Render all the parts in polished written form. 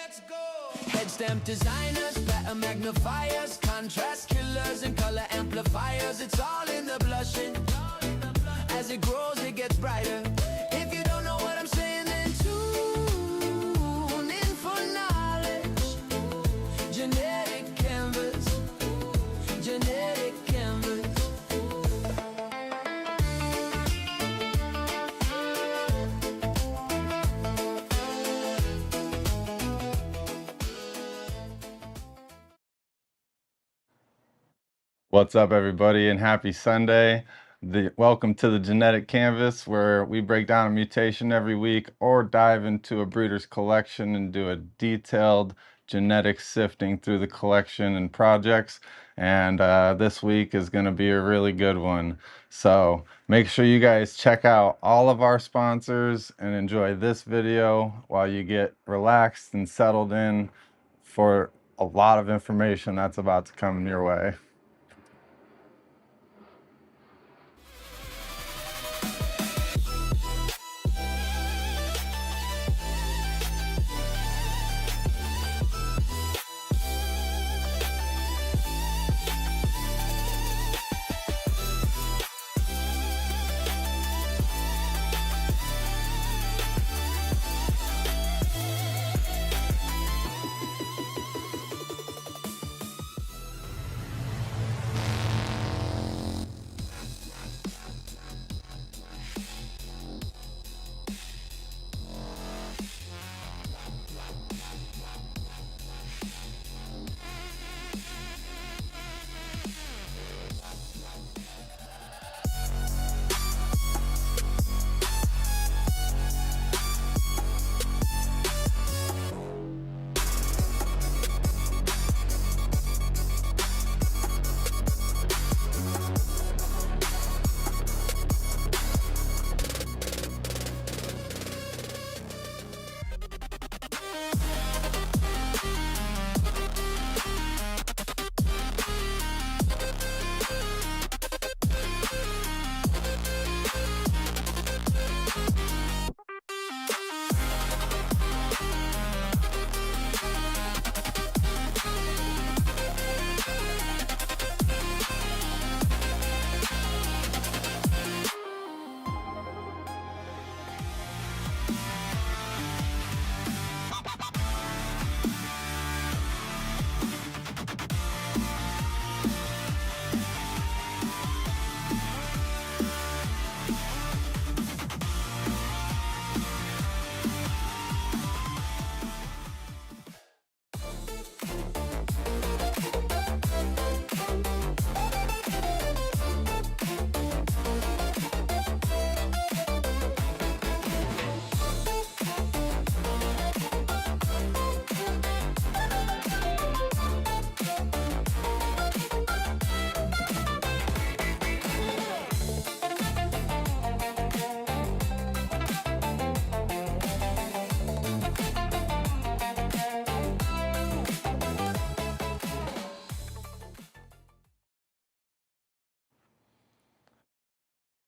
let's go. Head stamp designers, pattern magnifiers, contrast killers and color amplifiers. It's all in the blushing. As it grows, it gets brighter. If you don't know what I'm saying, then tune in for knowledge. Genetic canvas, genetic canvas. What's up, everybody, and happy Sunday. Welcome to the Genetic Canvas, where we break down a mutation every week or dive into a breeder's collection and do a detailed genetic sifting through the collection and projects. And this week is going to be a really good one. So make sure you guys check out all of our sponsors and enjoy this video while you get relaxed and settled in for a lot of information that's about to come your way.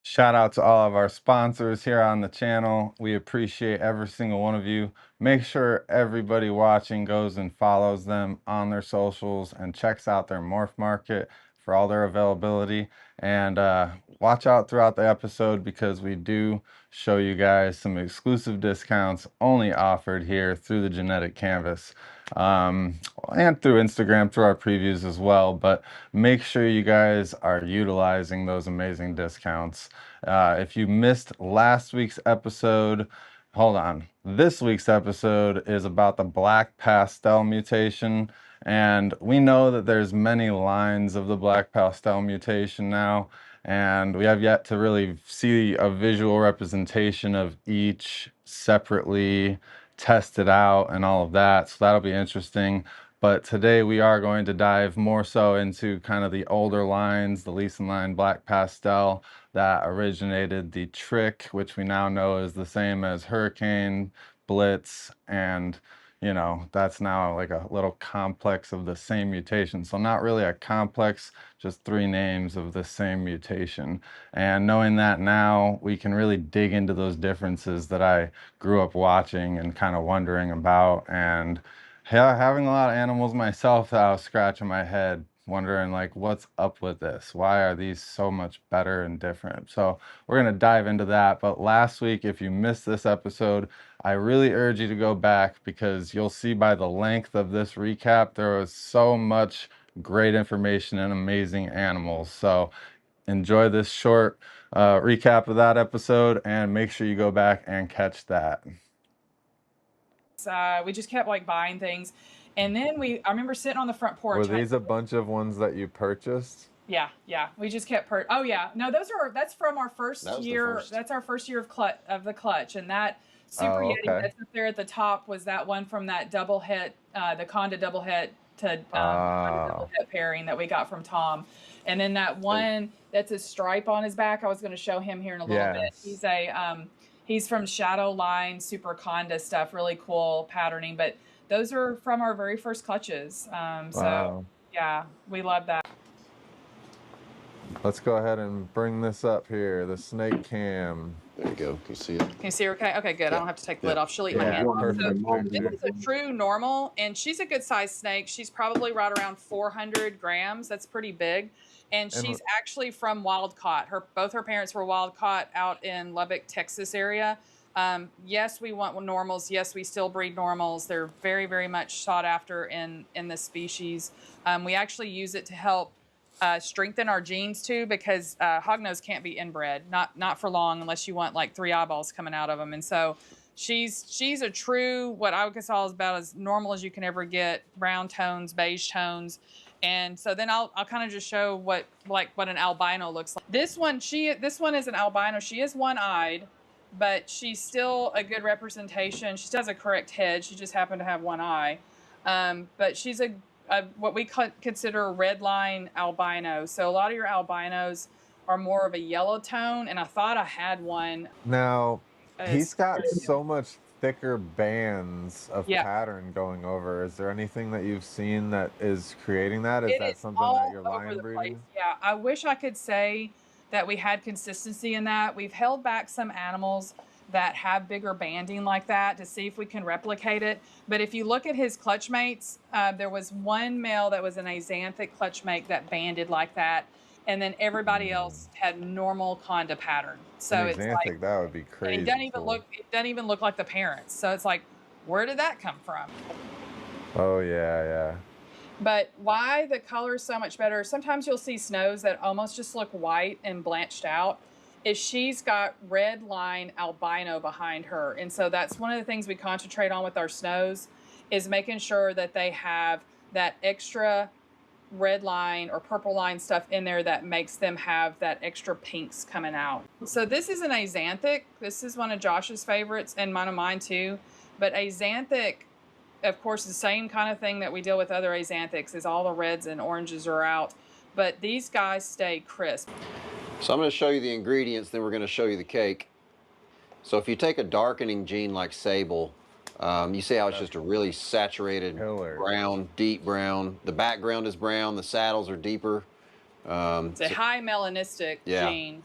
Shout out to all of our sponsors here on the channel. We appreciate every single one of you. Make sure everybody watching goes and follows them on their socials and checks out their morph market for all their availability. And watch out throughout the episode, because we do show you guys some exclusive discounts only offered here through the Genetic Canvas. And through Instagram, through our previews as well. But make sure you guys are utilizing those amazing discounts. If you missed last week's episode, hold on. This week's episode is about the Black Pastel mutation. And we know that there's many lines of the Black Pastel mutation now, and we have yet to really see a visual representation of each separately, tested out and all of that, so that'll be interesting. But today we are going to dive more so into kind of the older lines, the Leeson line Black Pastel that originated the Trick, which we now know is the same as Hurricane, Blitz, and you know, that's now like a little complex of the same mutation. So not really a complex, just three names of the same mutation. And knowing that now, we can really dig into those differences that I grew up watching and kind of wondering about. And Yeah, having a lot of animals myself, I was scratching my head, wondering like, what's up with this? Why are these so much better and different? So we're gonna dive into that. But last week, if you missed this episode, I really urge you to go back because you'll see by the length of this recap, there was so much great information and amazing animals. So enjoy this short recap of that episode and make sure you go back and catch that. We just kept like buying things, and then I remember sitting on the front porch. Were these a bunch of ones that you purchased? Yeah, we just kept oh yeah, no, that's from our first year. That's our first year of the clutch, and that Super Yeti that's up there at the top was that one from that double het, the Conda double het to Conda double het pairing that we got from Tom, and then that one that's a stripe on his back. I was going to show him here in a little bit. He's from Shadow Line Super Conda stuff, really cool patterning. But those are from our very first clutches. So yeah, we love that. Let's go ahead and bring this up here, the snake cam. There you go. Can you see it? Can you see her okay? Okay, good. I don't have to take the lid off. She'll eat my hand. Perfect. This is a true normal, and she's a good sized snake. She's probably right around 400 grams. That's pretty big. And she's actually from wild caught. Both her parents were wild caught out in Lubbock, Texas area. Yes, we want normals. Yes, we still breed normals. They're very, very much sought after in the species. We actually use it to help strengthen our genes too, because hognose can't be inbred, not for long, unless you want like 3 eyeballs coming out of them. And so she's a true, what I would consider about as normal as you can ever get, brown tones, beige tones. And so then I'll kind of just show what an albino looks like. This one is an albino. She is one-eyed, but she's still a good representation. She has a correct head. She just happened to have one eye. But she's what we consider a red line albino. So a lot of your albinos are more of a yellow tone, and I thought I had one. Now, he's got so much thicker bands of pattern going over. Is there anything that you've seen that is creating that? Is that something that you're line breeding? Yeah, I wish I could say that we had consistency in that. We've held back some animals that have bigger banding like that to see if we can replicate it. But if you look at his clutch mates, there was one male that was an axanthic clutch mate that banded like that. And then everybody else had normal Conda pattern. So it's like, that would be crazy. It doesn't even look like the parents. So it's like, where did that come from? Oh yeah. But why the color is so much better? Sometimes you'll see snows that almost just look white and blanched out. Is she's got red line albino behind her, and so that's one of the things we concentrate on with our snows, is making sure that they have that extra red line or purple line stuff in there that makes them have that extra pinks coming out. So this is an axanthic. This is one of Josh's favorites and one of mine too. But axanthic, of course, the same kind of thing that we deal with other axanthics, is all the reds and oranges are out, but these guys stay crisp. So I'm going to show you the ingredients, then we're going to show you the cake. So if you take a darkening gene like sable, you see how it's just a really saturated brown, deep brown. The background is brown, the saddles are deeper. It's a high melanistic gene.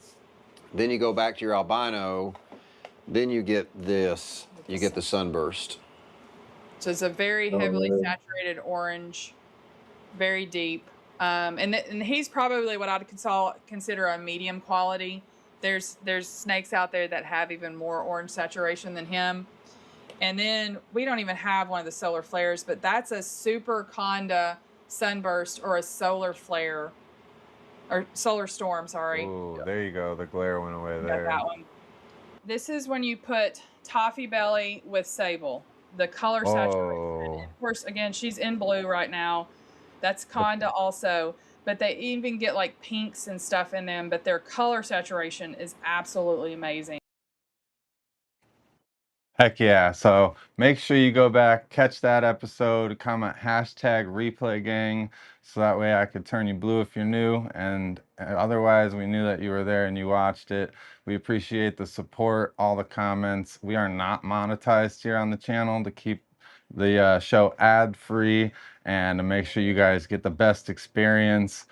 Then you go back to your albino, then you get this, you get the sunburst. So it's a very heavily saturated orange, very deep. And he's probably what I'd consider a medium quality. There's snakes out there that have even more orange saturation than him. And then we don't even have one of the solar flares, but that's a super Conda sunburst or a solar flare, or solar storm, sorry. Ooh, there you go. The glare went away there. That one. This is when you put toffee belly with sable, the color saturation. And of course, again, she's in blue right now. That's Conda also, but they even get like pinks and stuff in them, but their color saturation is absolutely amazing. Heck yeah. So make sure you go back, catch that episode, comment #ReplayGang, so that way I could turn you blue if you're new, and otherwise we knew that you were there and you watched it. We appreciate the support, all the comments. We are not monetized here on the channel to keep the show ad-free and to make sure you guys get the best experience.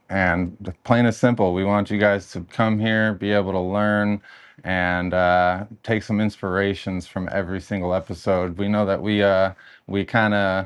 And plain and simple, we want you guys to come here, be able to learn, and take some inspirations from every single episode. We know that we kind of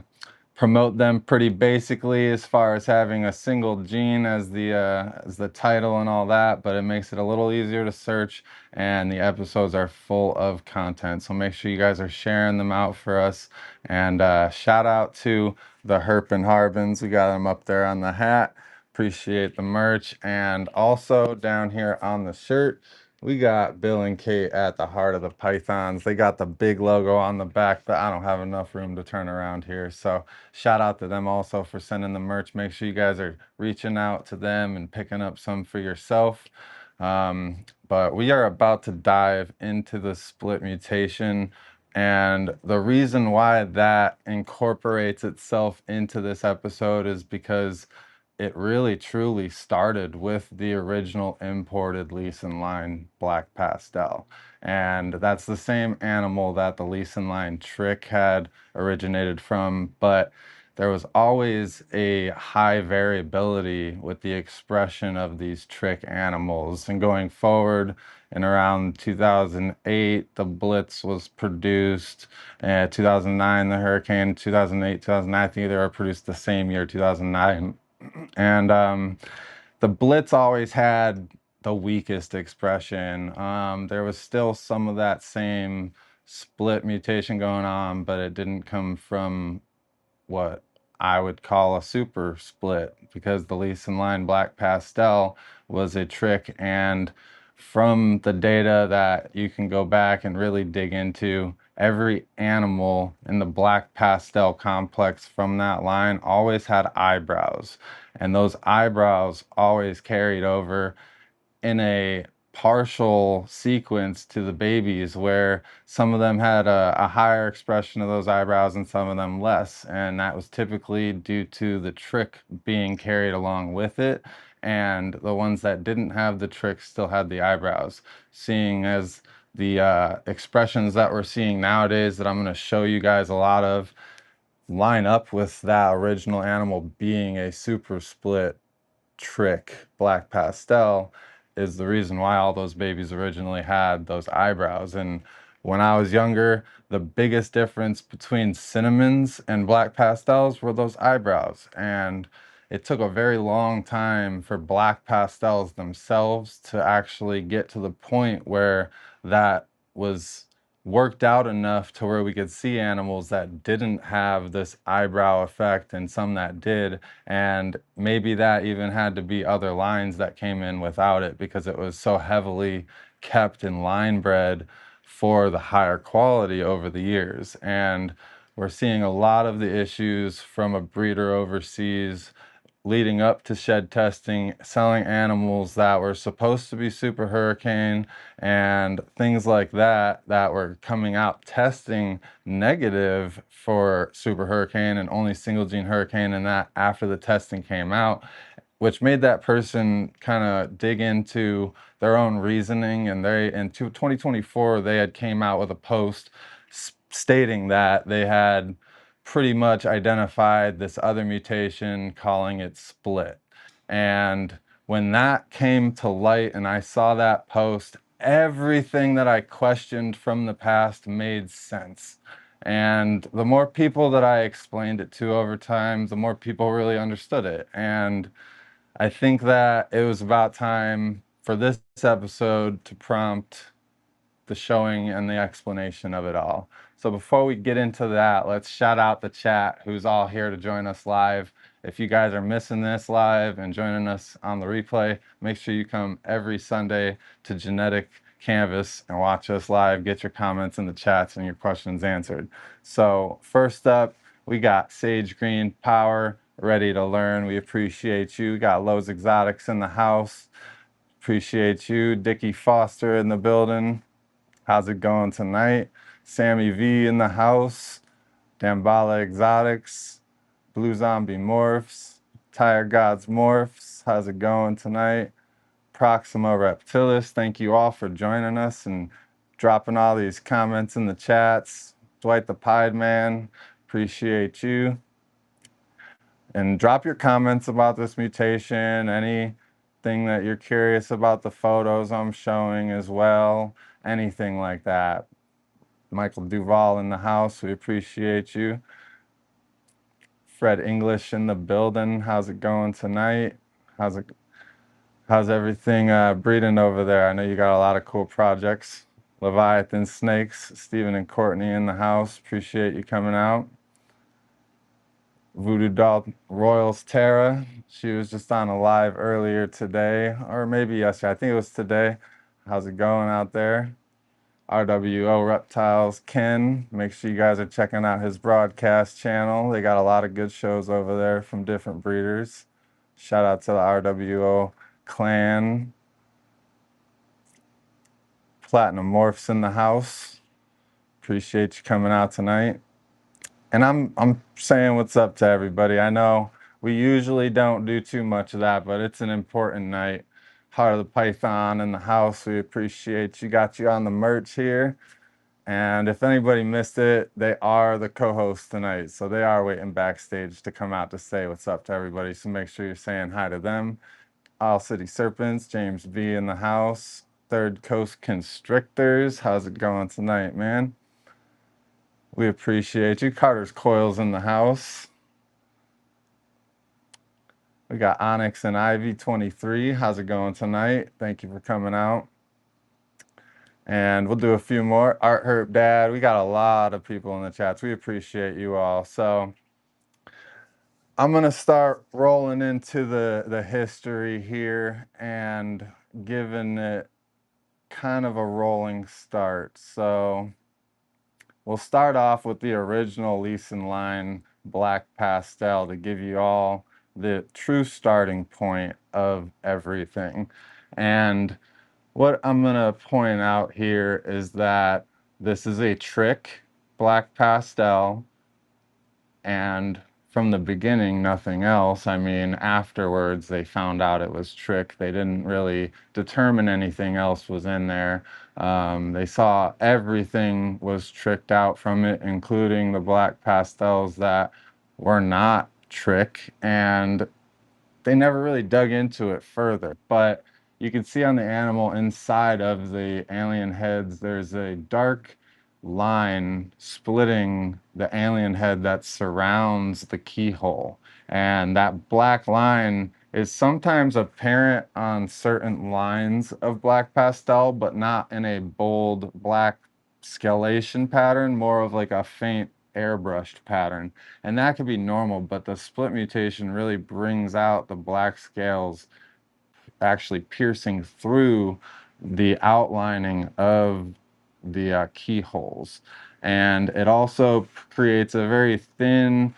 promote them pretty basically as far as having a single gene as the title and all that, but it makes it a little easier to search, and the episodes are full of content. So make sure you guys are sharing them out for us. And shout out to the Herp and Harbins. We got them up there on the hat. Appreciate the merch. And also down here on the shirt, we got Bill and Kate at the Heart of the Pythons. They got the big logo on the back, but I don't have enough room to turn around here. So shout out to them also for sending the merch. Make sure you guys are reaching out to them and picking up some for yourself. But we are about to dive into the split mutation. And the reason why that incorporates itself into this episode is because it really truly started with the original imported Leeson line Black Pastel. And that's the same animal that the Leeson line trick had originated from, but there was always a high variability with the expression of these trick animals. And going forward, in around 2008, the Blitz was produced. 2009, the Hurricane. 2008, 2009, I think they were produced the same year, 2009. And the Blitz always had the weakest expression. There was still some of that same split mutation going on, but it didn't come from what I would call a super split, because the Leeson line Black Pastel was a trick. And from the data that you can go back and really dig into, every animal in the Black Pastel complex from that line always had eyebrows, and those eyebrows always carried over in a partial sequence to the babies, where some of them had a higher expression of those eyebrows and some of them less, and that was typically due to the trick being carried along with it, and the ones that didn't have the trick still had the eyebrows. Seeing as the expressions that we're seeing nowadays that I'm going to show you guys a lot of line up with that original animal being a super split trick Black Pastel, is the reason why all those babies originally had those eyebrows. And when I was younger, the biggest difference between cinnamons and Black Pastels were those eyebrows. And it took a very long time for Black Pastels themselves to actually get to the point where that was worked out enough to where we could see animals that didn't have this eyebrow effect and some that did. And maybe that even had to be other lines that came in without it, because it was so heavily kept in line bred for the higher quality over the years. And we're seeing a lot of the issues from a breeder overseas leading up to shed testing, selling animals that were supposed to be super hurricane and things like that, that were coming out testing negative for super hurricane and only single gene hurricane, and that after the testing came out, which made that person kind of dig into their own reasoning. And they, in 2024, they had came out with a post stating that they had pretty much identified this other mutation, calling it split. And when that came to light and I saw that post, everything that I questioned from the past made sense. And the more people that I explained it to over time, the more people really understood it. And I think that it was about time for this episode to prompt the showing and the explanation of it all. So before we get into that, let's shout out the chat who's all here to join us live. If you guys are missing this live and joining us on the replay, make sure you come every Sunday to Genetic Canvas and watch us live. Get your comments in the chats and your questions answered. So first up, we got Sage Green Power ready to learn. We appreciate you. We got Lowe's Exotics in the house. Appreciate you. Dickie Foster in the building. How's it going tonight? Sammy V in the house. Dambala Exotics. Blue Zombie Morphs. Tire Gods Morphs. How's it going tonight? Proxima Reptilis. Thank you all for joining us and dropping all these comments in the chats. Dwight the Pied Man. Appreciate you. And drop your comments about this mutation, anything anything that you're curious about the photos I'm showing as well, anything like that. Michael Duval in the house, we appreciate you. Fred English in the building, how's it going tonight? How's everything breeding over there? I know you got a lot of cool projects. Leviathan Snakes, Stephen and Courtney in the house, appreciate you coming out. Voodoo Doll Royals Tara, she was just on a live earlier today, or maybe yesterday, I think it was today. How's it going out there? RWO Reptiles Ken, make sure you guys are checking out his broadcast channel. They got a lot of good shows over there from different breeders. Shout out to the RWO clan. Platinum Morphs in the house, appreciate you coming out tonight. And I'm saying what's up to everybody. I know we usually don't do too much of that, but it's an important night. Heart of the Python in the house, we appreciate you. Got you on the merch here. And if anybody missed it, they are the co-hosts tonight. So they are waiting backstage to come out to say what's up to everybody. So make sure you're saying hi to them. All City Serpents, James V in the house. Third Coast Constrictors, how's it going tonight, man? We appreciate you. Carter's Coils in the house. We got Onyx and Ivy 23. How's it going tonight? Thank you for coming out. And we'll do a few more. Art Herb Dad. We got a lot of people in the chats. We appreciate you all. So I'm going to start rolling into the history here and giving it kind of a rolling start. So we'll start off with the original Leeson line Black Pastel to give you all the true starting point of everything. And what I'm going to point out here is that this is a trick Black Pastel, and from the beginning, nothing else. I mean, afterwards, they found out it was trick. They didn't really determine anything else was in there. They saw everything was tricked out from it, including the Black Pastels that were not trick, and they never really dug into it further. But you can see on the animal inside of the alien heads, there's a dark line splitting the alien head that surrounds the keyhole. And that black line is sometimes apparent on certain lines of Black Pastel, but not in a bold black scalation pattern, more of like a faint airbrushed pattern. And that could be normal, but the split mutation really brings out the black scales actually piercing through the outlining of the keyholes. And it also creates a very thin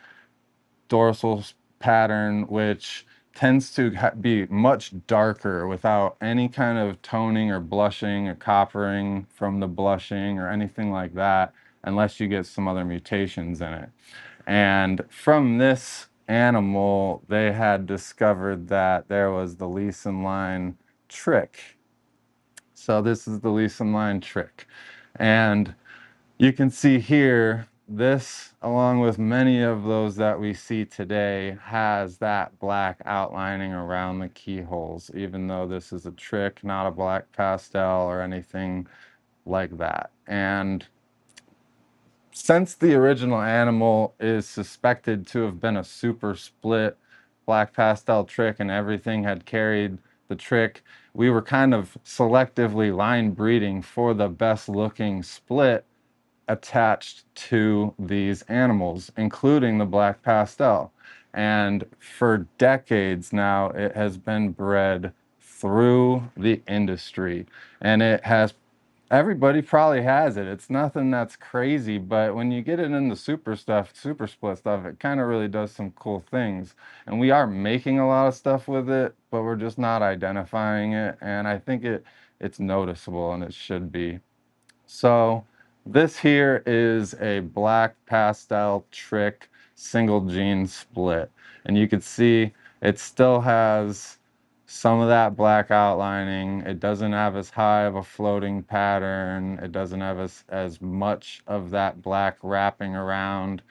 dorsal pattern, which tends to be much darker without any kind of toning or blushing or coppering from the blushing or anything like that, unless you get some other mutations in it. And from this animal, they had discovered that there was the Leeson line trick. So this is the Leeson line trick. And you can see here, this, along with many of those that we see today, has that black outlining around the keyholes, even though this is a trick, not a Black Pastel or anything like that. And since the original animal is suspected to have been a super split Black Pastel trick and everything had carried the trick, we were kind of selectively line breeding for the best looking split attached to these animals, including the Black Pastel. And for decades now, it has been bred through the industry, and it has, everybody probably has it. It's nothing that's crazy, but when you get it in the super stuff, super split stuff, it kind of really does some cool things. And we are making a lot of stuff with it, but we're just not identifying it. And I think it's noticeable, and it should be. So this here is a Black Pastel trick single gene split. And you can see it still has some of that black outlining. It doesn't have as high of a floating pattern. It doesn't have as much of that black wrapping around.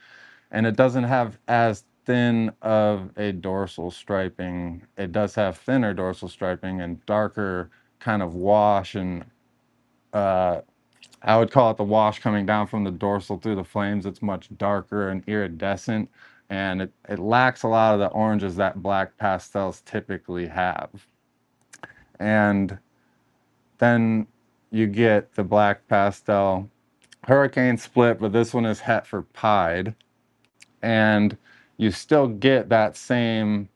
And it doesn't have as thin of a dorsal striping. It does have thinner dorsal striping and darker kind of wash, and I would call it the wash coming down from the dorsal through the flames. It's much darker and iridescent, and it lacks a lot of the oranges that black pastels typically have. And then you get the black pastel hurricane split, but this one is het for pied, and you still get that same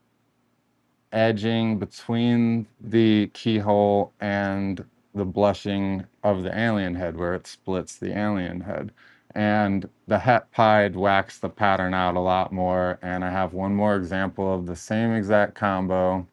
edging between the keyhole and the blushing of the alien head where it splits the alien head. And the het pied waxed the pattern out a lot more. And I have one more example of the same exact combo.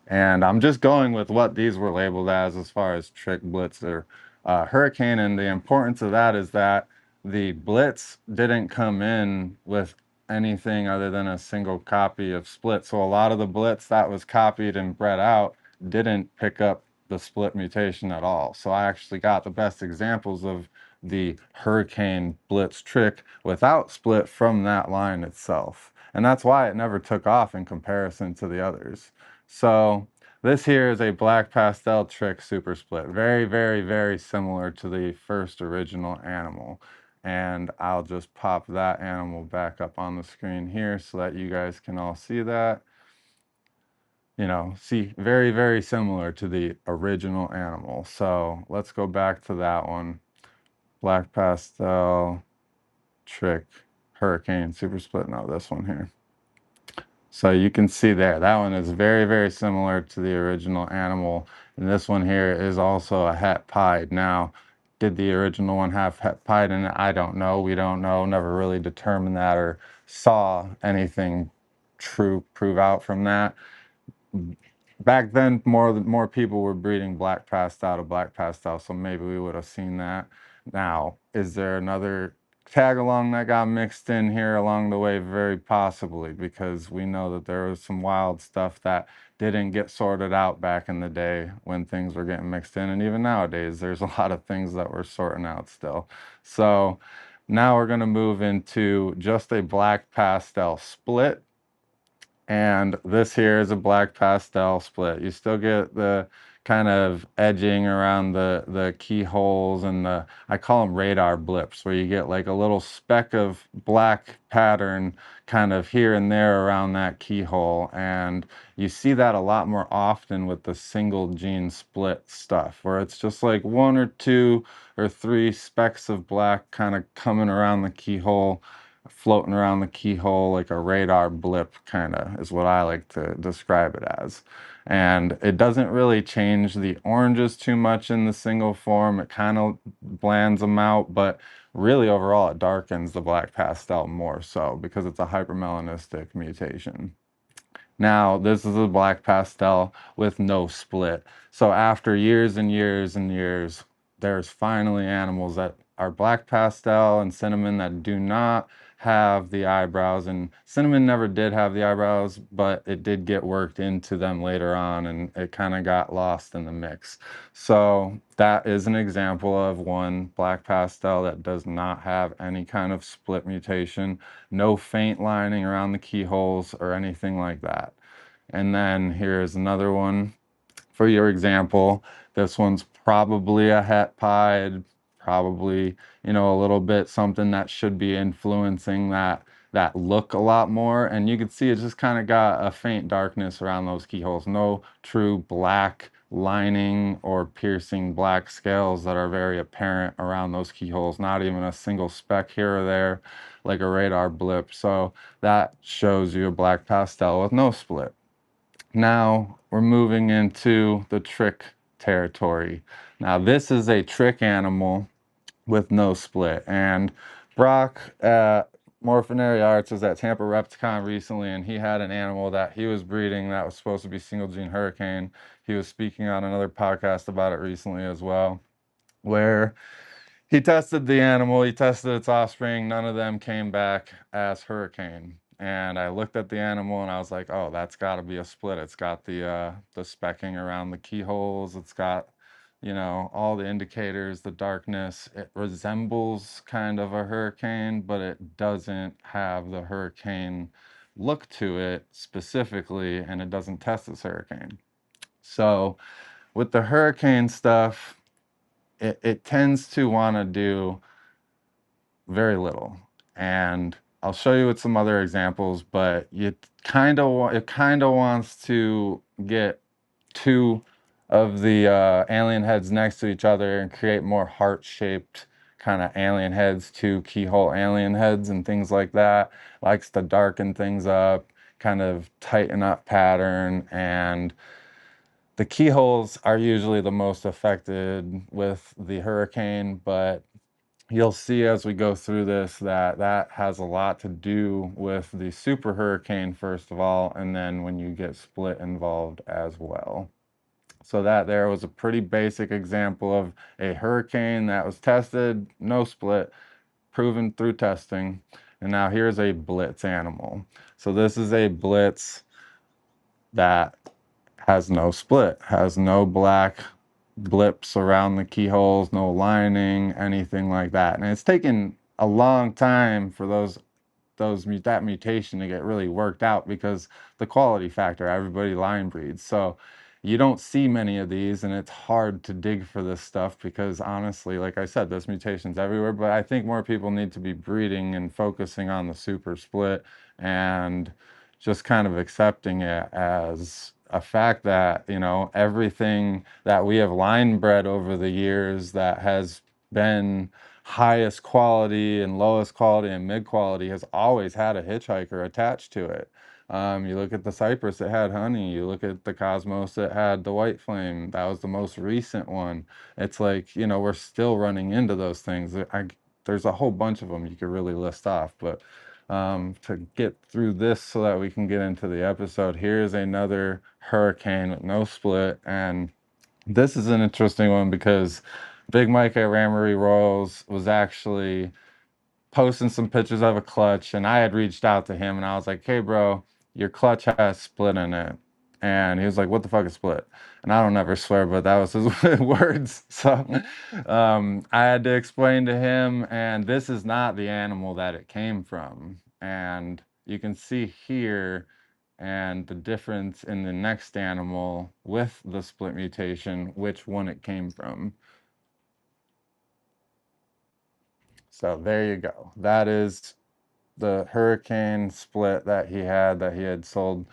And I'm just going with what these were labeled as far as trick, blitz, or hurricane. And the importance of that is that the blitz didn't come in with anything other than a single copy of split. So a lot of the blitz that was copied and bred out didn't pick up the split mutation at all. So I actually got the best examples of the hurricane blitz trick without split from that line itself. And that's why it never took off in comparison to the others. So this here is a black pastel trick super split. Very, very, very similar to the first original animal. And I'll just pop that animal back up on the screen here so that you guys can all see that. You know, see, very, very similar to the original animal. So let's go back to that one. Black pastel trick hurricane super split. No, this one here. So you can see there, that one is very, very similar to the original animal. And this one here is also a het pied. Now, did the original one have het pied in it? I don't know. We don't know. Never really determined that or saw anything true prove out from that. Back then, more people were breeding black pastel to black pastel, so maybe we would have seen that. Now, is there another tag along that got mixed in here along the way? Very possibly, because we know that there was some wild stuff that didn't get sorted out back in the day when things were getting mixed in, and even nowadays there's a lot of things that we're sorting out still. So now we're going to move into just a black pastel split. And this here is a black pastel split. You still get the kind of edging around the keyholes and the, I call them radar blips, where you get like a little speck of black pattern kind of here and there around that keyhole. And you see that a lot more often with the single gene split stuff, where it's just like one or two or three specks of black kind of coming around the keyhole, floating around the keyhole like a radar blip, kind of is what I like to describe it as. And it doesn't really change the oranges too much in the single form. It kind of blands them out, but really overall it darkens the black pastel more so because it's a hypermelanistic mutation. Now, this is a black pastel with no split. So after years and years and years, there's finally animals that are black pastel and cinnamon that do not have the eyebrows. And cinnamon never did have the eyebrows, but it did get worked into them later on, and it kind of got lost in the mix. So that is an example of one black pastel that does not have any kind of split mutation, no faint lining around the keyholes or anything like that. And then here's another one for your example. This one's probably a het pied, probably, you know, a little bit something that should be influencing that look a lot more. And you can see it just kind of got a faint darkness around those keyholes. No true black lining or piercing black scales that are very apparent around those keyholes. Not even a single speck here or there like a radar blip. So that shows you a black pastel with no split. Now we're moving into the trick territory. Now this is a trick animal with no split, and Brock at Morphinary Arts was at Tampa Repticon recently, and he had an animal that he was breeding that was supposed to be single gene hurricane. He was speaking on another podcast about it recently as well, where he tested the animal, he tested its offspring, none of them came back as hurricane. And I looked at the animal and I was like, oh, that's got to be a split. It's got the specking around the keyholes. It's got you know, all the indicators, the darkness, it resembles kind of a hurricane, but it doesn't have the hurricane look to it specifically, and it doesn't test as hurricane. So with the hurricane stuff, it tends to want to do very little. And I'll show you with some other examples, but it kind of wants to get two of the alien heads next to each other and create more heart-shaped kind of alien heads, two keyhole alien heads and things like that. Likes to darken things up, kind of tighten up pattern, and the keyholes are usually the most affected with the hurricane, but you'll see as we go through this that that has a lot to do with the super hurricane, first of all, and then when you get split involved as well. So that there was a pretty basic example of a hurricane that was tested, no split, proven through testing. And now here's a blitz animal. So this is a blitz that has no split, has no black blips around the keyholes, no lining, anything like that. And it's taken a long time for that mutation to get really worked out because the quality factor, everybody line breeds. So you don't see many of these, and it's hard to dig for this stuff because honestly, like I said, there's mutations everywhere, but I think more people need to be breeding and focusing on the super split and just kind of accepting it as a fact that, you know, everything that we have line bred over the years that has been highest quality and lowest quality and mid quality has always had a hitchhiker attached to it. You look at the Cypress, it had honey. You look at the Cosmos, it had the white flame. That was the most recent one. It's like, you know, we're still running into those things. There's a whole bunch of them you could really list off, but to get through this so that we can get into the episode, here's another hurricane with no split. And this is an interesting one because Big Mike at Ramery Royals was actually posting some pictures of a clutch, and I had reached out to him and I was like, hey bro, your clutch has split in it. And he was like, what the fuck is split? And I don't ever swear, but that was his words. So I had to explain to him, and this is not the animal that it came from. And you can see here and the difference in the next animal with the split mutation, which one it came from. So there you go. That is the hurricane split that he had sold.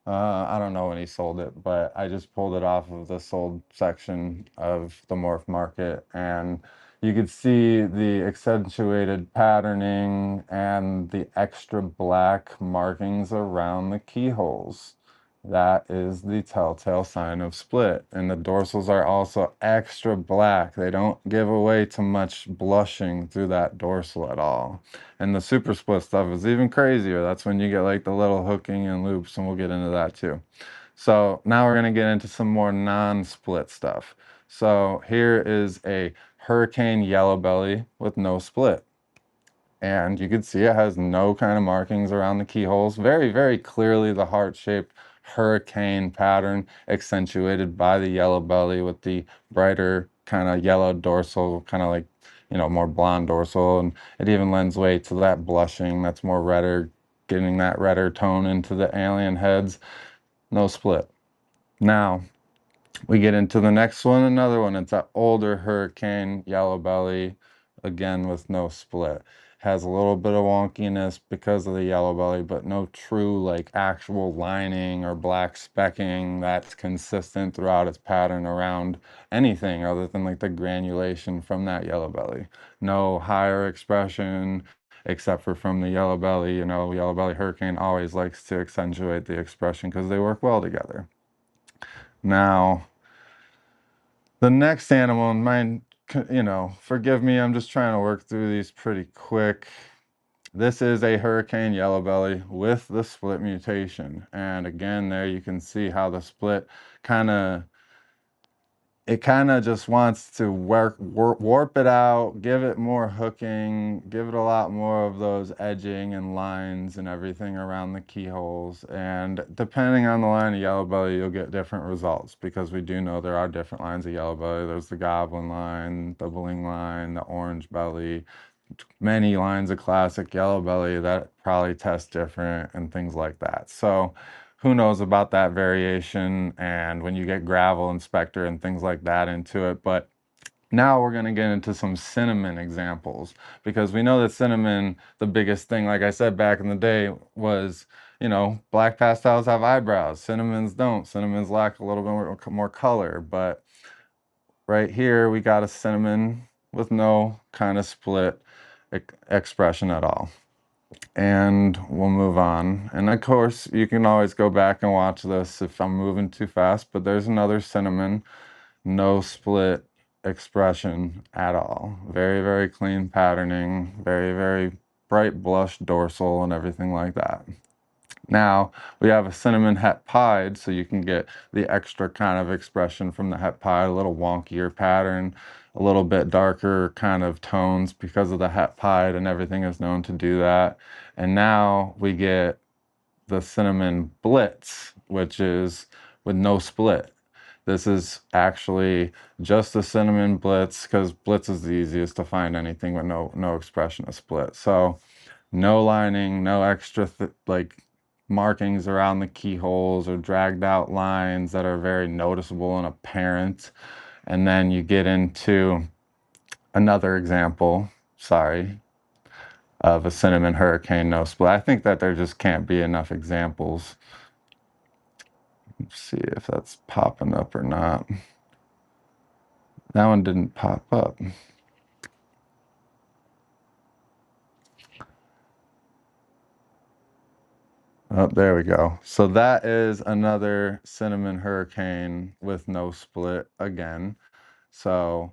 I don't know when he sold it, but I just pulled it off of the sold section of the morph market, and you could see the accentuated patterning and the extra black markings around the keyholes. That is the telltale sign of split. And the dorsals are also extra black. They don't give away too much blushing through that dorsal at all. And the super split stuff is even crazier. That's when you get like the little hooking and loops, and we'll get into that too. So now we're going to get into some more non-split stuff. So here is a hurricane yellow belly with no split. And you can see it has no kind of markings around the keyholes. Very, very clearly the heart-shaped hurricane pattern accentuated by the yellow belly with the brighter kind of yellow dorsal, kind of like, you know, more blonde dorsal. And it even lends way to that blushing that's more redder, getting that redder tone into the alien heads. No split. Now, we get into the next one, another one. It's an older hurricane yellow belly, again with no split. Has a little bit of wonkiness because of the yellow belly, but no true like actual lining or black specking that's consistent throughout its pattern around anything other than like the granulation from that yellow belly. No higher expression except for from the yellow belly. You know, yellow belly hurricane always likes to accentuate the expression because they work well together. Now, the next animal in mine, you know, forgive me, I'm just trying to work through these pretty quick. This is a hurricane yellow belly with the split mutation. And again, there you can see how the split kind of it kind of just wants to warp it out, give it more hooking, give it a lot more of those edging and lines and everything around the keyholes. And depending on the line of yellow belly, you'll get different results, because we do know there are different lines of yellow belly. There's the goblin line, the bling line, the orange belly, many lines of classic yellow belly that probably test different and things like that. So who knows about that variation, and when you get gravel inspector and things like that into it. But now we're going to get into some cinnamon examples, because we know that cinnamon, the biggest thing, like I said back in the day, was, you know, black pastels have eyebrows, cinnamons don't. Cinnamons lack a little bit more color. But right here we got a cinnamon with no kind of split expression at all. And we'll move on. And of course, you can always go back and watch this if I'm moving too fast, but there's another cinnamon, no split expression at all. Very, very clean patterning, very, very bright blush dorsal and everything like that. Now we have a cinnamon het pied, so you can get the extra kind of expression from the het pied, a little wonkier pattern, a little bit darker kind of tones because of the het pied, and everything is known to do that. And now we get the cinnamon blitz, which is with no split. This is actually just the cinnamon blitz, because blitz is the easiest to find anything with no expression of split. So no lining, no extra like markings around the keyholes or dragged out lines that are very noticeable and apparent. And then you get into another example, sorry, of a cinnamon hurricane no split. I think that there just can't be enough examples. Let's see if that's popping up or not. That one didn't pop up. Oh, there we go. So that is another cinnamon hurricane with no split again. So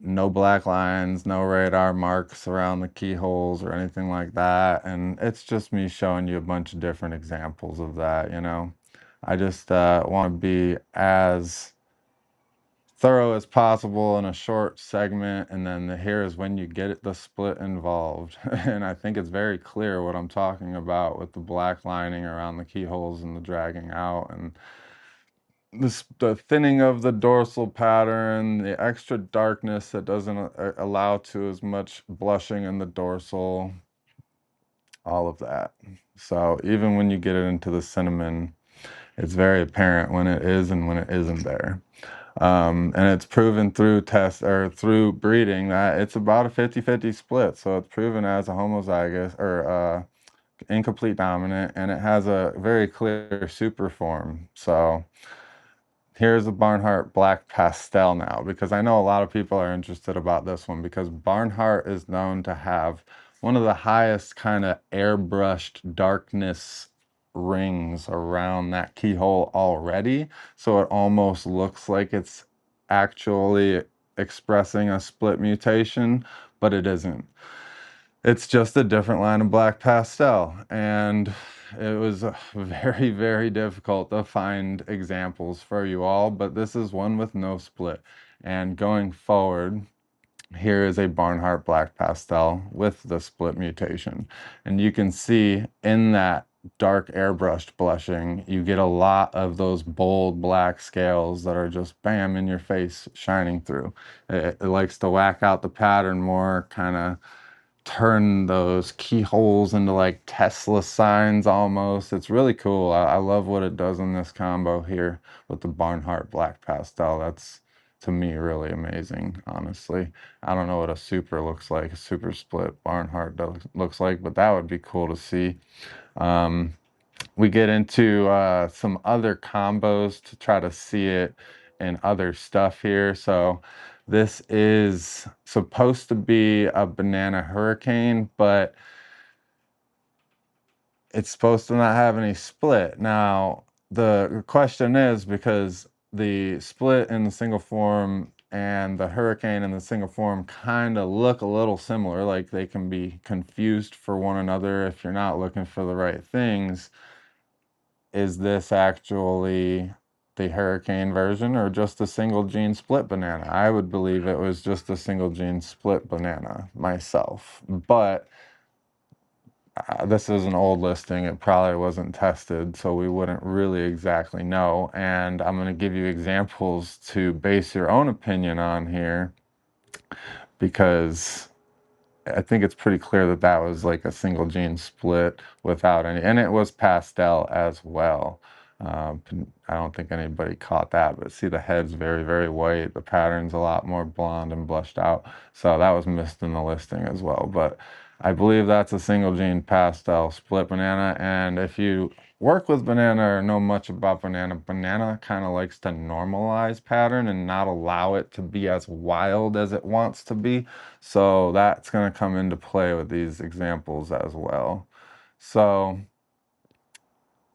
no black lines, no radar marks around the keyholes or anything like that. And it's just me showing you a bunch of different examples of that, you know. I just want to be as thorough as possible in a short segment, and then here is when you get the split involved. And I think it's very clear what I'm talking about with the black lining around the keyholes and the dragging out, and the thinning of the dorsal pattern, the extra darkness that doesn't allow to as much blushing in the dorsal, all of that. So even when you get it into the cinnamon, it's very apparent when it is and when it isn't there. And it's proven through tests or through breeding that it's about a 50-50 split. So it's proven as a homozygous or incomplete dominant, and it has a very clear super form. So here's a Barnhart Black Pastel now, because I know a lot of people are interested about this one, because Barnhart is known to have one of the highest kind of airbrushed darkness rings around that keyhole already. So it almost looks like it's actually expressing a split mutation, but it isn't. It's just a different line of black pastel, and it was very, very difficult to find examples for you all, but this is one with no split. And going forward, here is a Barnhart Black Pastel with the split mutation. And you can see in that dark airbrushed blushing, you get a lot of those bold black scales that are just bam in your face shining through. It likes to whack out the pattern more, kind of turn those keyholes into like Tesla signs almost. It's really cool. I love what it does in this combo here with the Barnhart Black Pastel. That's, to me, really amazing, honestly. I don't know what a super looks like, a super split Barnhart looks like, but that would be cool to see. We get into some other combos to try to see it in other stuff here. So this is supposed to be a banana hurricane, but it's supposed to not have any split. Now, the question is, because the split in the single form and the hurricane in the single form kind of look a little similar, like they can be confused for one another if you're not looking for the right things. Is this actually the hurricane version or just a single gene split banana. I would believe it was just a single gene split banana myself, but this is an old listing. It probably wasn't tested, so we wouldn't really exactly know. And I'm going to give you examples to base your own opinion on here, because I think it's pretty clear that that was like a single gene split without any, and it was pastel as well. I don't think anybody caught that, but see, the head's very, very white. The pattern's a lot more blonde and blushed out. So that was missed in the listing as well. But I believe that's a single gene pastel split banana. And if you work with banana or know much about banana, banana kind of likes to normalize pattern and not allow it to be as wild as it wants to be. So that's going to come into play with these examples as well. So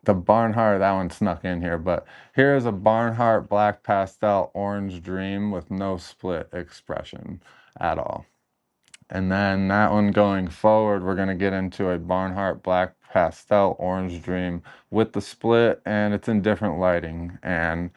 the Barnhart, that one snuck in here, but here's a Barnhart Black Pastel Orange Dream with no split expression at all. And then that one going forward, we're going to get into a Barnhart Black Pastel Orange Dream with the split, and it's in different lighting. And,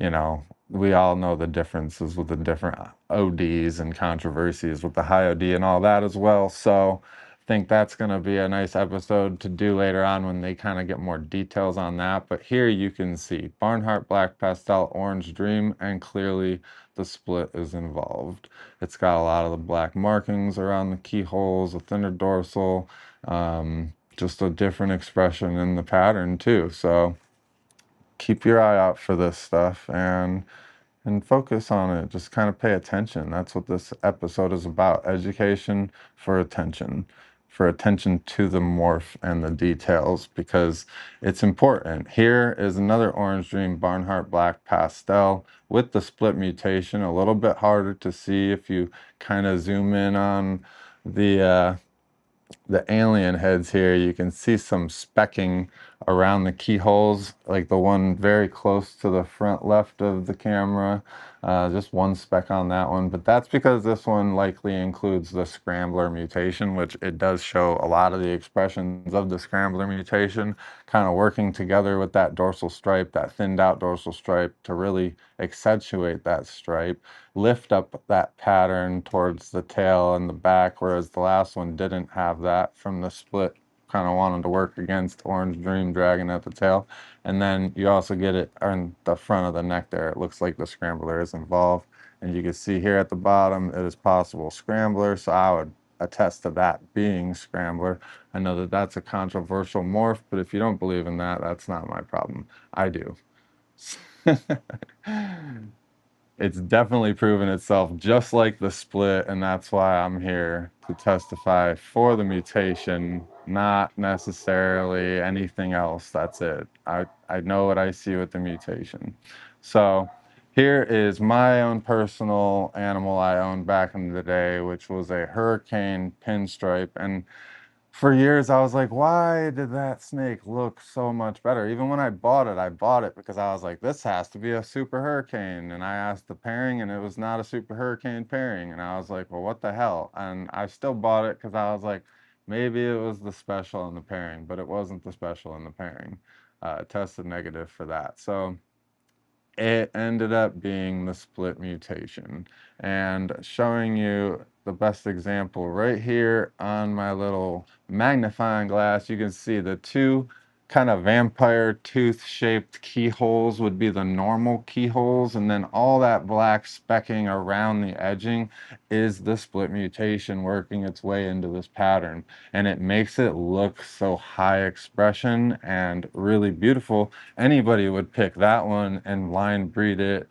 you know, we all know the differences with the different ODs and controversies with the high OD and all that as well. So I think that's going to be a nice episode to do later on when they kind of get more details on that. But here you can see Barnhart Black Pastel Orange Dream, and clearly the split is involved. It's got a lot of the black markings around the keyholes, a thinner dorsal, just a different expression in the pattern too. So keep your eye out for this stuff and focus on it. Just kind of pay attention. That's what this episode is about. Education for attention to the morph and the details, because it's important. Here is another Orange Dream Barnhart Black Pastel with the split mutation. A little bit harder to see if you kind of zoom in on the alien heads here. You can see some specking around the keyholes, like the one very close to the front left of the camera. Just one speck on that one, but that's because this one likely includes the scrambler mutation, which it does show a lot of the expressions of the scrambler mutation kind of working together with that dorsal stripe, that thinned out dorsal stripe, to really accentuate that stripe, lift up that pattern towards the tail and the back, whereas the last one didn't have that from the split. Kind of wanted to work against Orange Dream dragging at the tail. And then you also get it on the front of the neck there. It looks like the scrambler is involved. And you can see here at the bottom, it is possible scrambler. So I would attest to that being scrambler. I know that that's a controversial morph, but if you don't believe in that, that's not my problem. I do. It's definitely proven itself just like the split, and that's why I'm here to testify for the mutation, not necessarily anything else. That's it. I know what I see with the mutation. So here is my own personal animal I owned back in the day, which was a hurricane pinstripe. And for years I was like, why did that snake look so much better? Even when I bought it because I was like, this has to be a super hurricane. And I asked the pairing and it was not a super hurricane pairing. And I was like, well, what the hell? And I still bought it because I was like, maybe it was the special in the pairing, but it wasn't the special in the pairing. It tested negative for that. So it ended up being the split mutation. And showing you the best example right here on my little magnifying glass, you can see the two kind of vampire tooth shaped keyholes would be the normal keyholes, and then all that black specking around the edging is the split mutation working its way into this pattern, and it makes it look so high expression and really beautiful. Anybody would pick that one and line breed it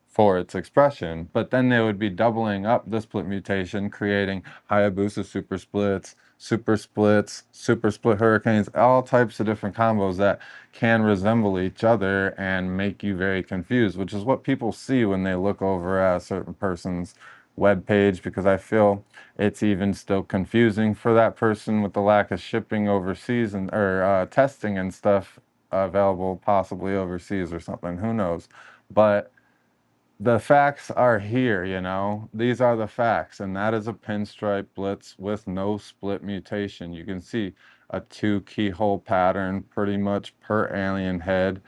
for its expression, but then they would be doubling up the split mutation, creating Hayabusa super splits, super split hurricanes, all types of different combos that can resemble each other and make you very confused, which is what people see when they look over at a certain person's web page, because I feel it's even still confusing for that person with the lack of shipping overseas and or testing and stuff available possibly overseas or something, who knows. But the facts are here, you know. These are the facts, and that is a pinstripe blitz with no split mutation. You can see a 2 keyhole pattern pretty much per alien head.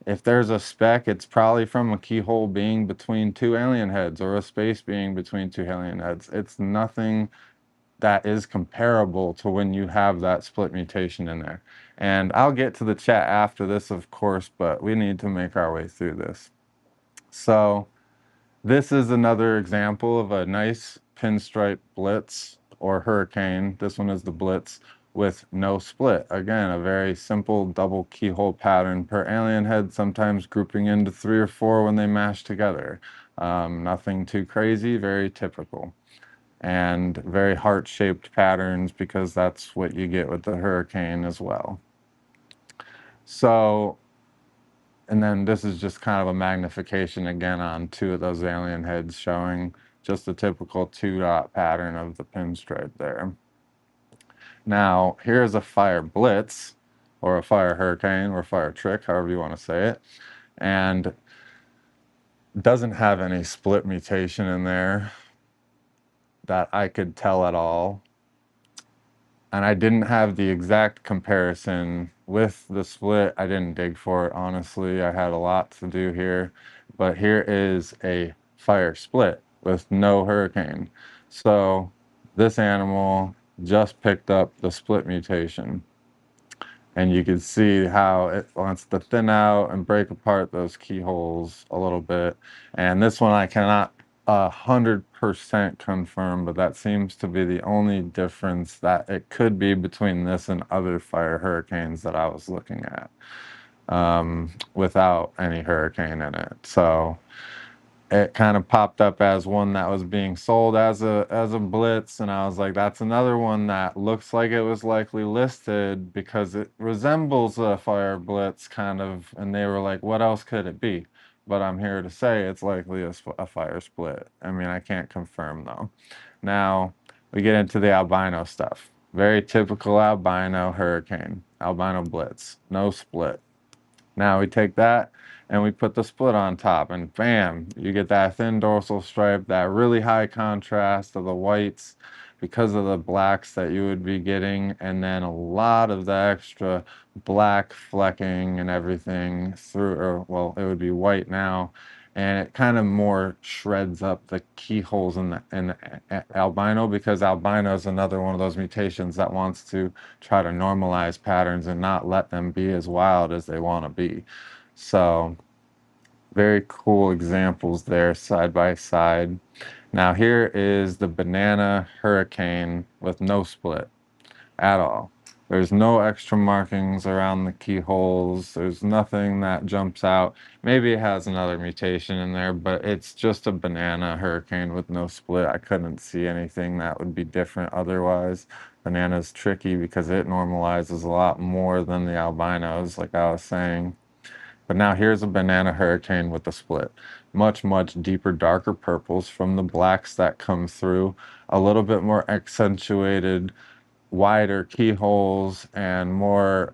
If there's a speck, it's probably from a keyhole being between two alien heads or a space being between two alien heads. It's nothing that is comparable to when you have that split mutation in there. And I'll get to the chat after this, of course, but we need to make our way through this. So this is another example of a nice pinstripe blitz or hurricane. This one is the blitz with no split. Again, a very simple double keyhole pattern per alien head, sometimes grouping into 3 or 4 when they mash together. Nothing too crazy, very typical. And very heart-shaped patterns because that's what you get with the hurricane as well. So, and then this is just kind of a magnification again on 2 of those alien heads showing just the typical 2-dot pattern of the pinstripe there. Now, here's a fire blitz, or a fire hurricane, or fire trick, however you want to say it, and doesn't have any split mutation in there that I could tell at all. And I didn't have the exact comparison with the split. I didn't dig for it, honestly. I had a lot to do here. But here is a fire split with no hurricane. So this animal just picked up the split mutation. And you can see how it wants to thin out and break apart those keyholes a little bit. And this one I cannot 100% confirm, but that seems to be the only difference that it could be between this and other fire hurricanes that I was looking at, without any hurricane in it. So it kind of popped up as one that was being sold as a blitz, and I was like, that's another one that looks like it was likely listed because it resembles a fire blitz kind of, and they were like, what else could it be? But I'm here to say it's likely a fire split. I mean, I can't confirm though. Now we get into the albino stuff. Very typical albino hurricane, albino blitz, no split. Now we take that and we put the split on top, and bam, you get that thin dorsal stripe, that really high contrast of the whites because of the blacks that you would be getting, and then a lot of the extra black flecking and everything through, or well, it would be white now, and it kind of more shreds up the keyholes in the albino, because albino is another one of those mutations that wants to try to normalize patterns and not let them be as wild as they want to be. So very cool examples there side by side. Now here is the banana hurricane with no split at all. There's no extra markings around the keyholes. There's nothing that jumps out. Maybe it has another mutation in there, but it's just a banana hurricane with no split. I couldn't see anything that would be different otherwise. Banana's tricky because it normalizes a lot more than the albinos, like I was saying. But now here's a banana hurricane with a split. Much, much deeper, darker purples from the blacks that come through. A little bit more accentuated, wider keyholes, and more,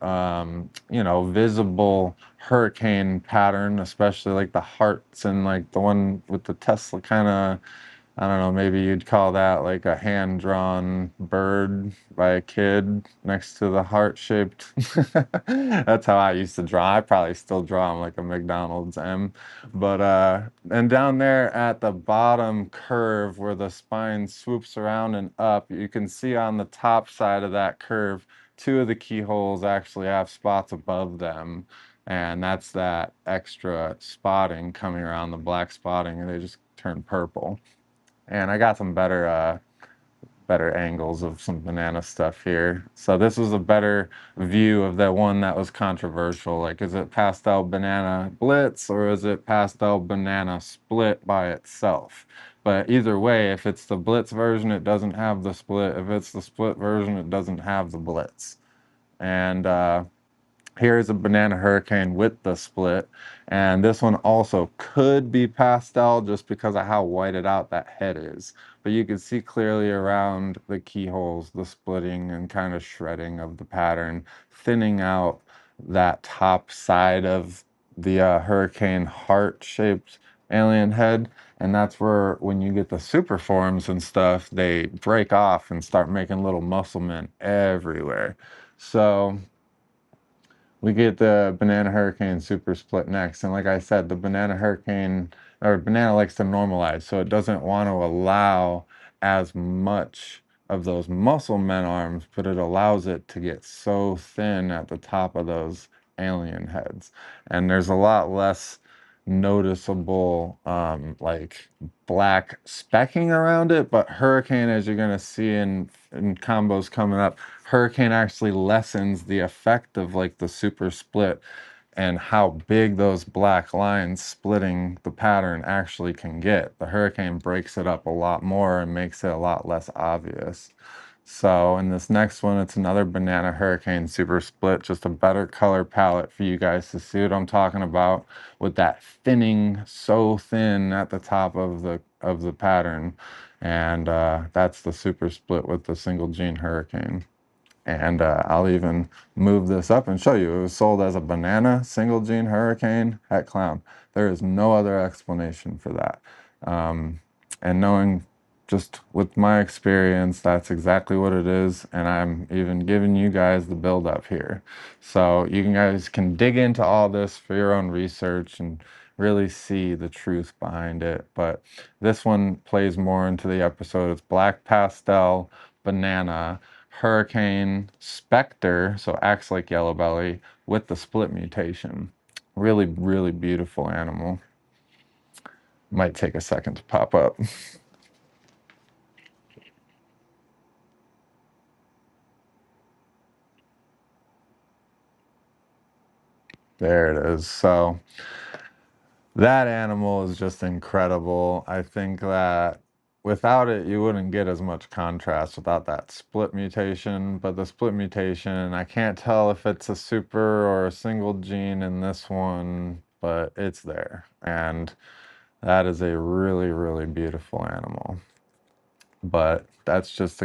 you know, visible hurricane pattern, especially like the hearts and like the one with the Tesla kind of, I don't know, maybe you'd call that like a hand-drawn bird by a kid next to the heart-shaped. That's how I used to draw. I probably still draw them like a McDonald's M. But, and down there at the bottom curve where the spine swoops around and up, you can see on the top side of that curve, 2 of the keyholes actually have spots above them. And that's that extra spotting coming around, the black spotting, and they just turn purple. And I got some better angles of some banana stuff here. So this was a better view of that one that was controversial. Like, is it pastel banana blitz or is it pastel banana split by itself? But either way, if it's the blitz version, it doesn't have the split. If it's the split version, it doesn't have the blitz. And here's a banana hurricane with the split, and this one also could be pastel just because of how whited out that head is. But you can see clearly around the keyholes, the splitting and kind of shredding of the pattern, thinning out that top side of the hurricane heart-shaped alien head. And that's where, when you get the super forms and stuff, they break off and start making little muscle men everywhere. So We get the Banana Hurricane Super Split next. And like I said, the Banana Hurricane, or Banana likes to normalize, so it doesn't want to allow as much of those muscle men arms, but it allows it to get so thin at the top of those alien heads. And there's a lot less noticeable like black specking around it, but Hurricane, as you're going to see in combos coming up, Hurricane actually lessens the effect of like the super split and how big those black lines splitting the pattern actually can get. The Hurricane breaks it up a lot more and makes it a lot less obvious. So in this next one, it's another Banana Hurricane Super Split, just a better color palette for you guys to see what I'm talking about, with that thinning so thin at the top of the pattern. And that's the Super Split with the single gene Hurricane. And I'll even move this up and show you. It was sold as a Banana single gene Hurricane at Clown. There is no other explanation for that. And knowing just with my experience, that's exactly what it is. And I'm even giving you guys the build up here. So you guys can dig into all this for your own research and really see the truth behind it. But this one plays more into the episode. It's Black Pastel Banana Hurricane Spectre, so acts like Yellow Belly with the split mutation. Really, really beautiful animal. Might take a second to pop up. There it is. So that animal is just incredible. I think that without it, you wouldn't get as much contrast without that split mutation. But the split mutation, I can't tell if it's a super or a single gene in this one, but it's there. And that is a really, really beautiful animal. But that's just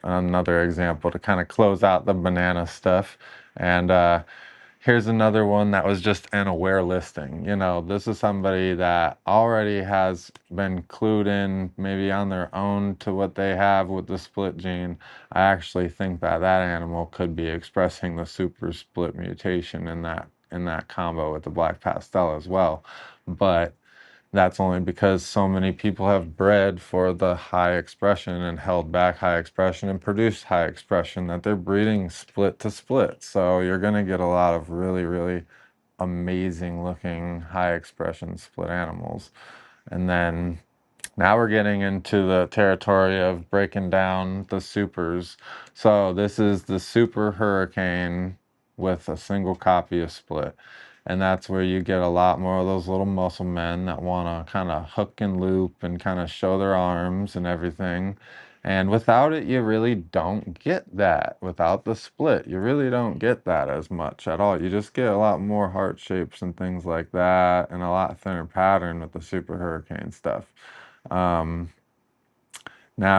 another example to kind of close out the banana stuff. And here's another one that was just an aware listing. You know, this is somebody that already has been clued in maybe on their own to what they have with the split gene. I actually think that that animal could be expressing the super split mutation in that combo with the black pastel as well. But that's only because so many people have bred for the high expression and held back high expression and produced high expression that they're breeding split to split. So you're going to get a lot of really, really amazing looking high expression split animals. And then now we're getting into the territory of breaking down the supers. So this is the Super Hurricane with a single copy of split. And that's where you get a lot more of those little muscle men that want to kind of hook and loop and kind of show their arms and everything. And without it, you really don't get that. Without the split, you really don't get that as much at all. You just get a lot more heart shapes and things like that, and a lot thinner pattern with the Super Hurricane stuff. Now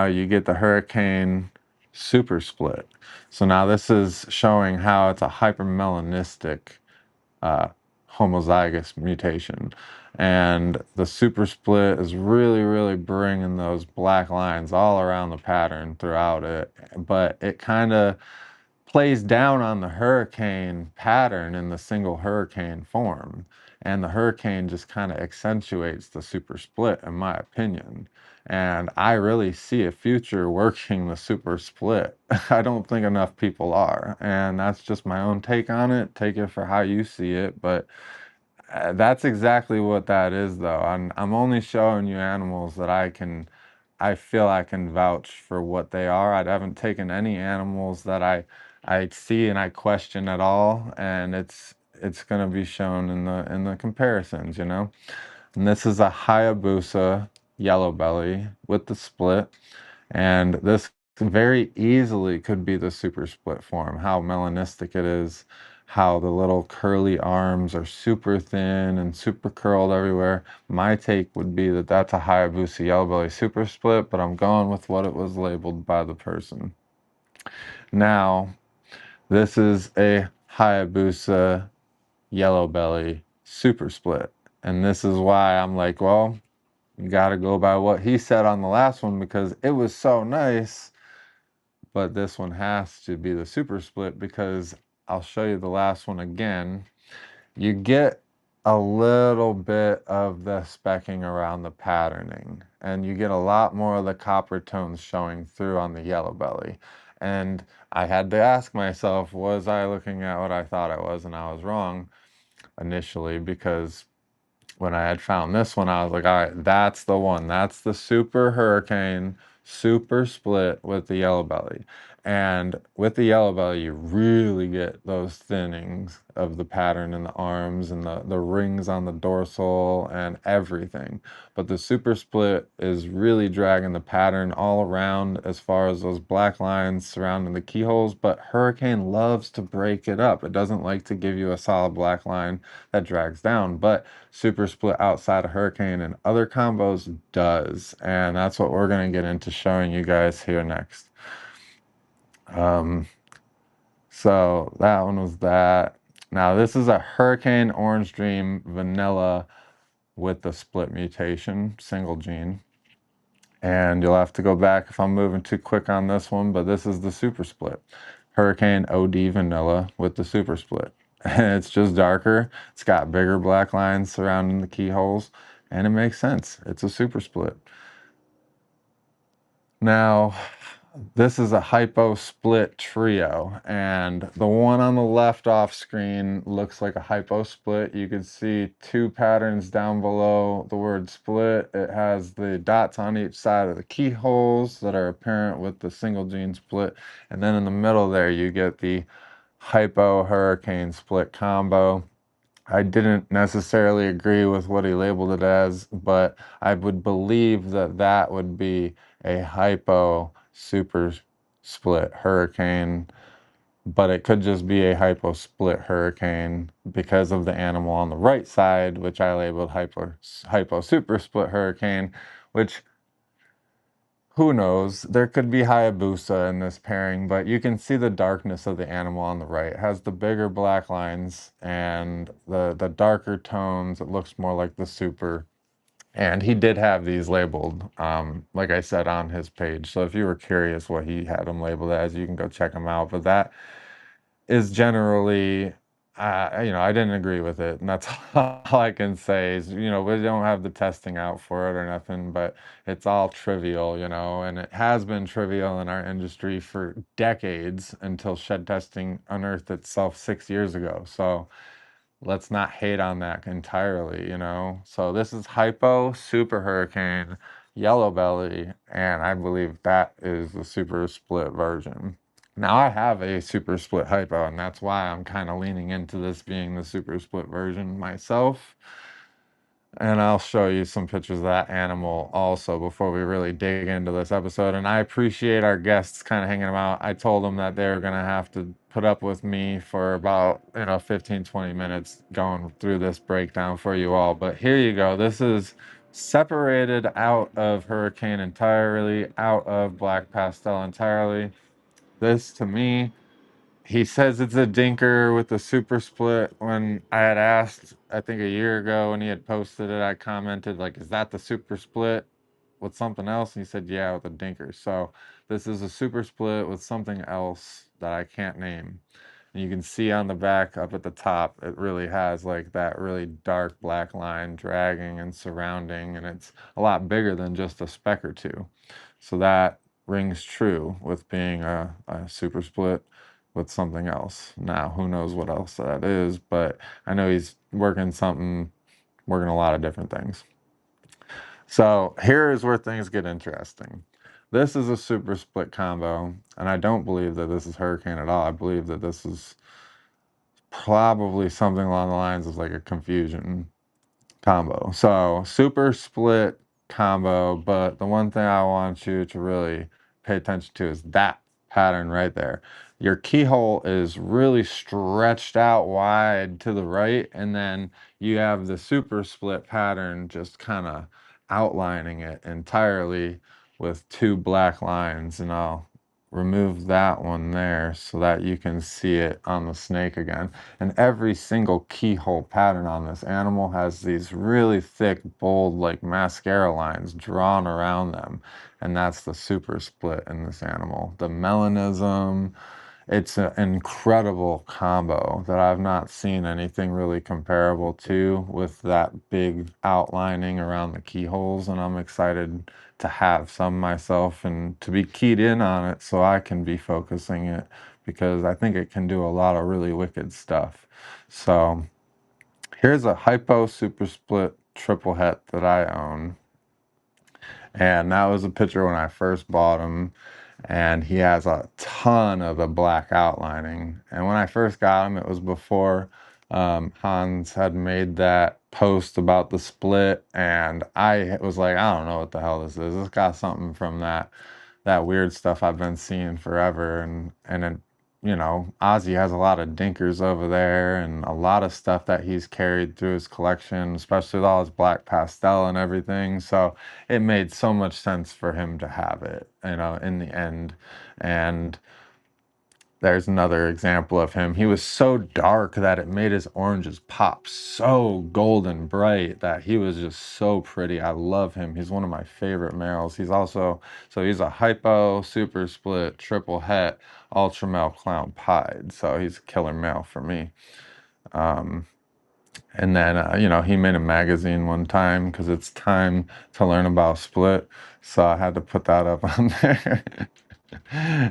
you get the Hurricane Super Split. So now this is showing how it's a hypermelanistic homozygous mutation. And the super split is really, really bringing those black lines all around the pattern throughout it. But it kind of plays down on the hurricane pattern in the single hurricane form. And the hurricane just kind of accentuates the super split, in my opinion. And I really see a future working the super split. I don't think enough people are. And that's just my own take on it. Take it for how you see it. But that's exactly what that is, though. I'm only showing you animals that I feel I can vouch for what they are. I haven't taken any animals that I see and I question at all, and it's gonna be shown in the comparisons, you know. And this is a Hayabusa yellow belly with the split, and this very easily could be the super split form. How melanistic it is, how the little curly arms are super thin and super curled everywhere. My take would be that that's a Hayabusa yellow belly super split, but I'm going with what it was labeled by the person. Now, this is a Hayabusa yellow belly super split. And this is why I'm like, well, you got to go by what he said on the last one because it was so nice. But this one has to be the super split because I'll show you the last one again. You get a little bit of the specking around the patterning, and you get a lot more of the copper tones showing through on the yellow belly. And I had to ask myself, was I looking at what I thought I was? And I was wrong initially, because when I had found this one, I was like, all right, that's the one. That's the Super Hurricane Super Split with the yellow belly. And with the yellow belly, you really get those thinnings of the pattern in the arms and the rings on the dorsal and everything. But the Super Split is really dragging the pattern all around as far as those black lines surrounding the keyholes. But Hurricane loves to break it up. It doesn't like to give you a solid black line that drags down. But Super Split outside of Hurricane and other combos does. And that's what we're going to get into showing you guys here next. So that one was that. Now this is a Hurricane Orange Dream Vanilla with the split mutation, single gene. And you'll have to go back if I'm moving too quick on this one, but this is the Super Split. Hurricane OD Vanilla with the Super Split. And it's just darker. It's got bigger black lines surrounding the keyholes, and it makes sense. It's a Super Split. Now, this is a hypo split trio, and the one on the left off screen looks like a hypo split. You can see two patterns down below the word split. It has the dots on each side of the keyholes that are apparent with the single gene split, and then in the middle there you get the hypo hurricane split combo. I didn't necessarily agree with what he labeled it as, but I would believe that that would be a hypo super split hurricane, but it could just be a hypo split hurricane because of the animal on the right side, which I labeled hypo super split hurricane, which, who knows? There could be Hayabusa in this pairing, but you can see the darkness of the animal on the right. It has the bigger black lines and the darker tones. It looks more like the super. And he did have these labeled, like I said, on his page. So if you were curious what he had them labeled as, you can go check them out. But that is generally, I didn't agree with it, and that's all I can say is, we don't have the testing out for it or nothing, but it's all trivial, and it has been trivial in our industry for decades until shed testing unearthed itself 6 years ago. So let's not hate on that entirely, So this is hypo super hurricane yellow belly, and I believe that is the super split version. Now I have a super split hypo, and that's why I'm kind of leaning into this being the super split version myself. And I'll show you some pictures of that animal also before we really dig into this episode. And I appreciate our guests kind of hanging out. I told them that they were going to have to put up with me for about 15, 20 minutes going through this breakdown for you all. But here you go. This is separated out of Hurricane entirely, out of Black Pastel entirely. This, to me, he says it's a dinker with the super split. When I had asked, I think a year ago when he had posted it, I commented, like, is that the super split with something else? And he said, yeah, with a dinker. So this is a super split with something else that I can't name. And you can see on the back up at the top, it really has like that really dark black line dragging and surrounding, and it's a lot bigger than just a speck or two. So that rings true with being a super split with something else. Now, who knows what else that is, but I know he's working a lot of different things. So here is where things get interesting. This is a super split combo, and I don't believe that this is Hurricane at all. I believe that this is probably something along the lines of like a confusion combo. So super split combo, but the one thing I want you to really pay attention to is that pattern right there. Your keyhole is really stretched out wide to the right, and then you have the super split pattern just kind of outlining it entirely with two black lines, and I'll remove that one there so that you can see it on the snake again. And every single keyhole pattern on this animal has these really thick, bold, like mascara lines drawn around them. And that's the super split in this animal. The melanism it's an incredible combo that I've not seen anything really comparable to, with that big outlining around the keyholes, and I'm excited to have some myself and to be keyed in on it so I can be focusing it, because I think it can do a lot of really wicked stuff. So here's a hypo super split triple het that I own. And that was a picture when I first bought him, and he has a ton of the black outlining. And when I first got him, it was before Hans had made that post about the split, and I was like, I don't know what the hell this is. This got something from that weird stuff I've been seeing forever, and it, you know, Ozzy has a lot of dinkers over there and a lot of stuff that he's carried through his collection, especially with all his black pastel and everything. So it made so much sense for him to have it, you know, in the end. And there's another example of him. He was so dark that it made his oranges pop so golden bright that he was just so pretty. I love him. He's one of my favorite males. He's also, so he's a hypo, super split, triple het, ultra male clown pied. So he's a killer male for me. And then, you know, he made a magazine one time because it's time to learn about split. So I had to put that up on there.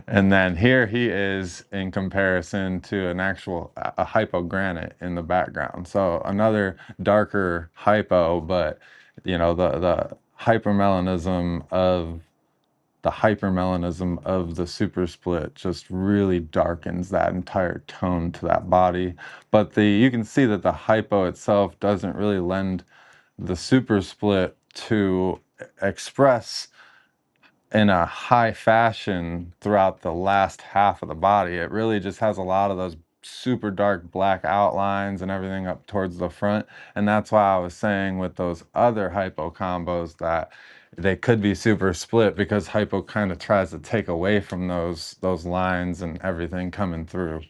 And then here he is in comparison to an actual a hypo granite in the background. So another darker hypo, but you know, the hypermelanism of the super split just really darkens that entire tone to that body. But you can see that the hypo itself doesn't really lend the super split to express in a high fashion throughout the last half of the body. It really just has a lot of those super dark black outlines and everything up towards the front. And that's why I was saying with those other hypo combos that they could be super split, because hypo kind of tries to take away from those lines and everything coming through.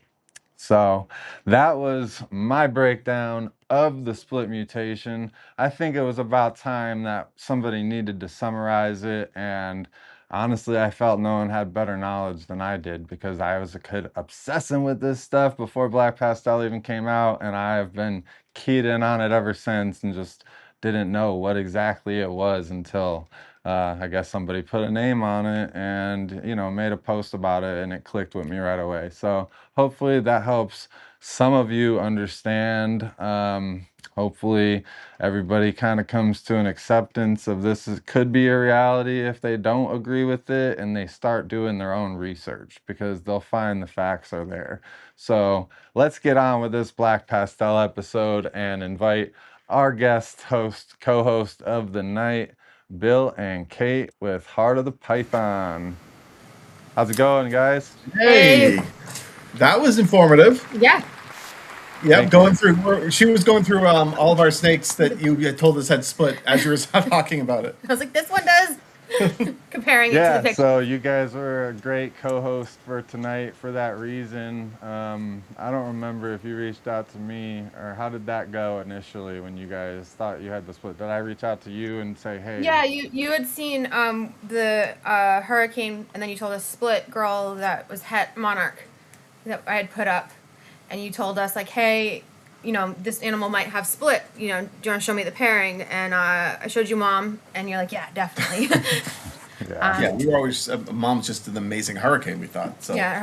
So that was my breakdown of the split mutation. I think it was about time that somebody needed to summarize it, and honestly, I felt no one had better knowledge than I did, because I was a kid obsessing with this stuff before Black Pastel even came out, and I have been keyed in on it ever since and just didn't know what exactly it was until I guess somebody put a name on it and, you know, made a post about it, and it clicked with me right away. So hopefully that helps some of you understand. Hopefully everybody kind of comes to an acceptance of this could be a reality if they don't agree with it, and they start doing their own research, because they'll find the facts are there. So let's get on with this Black Pastel episode and invite our guest host, co-host of the night, Bill and Kate with Heart of the Python. How's it going, guys? Hey, that was informative. Yeah. Yeah, she was going through all of our snakes that you had told us had split as you were talking about it. I was like, this one does. Comparing it to the picture. So you guys were a great co-host for tonight for that reason. I don't remember if you reached out to me, or how did that go initially when you guys thought you had the split? Did I reach out to you and say, hey? Yeah, you had seen the hurricane, and then you told us split girl that was het monarch that I had put up, and you told us like, hey, you know, this animal might have split, you know, do you want to show me the pairing? And I showed you Mom, and you're like, yeah, definitely. Yeah, we were always, Mom's just an amazing hurricane, we thought. So. Yeah,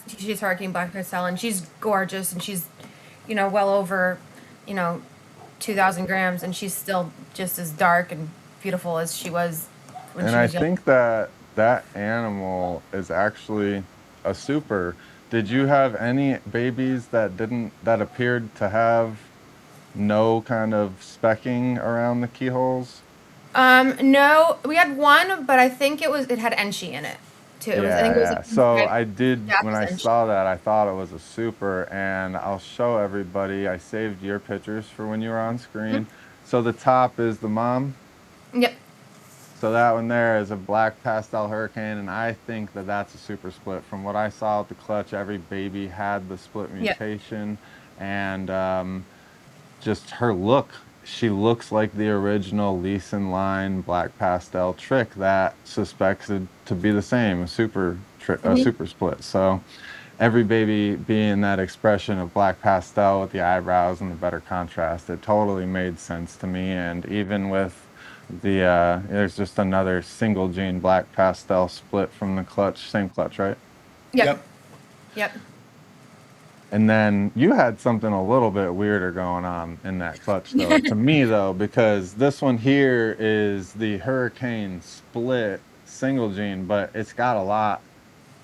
she's Hurricane Black Pastel, and she's gorgeous, and she's, you know, well over, you know, 2,000 grams, and she's still just as dark and beautiful as she was when she was young. And I think that animal is actually a super. Did you have any babies that appeared to have no kind of specking around the keyholes? No, we had one, but I think it had Enchi in it too. So I did, when I saw that, I thought it was a super, and I'll show everybody. I saved your pictures for when you were on screen. Mm-hmm. So the top is the mom. Yep. So that one there is a Black Pastel Hurricane, and I think that's a super split. From what I saw at the clutch, every baby had the split mutation. Yep. And just her look, she looks like the original Leeson line Black Pastel trick that suspected to be the same, a super split. So every baby being that expression of black pastel with the eyebrows and the better contrast, it totally made sense to me. And even with the there's just another single gene black pastel split from the clutch, same clutch, right? Yep. Yep. And then you had something a little bit weirder going on in that clutch, though, to me, though, because this one here is the Hurricane split single gene, but it's got a lot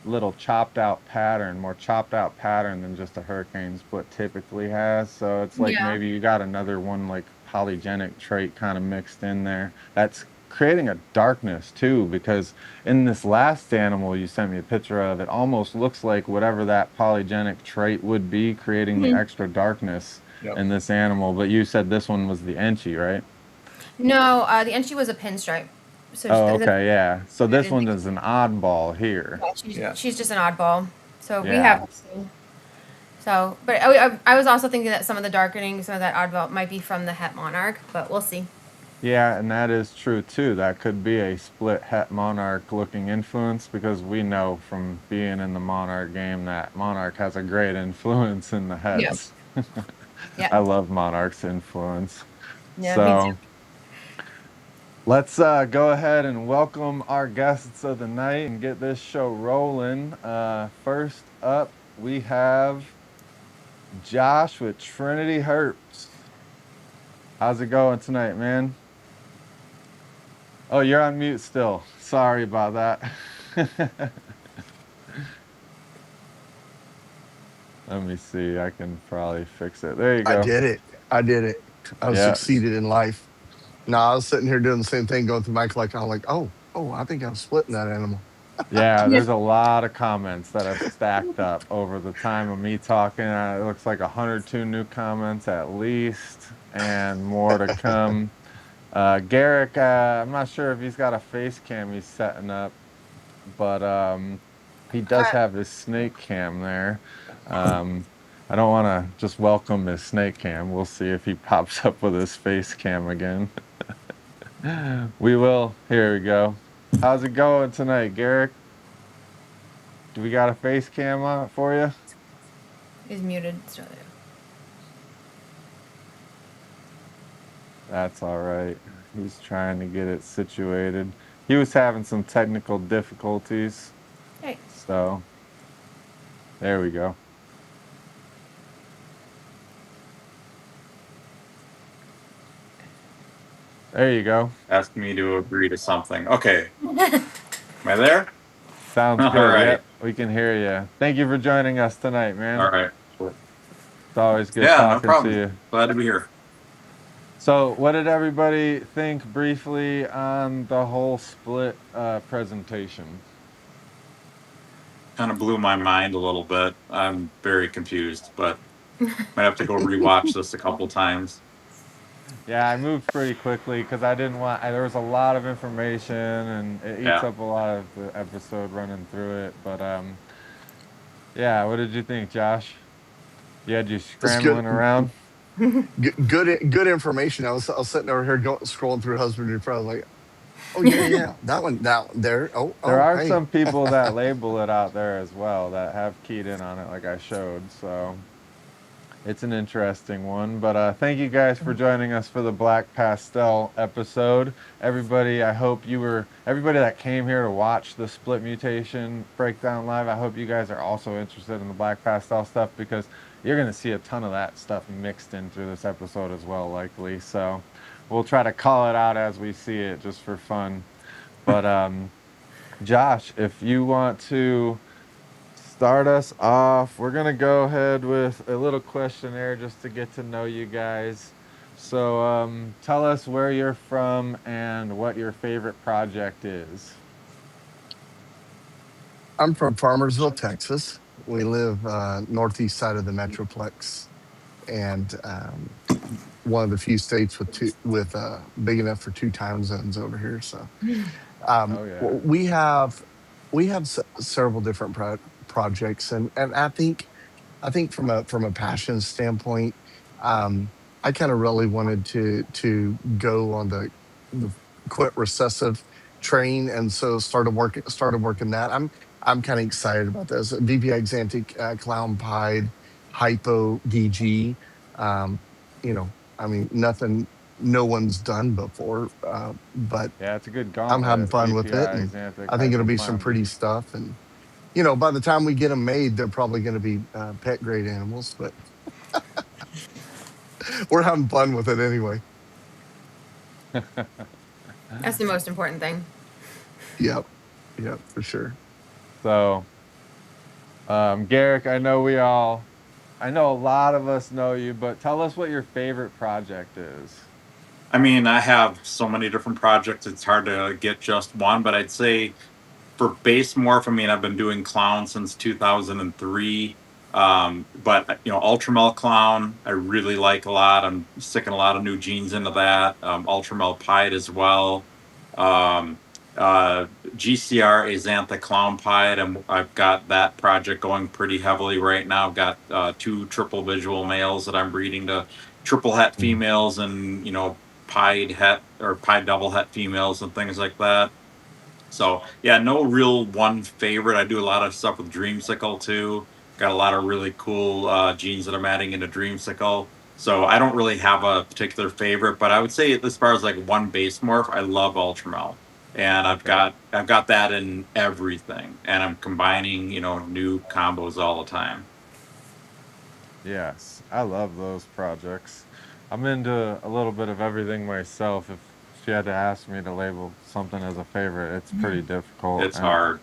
little chopped out pattern, more chopped out pattern than just a Hurricane split typically has. So it's like Yeah. maybe you got another one like polygenic trait kind of mixed in there. That's creating a darkness too, because in this last animal you sent me a picture of, it almost looks like whatever that polygenic trait would be creating the extra darkness in this animal. But you said this one was the Enchi, right? No, the Enchi was a pinstripe. So Oh, okay, yeah. So this one is an oddball here. She's just an oddball. So we Yeah. have two. So, but I was also thinking that some of the darkening, some of that oddball might be from the Het Monarch, but we'll see. Yeah, and that is true too. That could be a split Het Monarch looking influence, because we know from being in the Monarch game that Monarch has a great influence in the Hets. Yeah. I love Monarch's influence. Yeah, me So too. let's go ahead and welcome our guests of the night and get this show rolling. First up, we have Josh with Trinity Herps. How's it going tonight, man? Oh, you're on mute still. Sorry about that. Let me see. I can probably fix it. There you go. I did it. I succeeded in life. No, I was sitting here doing the same thing, going through my collection. I'm like, oh, I think I'm splitting that animal. Yeah, there's a lot of comments that have stacked up over the time of me talking. It looks like 102 new comments at least, and more to come. Garrick, I'm not sure if he's got a face cam he's setting up, but he does have his snake cam there. I don't want to just welcome his snake cam. We'll see if he pops up with his face cam again. We will. Here we go. How's it going tonight, Garrick? Do we got a face cam for you? He's muted. Still there. That's all right. He's trying to get it situated. He was having some technical difficulties. Hey. So, there we go. There you go. Ask me to agree to something. Okay. Am I there? Sounds good. All right. Yep, we can hear you. Thank you for joining us tonight, man. All right. It's always good Yeah, no talking problem. to you. Glad to be here. So, what did everybody think briefly on the whole split presentation? Kind of blew my mind a little bit. I'm very confused, but might have to go rewatch this a couple times. Yeah, I moved pretty quickly because I didn't want. There was a lot of information, and it eats up a lot of the episode running through it. But yeah, what did you think, Josh? You had you scrambling around. Good information. I was sitting over here scrolling through Husbandry Pro. I was like, oh yeah, that one there. There are some people that label it out there as well that have keyed in on it, like I showed. So it's an interesting one. But thank you guys for joining us for the Black Pastel episode. Everybody, I hope everybody that came here to watch the split mutation breakdown live, I hope you guys are also interested in the Black Pastel stuff, because you're going to see a ton of that stuff mixed in through this episode as well, likely. So we'll try to call it out as we see it, just for fun. But Josh, if you want to start us off, we're going to go ahead with a little questionnaire just to get to know you guys. So tell us where you're from and what your favorite project is. I'm from Farmersville, Texas. We live northeast side of the Metroplex, and one of the few states with big enough for 2 time zones over here. So we have several different projects, and I think from a passion standpoint, I kind of really wanted to go on the quit recessive train, and so started working that. I'm kind of excited about this. VPI Xanthic, Clown Pied, Hypo DG. Um, you know, I mean, nothing, no one's done before, but Yeah, it's a good I'm having gauntlet. fun with it, VPI, and Xanthic, I think it'll be some Hypoclown pretty DG. stuff. And by the time we get them made, they're probably going to be pet grade animals, but we're having fun with it anyway. That's the most important thing. Yep, for sure. So, Garrick, I know a lot of us know you, but tell us what your favorite project is. I mean, I have so many different projects. It's hard to get just one, but I'd say for base morph, I mean, I've been doing clown since 2003. But Ultramel clown, I really like a lot. I'm sticking a lot of new genes into that. Ultramel pied as well. GCR Axantha clown pied. I've got that project going pretty heavily right now. I've got 2 triple visual males that I'm breeding to triple het females, and pied het or pied double het females and things like that. So yeah, no real one favorite. I do a lot of stuff with Dreamsicle too. Got a lot of really cool genes that I'm adding into Dreamsicle. So I don't really have a particular favorite, but I would say as far as like one base morph, I love Ultramel. And I've got that in everything. And I'm combining, new combos all the time. Yes, I love those projects. I'm into a little bit of everything myself. If you had to ask me to label something as a favorite, it's pretty difficult. It's hard.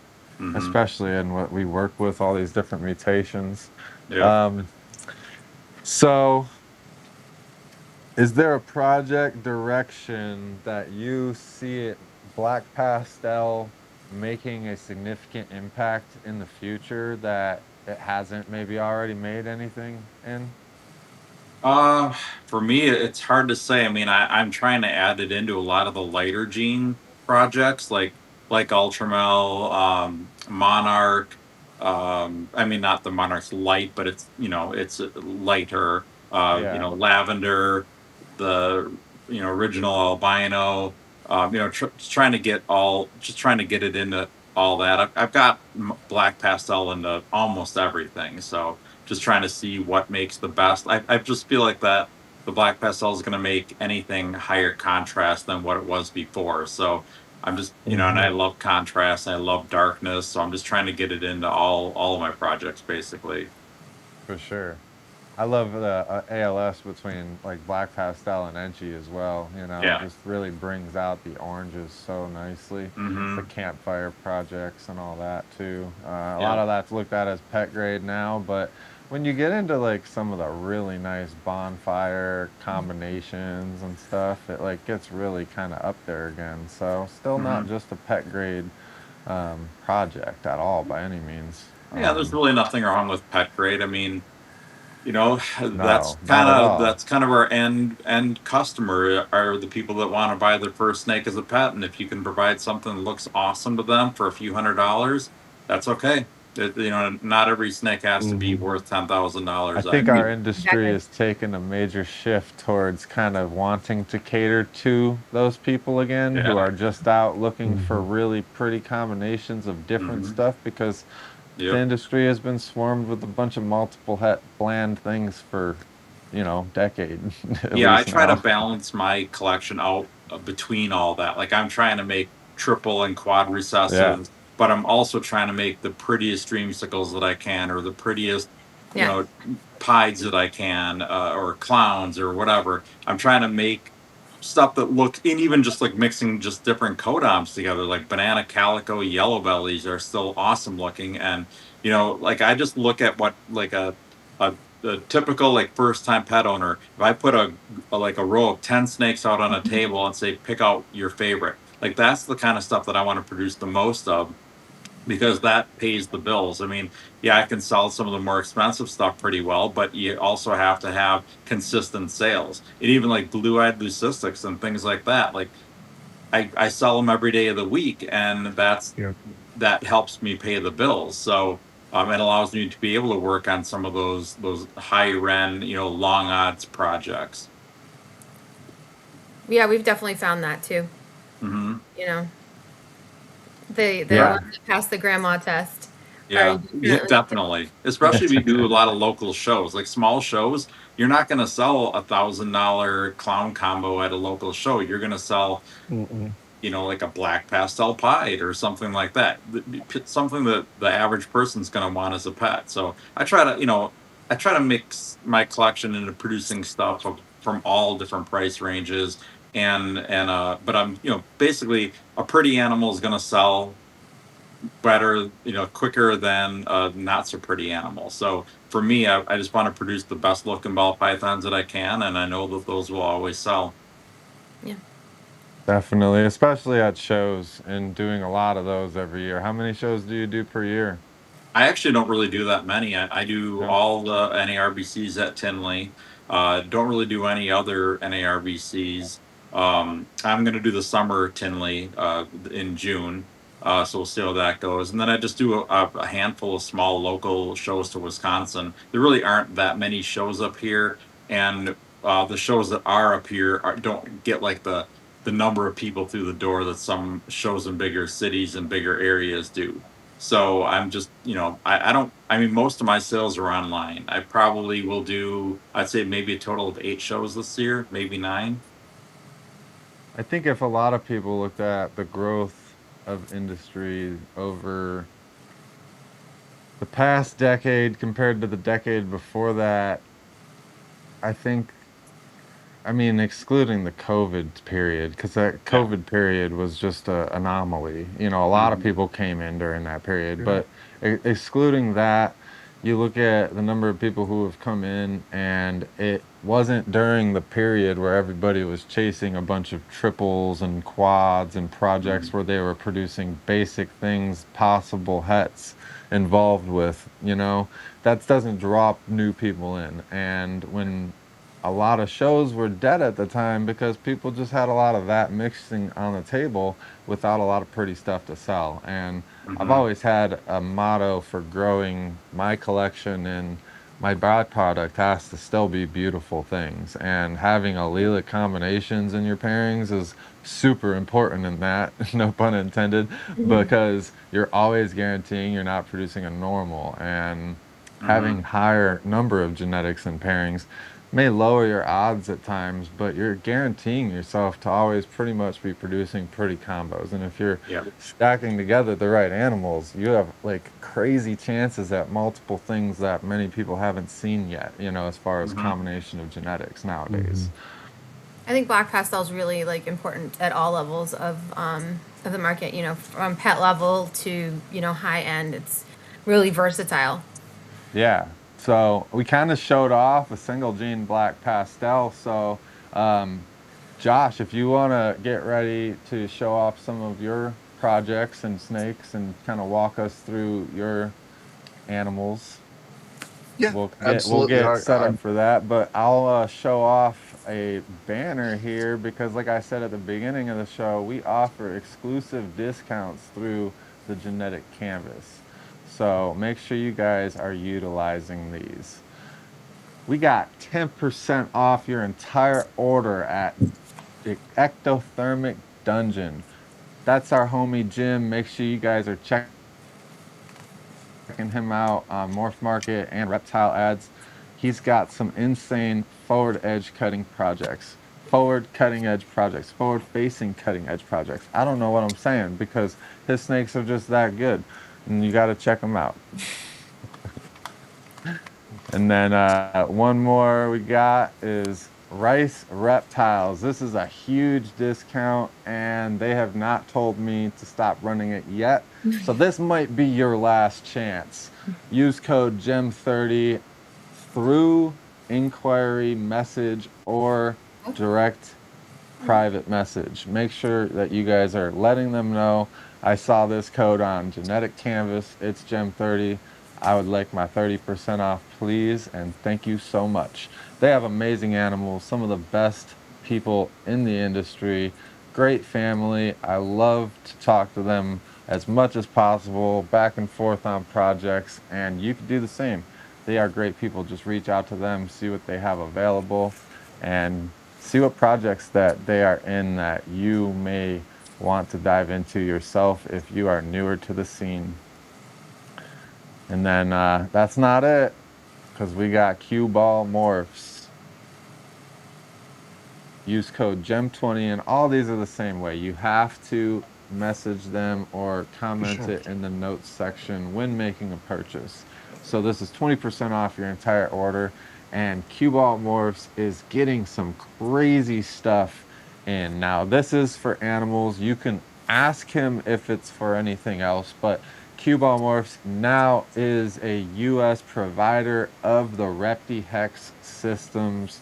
Especially in what we work with, all these different mutations. Yeah. So is there a project direction that you see it, Black Pastel, making a significant impact in the future that it hasn't maybe already made anything in? For me, it's hard to say. I mean, I'm trying to add it into a lot of the lighter gene projects, like Ultramel, Monarch. I mean, not the Monarch's light, but it's lighter. Lavender, the original albino. Just trying to get it into all that. I've got Black Pastel into almost everything, so just trying to see what makes the best. I just feel like that the Black Pastel is going to make anything higher contrast than what it was before. So I'm just, and I love contrast, and I love darkness. So I'm just trying to get it into all of my projects, basically. For sure. I love the ALS between like Black Pastel and Enchi as well. Yeah. It just really brings out the oranges so nicely. The campfire projects and all that too. A lot of that's looked at as pet grade now, but when you get into like some of the really nice bonfire combinations and stuff, it like gets really kind of up there again. So still not just a pet grade project at all by any means. Yeah, there's really nothing wrong with pet grade. I mean, that's not kind of our end customer are the people that want to buy their first snake as a pet, and if you can provide something that looks awesome to them for a few $100s, that's okay. Not every snake has to be worth $10,000. I think our industry has taken a major shift towards kind of wanting to cater to those people again who are just out looking for really pretty combinations of different stuff, because the industry has been swarmed with a bunch of multiple het bland things for, decades. Yeah, I try to balance my collection out between all that. Like I'm trying to make triple and quad recessives, but I'm also trying to make the prettiest dreamsicles that I can, or the prettiest, pieds that I can, or clowns or whatever. I'm trying to make stuff that look, and even just like mixing just different codons together, like banana calico yellow bellies are still awesome looking. And like I just look at what like a typical like first time pet owner, if I put a row of 10 snakes out on a table and say pick out your favorite, like that's the kind of stuff that I want to produce the most of, because that pays the bills. I mean, I can sell some of the more expensive stuff pretty well, but you also have to have consistent sales. And even like blue-eyed leucistics and things like that, like I sell them every day of the week, and that helps me pay the bills. So it allows me to be able to work on some of those high-end, long odds projects. Yeah, we've definitely found that too. Mm-hmm. They pass the grandma test. Yeah, definitely. definitely. Especially if you do a lot of local shows, like small shows, you're not going to sell $1,000 clown combo at a local show. You're going to sell, Mm-mm. you know, like a black pastel pied or something like that. Something that the average person's going to want as a pet. So I try to, you know, I try to mix my collection into producing stuff from all different price ranges. But I'm, you know, basically a pretty animal is going to sell better, you know, quicker than a not so pretty animal. So for me, I just want to produce the best looking ball pythons that I can, and I know that those will always sell. Yeah. Definitely, especially at shows and doing a lot of those every year. How many shows do you do per year? I actually don't really do that many. I do No. all the NARBCs at Tinley. Don't really do any other NARBCs. I'm going to do the summer Tinley in June. So we'll see how that goes. And then I just do a handful of small local shows to Wisconsin. There really aren't that many shows up here. And the shows that are up here don't get like the number of people through the door that some shows in bigger cities and bigger areas do. So I'm just, you know, I don't, I mean, most of my sales are online. I probably will do, I'd say maybe a total of 8 shows this year, maybe 9. I think if a lot of people looked at the growth of industry over the past decade compared to the decade before that, I think, I mean, excluding the COVID period, because that Yeah. COVID period was just an anomaly. You know, a lot of people came in during that period, but excluding that, you look at the number of people who have come in, and it wasn't during the period where everybody was chasing a bunch of triples and quads and projects where they were producing basic things, possible hets involved with, you know, that doesn't drop new people in. And when a lot of shows were dead at the time because people just had a lot of that mixing on the table without a lot of pretty stuff to sell. And I've always had a motto for growing my collection, and my byproduct has to still be beautiful things. And having allelic combinations in your pairings is super important in that, no pun intended, because you're always guaranteeing you're not producing a normal. And having higher number of genetics and pairings may lower your odds at times, but you're guaranteeing yourself to always pretty much be producing pretty combos. And if you're stacking together the right animals, you have like crazy chances at multiple things that many people haven't seen yet, you know, as far as combination of genetics nowadays. I think black pastel is really like important at all levels of the market. You know, from pet level to, you know, high end. It's really versatile. Yeah. So we kind of showed off a single gene black pastel. So, Josh, if you want to get ready to show off some of your projects and snakes and kind of walk us through your animals, Yeah, we'll absolutely. get set up for that. But I'll show off a banner here because, like I said at the beginning of the show, we offer exclusive discounts through the genetic canvas. So make sure you guys are utilizing these. We got 10% off your entire order at the Ectothermic Dungeon. That's our homie Jim. Make sure you guys are checking him out on Morph Market and Reptile Ads. He's got some insane forward edge cutting projects. Forward cutting edge projects. Forward facing cutting edge projects. I don't know what I'm saying because his snakes are just that good. And you got to check them out. And then one more we got is Rice Reptiles. This is a huge discount, and they have not told me to stop running it yet. So this might be your last chance. Use code GEM30 through inquiry message or direct private message. Make sure that you guys are letting them know I saw this code on Genetic Canvas. It's GEM30. I would like my 30% off, please, and thank you so much. They have amazing animals, some of the best people in the industry, great family. I love to talk to them as much as possible, back and forth on projects, and you can do the same. They are great people. Just reach out to them, see what they have available, and see what projects that they are in that you may want to dive into yourself if you are newer to the scene. And then that's not it, because we got cue ball morphs. Use code GEM20, and all these are the same way. You have to message them or comment it in the notes section when making a purchase. So this is 20% off your entire order, and Cue Ball Morphs is getting some crazy stuff in. Now, this is for animals. You can ask him if it's for anything else, but Cue Ball Morphs now is a US provider of the ReptiHex systems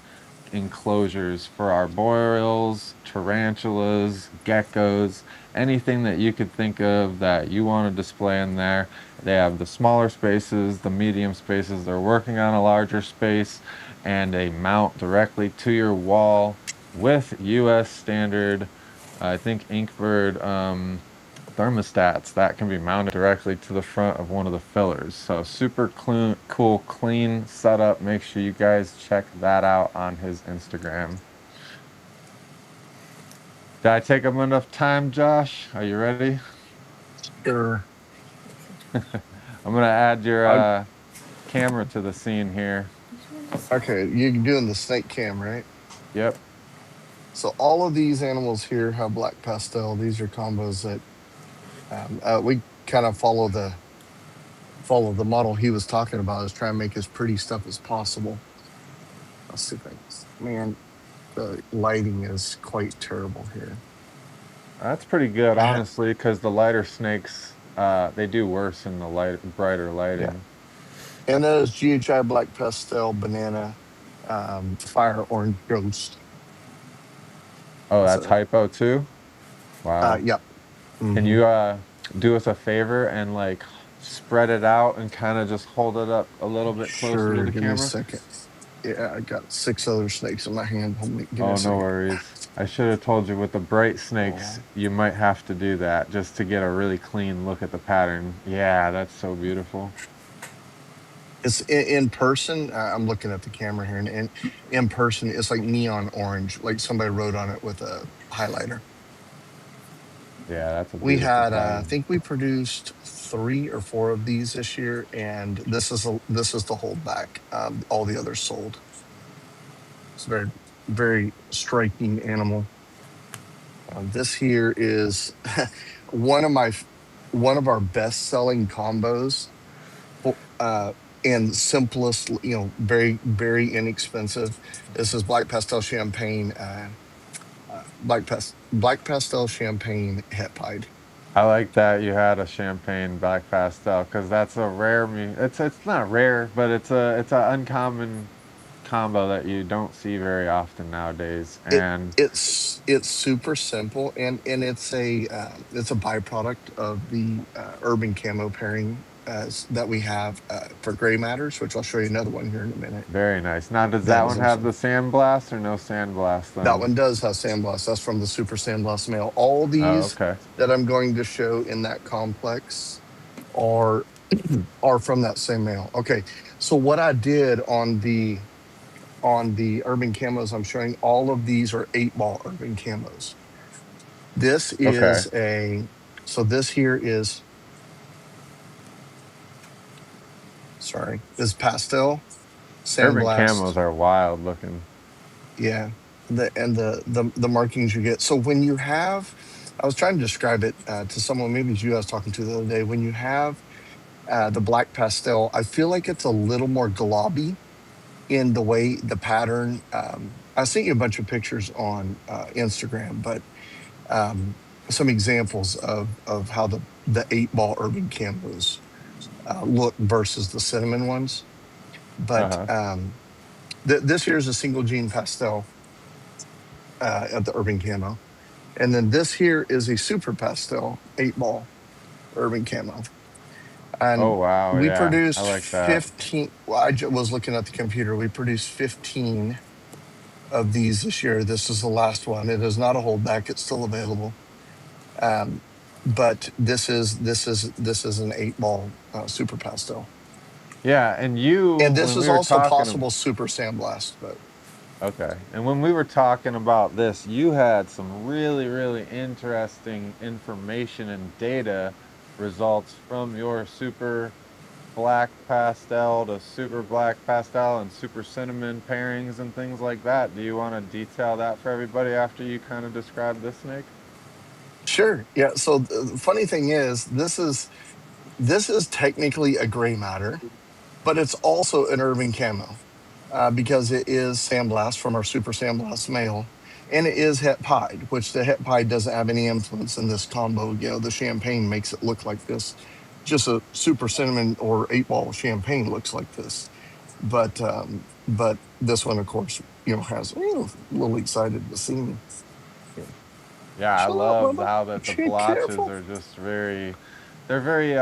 enclosures for arboreals, tarantulas, geckos, anything that you could think of that you want to display in there. They have the smaller spaces, the medium spaces. They're working on a larger space and a mount directly to your wall with US standard, I think Inkbird thermostats that can be mounted directly to the front of one of the fillers. So super cool, clean setup. Make sure you guys check that out on his Instagram. Did I take up enough time, Josh? Are you ready? Sure. I'm gonna add your camera to the scene here. Okay, you're doing the snake cam, right? Yep. So all of these animals here have black pastel. These are combos that we kind of follow the model he was talking about, is try and make as pretty stuff as possible. Let's see things. Man, the lighting is quite terrible here. That's pretty good, honestly, because the lighter snakes, they do worse in the brighter lighting. Yeah. And that is GHI Black Pastel Banana Fire Orange Ghost. Oh, that's hypo too? Wow. Yep. Can you do us a favor and like spread it out and kind of just hold it up a little bit closer to the Give camera? me a second. Yeah, I got 6 other snakes in my hand. Oh, no worries. I should have told you with the bright snakes, you might have to do that just to get a really clean look at the pattern. Yeah, that's so beautiful. It's in person. I'm looking at the camera here, and in person, it's like neon orange, like somebody wrote on it with a highlighter. Yeah, that's a we had. I think we produced 3 or 4 of these this year, and this is the holdback. All the others sold. It's a very, very striking animal. This here is one of our best selling combos. And simplest, very, very inexpensive. This is Black Pastel Champagne, Black Pastel Champagne Het Pied. I like that you had a champagne black pastel, because that's a rare. It's not rare, but it's an uncommon combo that you don't see very often nowadays. And it's super simple, and it's a byproduct of the urban camo pairing that we have for gray matters, which I'll show you another one here in a minute. Very nice. Now, does that one have the sandblast or no sandblast? That one does have sandblast. That's from the super sandblast male. All these that I'm going to show in that complex are from that same male. Okay, so what I did on the urban camos I'm showing, all of these are 8-ball urban camos. This is this here is, is pastel sandblast. Urban camos are wild looking. Yeah, the markings you get. So when you have, I was trying to describe it to someone, maybe it's you I was talking to the other day. When you have the black pastel, I feel like it's a little more globby in the way the pattern. I sent you a bunch of pictures on Instagram, but some examples of how the 8-ball urban camos look versus the cinnamon ones. But this here is a single gene pastel at the urban camo, and then this here is a super pastel 8-ball urban camo. And we produced 15. Well, I was looking at the computer. We produced 15 of these this year. This is the last one. It is not a holdback. It's still available. But this is an 8-ball super pastel. Yeah, and this is also possible super sandblast, but. Okay, and when we were talking about this, you had some really, really interesting information and data results from your super black pastel to super black pastel and super cinnamon pairings and things like that. Do you want to detail that for everybody after you kind of describe this snake? Sure. Yeah. So the funny thing is, this is technically a gray matter, but it's also an urban camo because it is sandblast from our super sandblast male, and it is het pied, which the het pied doesn't have any influence in this combo. You know, the champagne makes it look like this. Just a super cinnamon or 8-ball champagne looks like this, but this one, of course, has a little excited to see me. Yeah, I Shut up, love Bubba. how that the Shit, blotches careful. are just very, they're very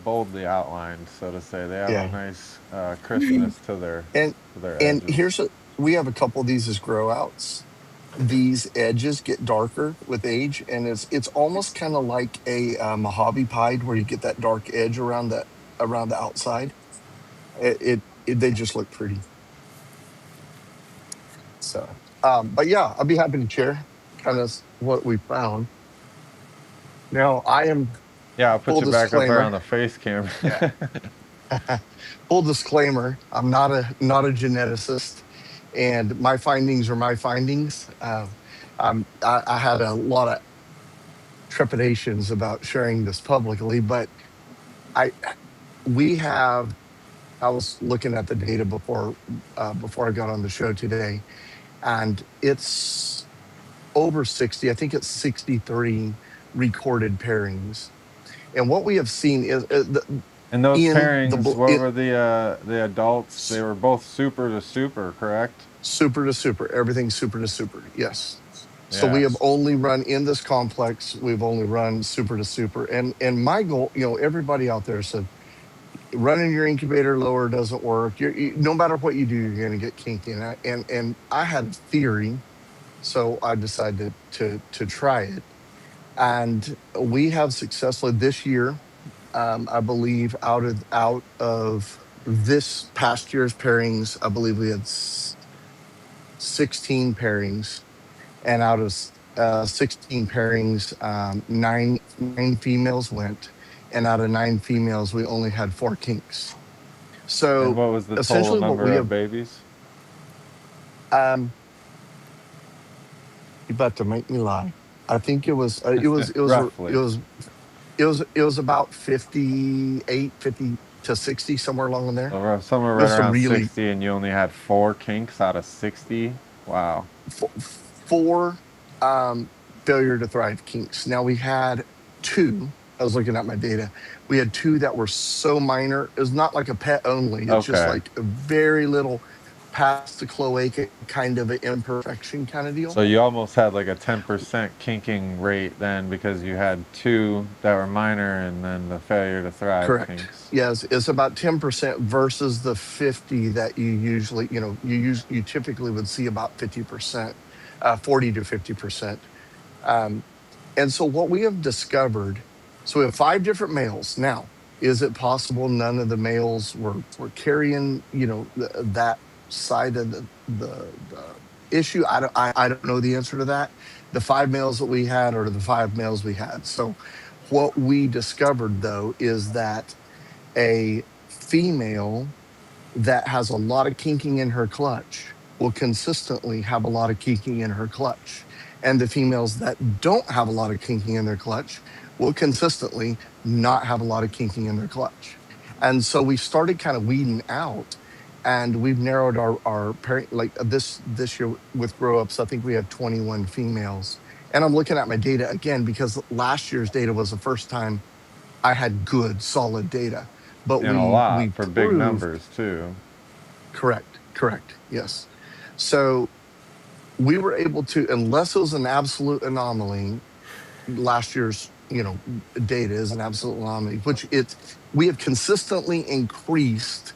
boldly outlined, so to say. They have a Yeah. nice crispness to their And edges. we have a couple of these as grow outs. These edges get darker with age, and it's almost kind of like a Mojave pied, where you get that dark edge around the outside. They just look pretty. So, but yeah, I'll be happy to share kind of what we found. Now, I am. Yeah, I'll put full you back up there disclaimer. on the face cam. Yeah. Full disclaimer: I'm not a geneticist, and my findings are my findings. I had a lot of trepidations about sharing this publicly, but I was looking at the data before I got on the show today, and it's over 60. I think it's 63 recorded pairings, and what we have seen is And those in pairings, what were the adults? They were both super to super, correct? Super to super, everything super to super. Yes. So we have Yes. only run in this complex. We've only run super to super, and my goal, everybody out there said, running your incubator lower doesn't work. No matter what you do, you're going to get kinky. And I had a theory, so I decided to try it, and we have successfully this year. I believe out of this past year's pairings, I believe we had 16 pairings, and out of 16 pairings, nine females went, and out of 9 females, we only had 4 kinks. So and what was the total essentially number what we of have, babies? you're about to make me lie. I think it was Roughly. it was about 58, 50 to 60, somewhere along in there. So somewhere right around 60, and you only had 4 kinks out of 60. Wow. 4 failure to thrive kinks. Now we had 2. I was looking at my data. We had 2 that were so minor. It was not like a pet only. It's just like a very little past the cloaca kind of an imperfection kind of deal. So you almost had like a 10% kinking rate then, because you had 2 that were minor and then the failure to thrive kinks. Yes, it's about 10% versus the 50 that you usually, you typically would see about 50%, 40 to 50%. And so what we have discovered, so we have 5 different males. Now, is it possible none of the males were carrying, that side of the issue? I don't know the answer to that. The 5 males that we had are the 5 males we had. So what we discovered, though, is that a female that has a lot of kinking in her clutch will consistently have a lot of kinking in her clutch. And the females that don't have a lot of kinking in their clutch will consistently not have a lot of kinking in their clutch. And so we started kind of weeding out, and we've narrowed our parent, like this year with grow ups. I think we had 21 females. And I'm looking at my data again, because last year's data was the first time I had good, solid data. But and a lot for big numbers too. Correct. Yes. So we were able to, unless it was an absolute anomaly, last year's data is an absolute anomaly, which we have consistently increased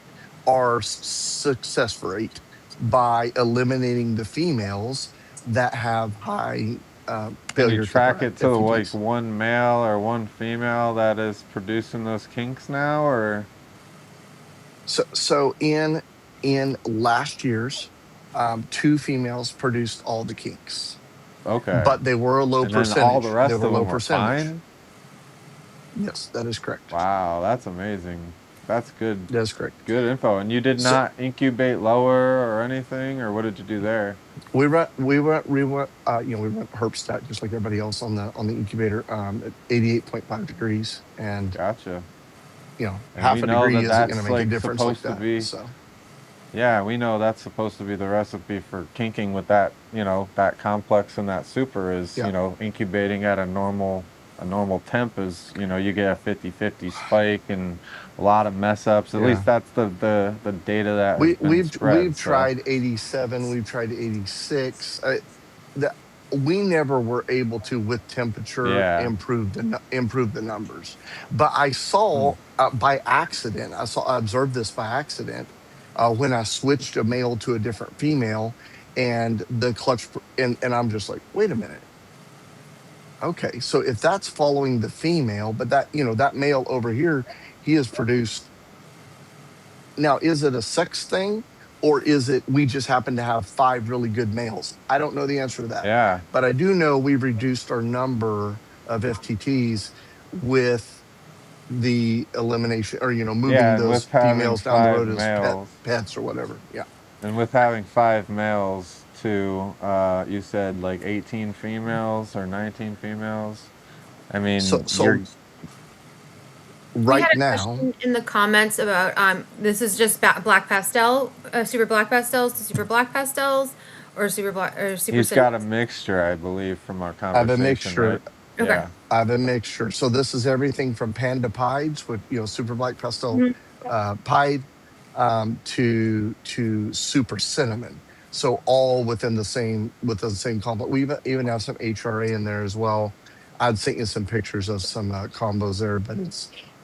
our success rate by eliminating the females that have high Can you track it to like one male or one female that is producing those kinks now, or? So in last year's, 2 females produced all the kinks. Okay. But they were a low percentage. All the rest they of them were fine? Yes, that is correct. Wow, that's amazing. That's good. That's correct. Good info. And you did not incubate lower or anything, or what did you do there? We run herp just like everybody else on the incubator at 88.5 degrees, and gotcha. And half a degree isn't going to that's make a difference like that. To be, so yeah, we know that's supposed to be the recipe for kinking with that, that complex and that super is, incubating at a normal temp is, you get a 50-50 spike and a lot of mess ups. At least that's the data that we've tried 87, we've tried 86. We never were able to, with temperature, improve the numbers. But I saw by accident, I observed this by accident when I switched a male to a different female, and the clutch, and I'm just like, wait a minute. Okay, so if that's following the female, but that that male over here, he has produced. Now, is it a sex thing? Or is it we just happen to have 5 really good males? I don't know the answer to that. Yeah. But I do know we've reduced our number of FTTs with the elimination or, moving those females down the road as pets or whatever. Yeah. And with having 5 males to, you said like 18 females or 19 females. I mean, so right now in the comments about this is just black pastel, super black pastels to super black pastels, or super black or super. He's got a mixture, I believe, from our conversation. I have a mixture. Right? Okay. Yeah. I have a mixture. So this is everything from panda pieds with super black pastel pied to super cinnamon. So all within the same complex. We even have some HRA in there as well. I'd sent you some pictures of some combos there, but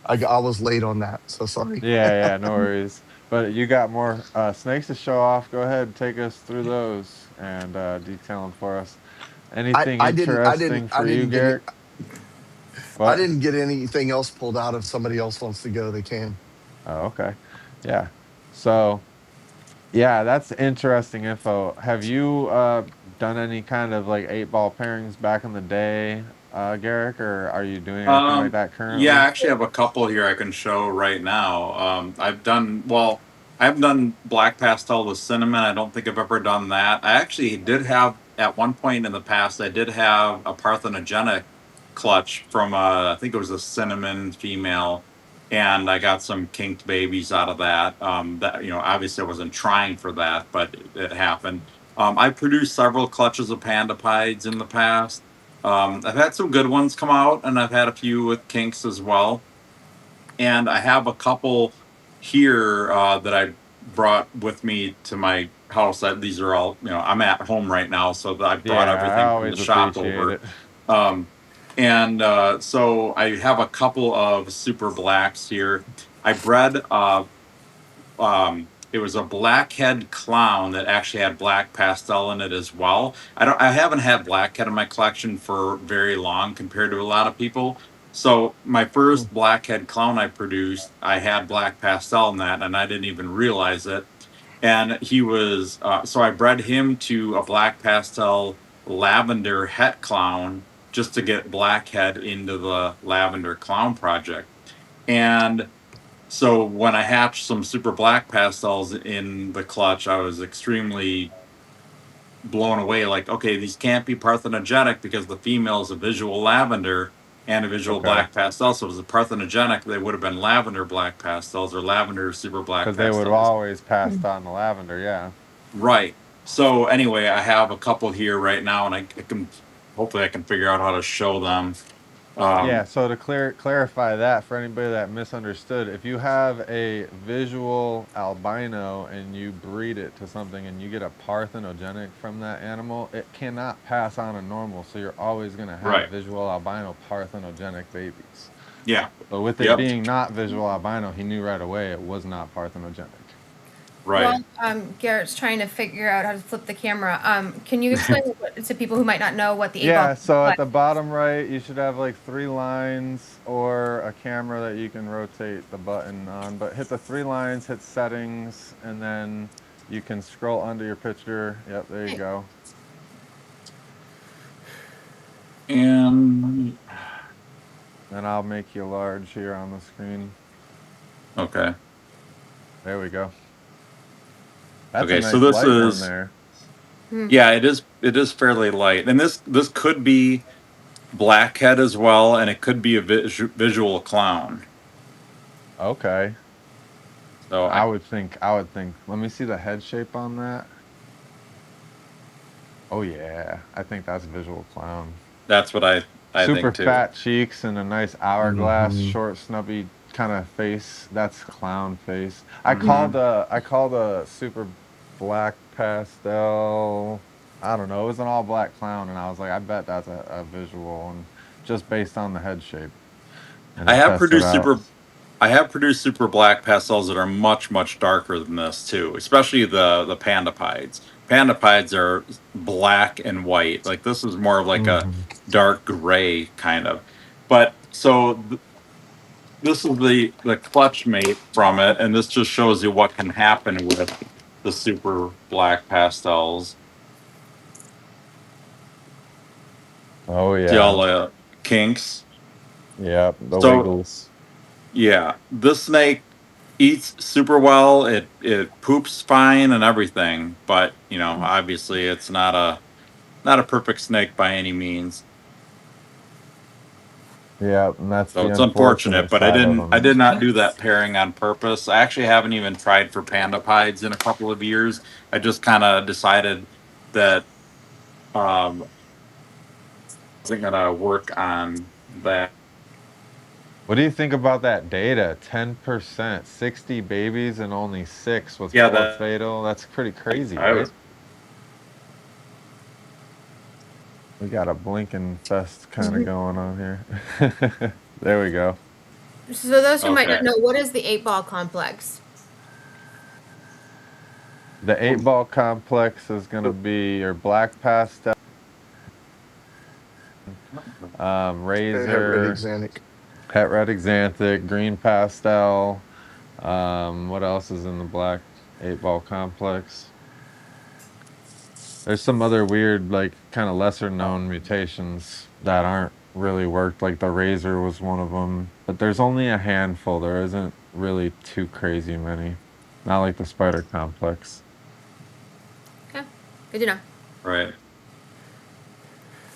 I was late on that, so sorry. Yeah, no worries. But you got more snakes to show off. Go ahead and take us through those and detail them for us. Anything interesting for you, Garrett? I didn't get anything else pulled out. If somebody else wants to go, they can. Oh, okay. Yeah. So, yeah, that's interesting info. Have you done any kind of like 8-ball pairings back in the day, Garrick, or are you doing anything like that currently? Yeah, I actually have a couple here I can show right now. I haven't done black pastel with cinnamon. I don't think I've ever done that. I actually did have, at one point in the past, I did have a parthenogenic clutch from, I think it was a cinnamon female, and I got some kinked babies out of that. That obviously I wasn't trying for that, but it happened. I produced several clutches of panda pieds in the past. I've had some good ones come out, and I've had a few with kinks as well. And I have a couple here that I brought with me to my house. These are all, I'm at home right now, so I brought everything from the shop over. So I have a couple of super blacks here. I bred it was a blackhead clown that actually had black pastel in it as well. I haven't had blackhead in my collection for very long compared to a lot of people. So my first blackhead clown I produced, I had black pastel in that, and I didn't even realize it. And he was so I bred him to a black pastel lavender het clown just to get blackhead into the lavender clown project. And so when I hatched some super black pastels in the clutch, I was extremely blown away. Like, okay, these can't be parthenogenic because the female is a visual lavender and a visual black pastel. So if it was a parthenogenic, they would have been lavender black pastels or lavender super black pastels. Because they would have always passed on the lavender, yeah. Right. So anyway, I have a couple here right now, and I can hopefully I can figure out how to show them. Yeah, so to clarify that for anybody that misunderstood, if you have a visual albino and you breed it to something and you get a parthenogenic from that animal, it cannot pass on a normal, so you're always going to have visual albino parthenogenic babies. Yeah. But with it being not visual albino, he knew right away it was not parthenogenic. Right. Well, Garrett's trying to figure out how to flip the camera. Can you explain to people who might not know what the 8-ball? Yeah, so at the bottom right, you should have like 3 lines or a camera that you can rotate the button on. But hit the 3 lines, hit settings, and then you can scroll under your picture. Yep, there you go. And I'll make you large here on the screen. Okay. There we go. That's Okay, a so nice this light one is there. yeah, it is fairly light. And this could be blackhead as well, and it could be a visual clown. Okay. So I would think, let me see the head shape on that. Oh yeah, I think that's visual clown. that's what I Super think too. fat cheeks and a nice hourglass, Mhm. short, snubby kind of face. That's clown face. Mhm. I called a super black pastel. I don't know. It was an all black clown, and I was like, I bet that's a visual, and just based on the head shape. And I I have tested produced out. super black pastels that are much darker than this too, especially the panda pieds. Panda pieds are black and white. Like this is more of like a Mhm. dark gray kind of. But so this is the clutch mate from it, and this just shows you what can happen with the super black pastels. Oh See all yeah, the kinks. yeah, the So wiggles. yeah, this snake eats super well. It poops fine and everything, but you know, obviously, it's not a perfect snake by any means. Yeah, and that's So the it's unfortunate unfortunate, but side of I them. did not do that pairing on purpose. I actually haven't even tried for panda pieds in a couple of years. I just kind of decided that I wasn't gonna work on that. What do you think about that data? 10%, 60 babies and only 6 with Yeah, 4 that fatal. That's pretty crazy, I right? was We got a blinking fest kind of going on here. There we go. So those who might not okay. know, what is the 8-ball complex? The 8-ball complex is going to be your black pastel, Het red razor, exanic. het red exanthic, green pastel. What else is in the black 8-ball complex? There's some other weird, like, kind of lesser known mutations that aren't really worked. Like the razor was one of them, but there's only a handful. There isn't really too crazy many. Not like the spider complex. Okay, good to know. Right.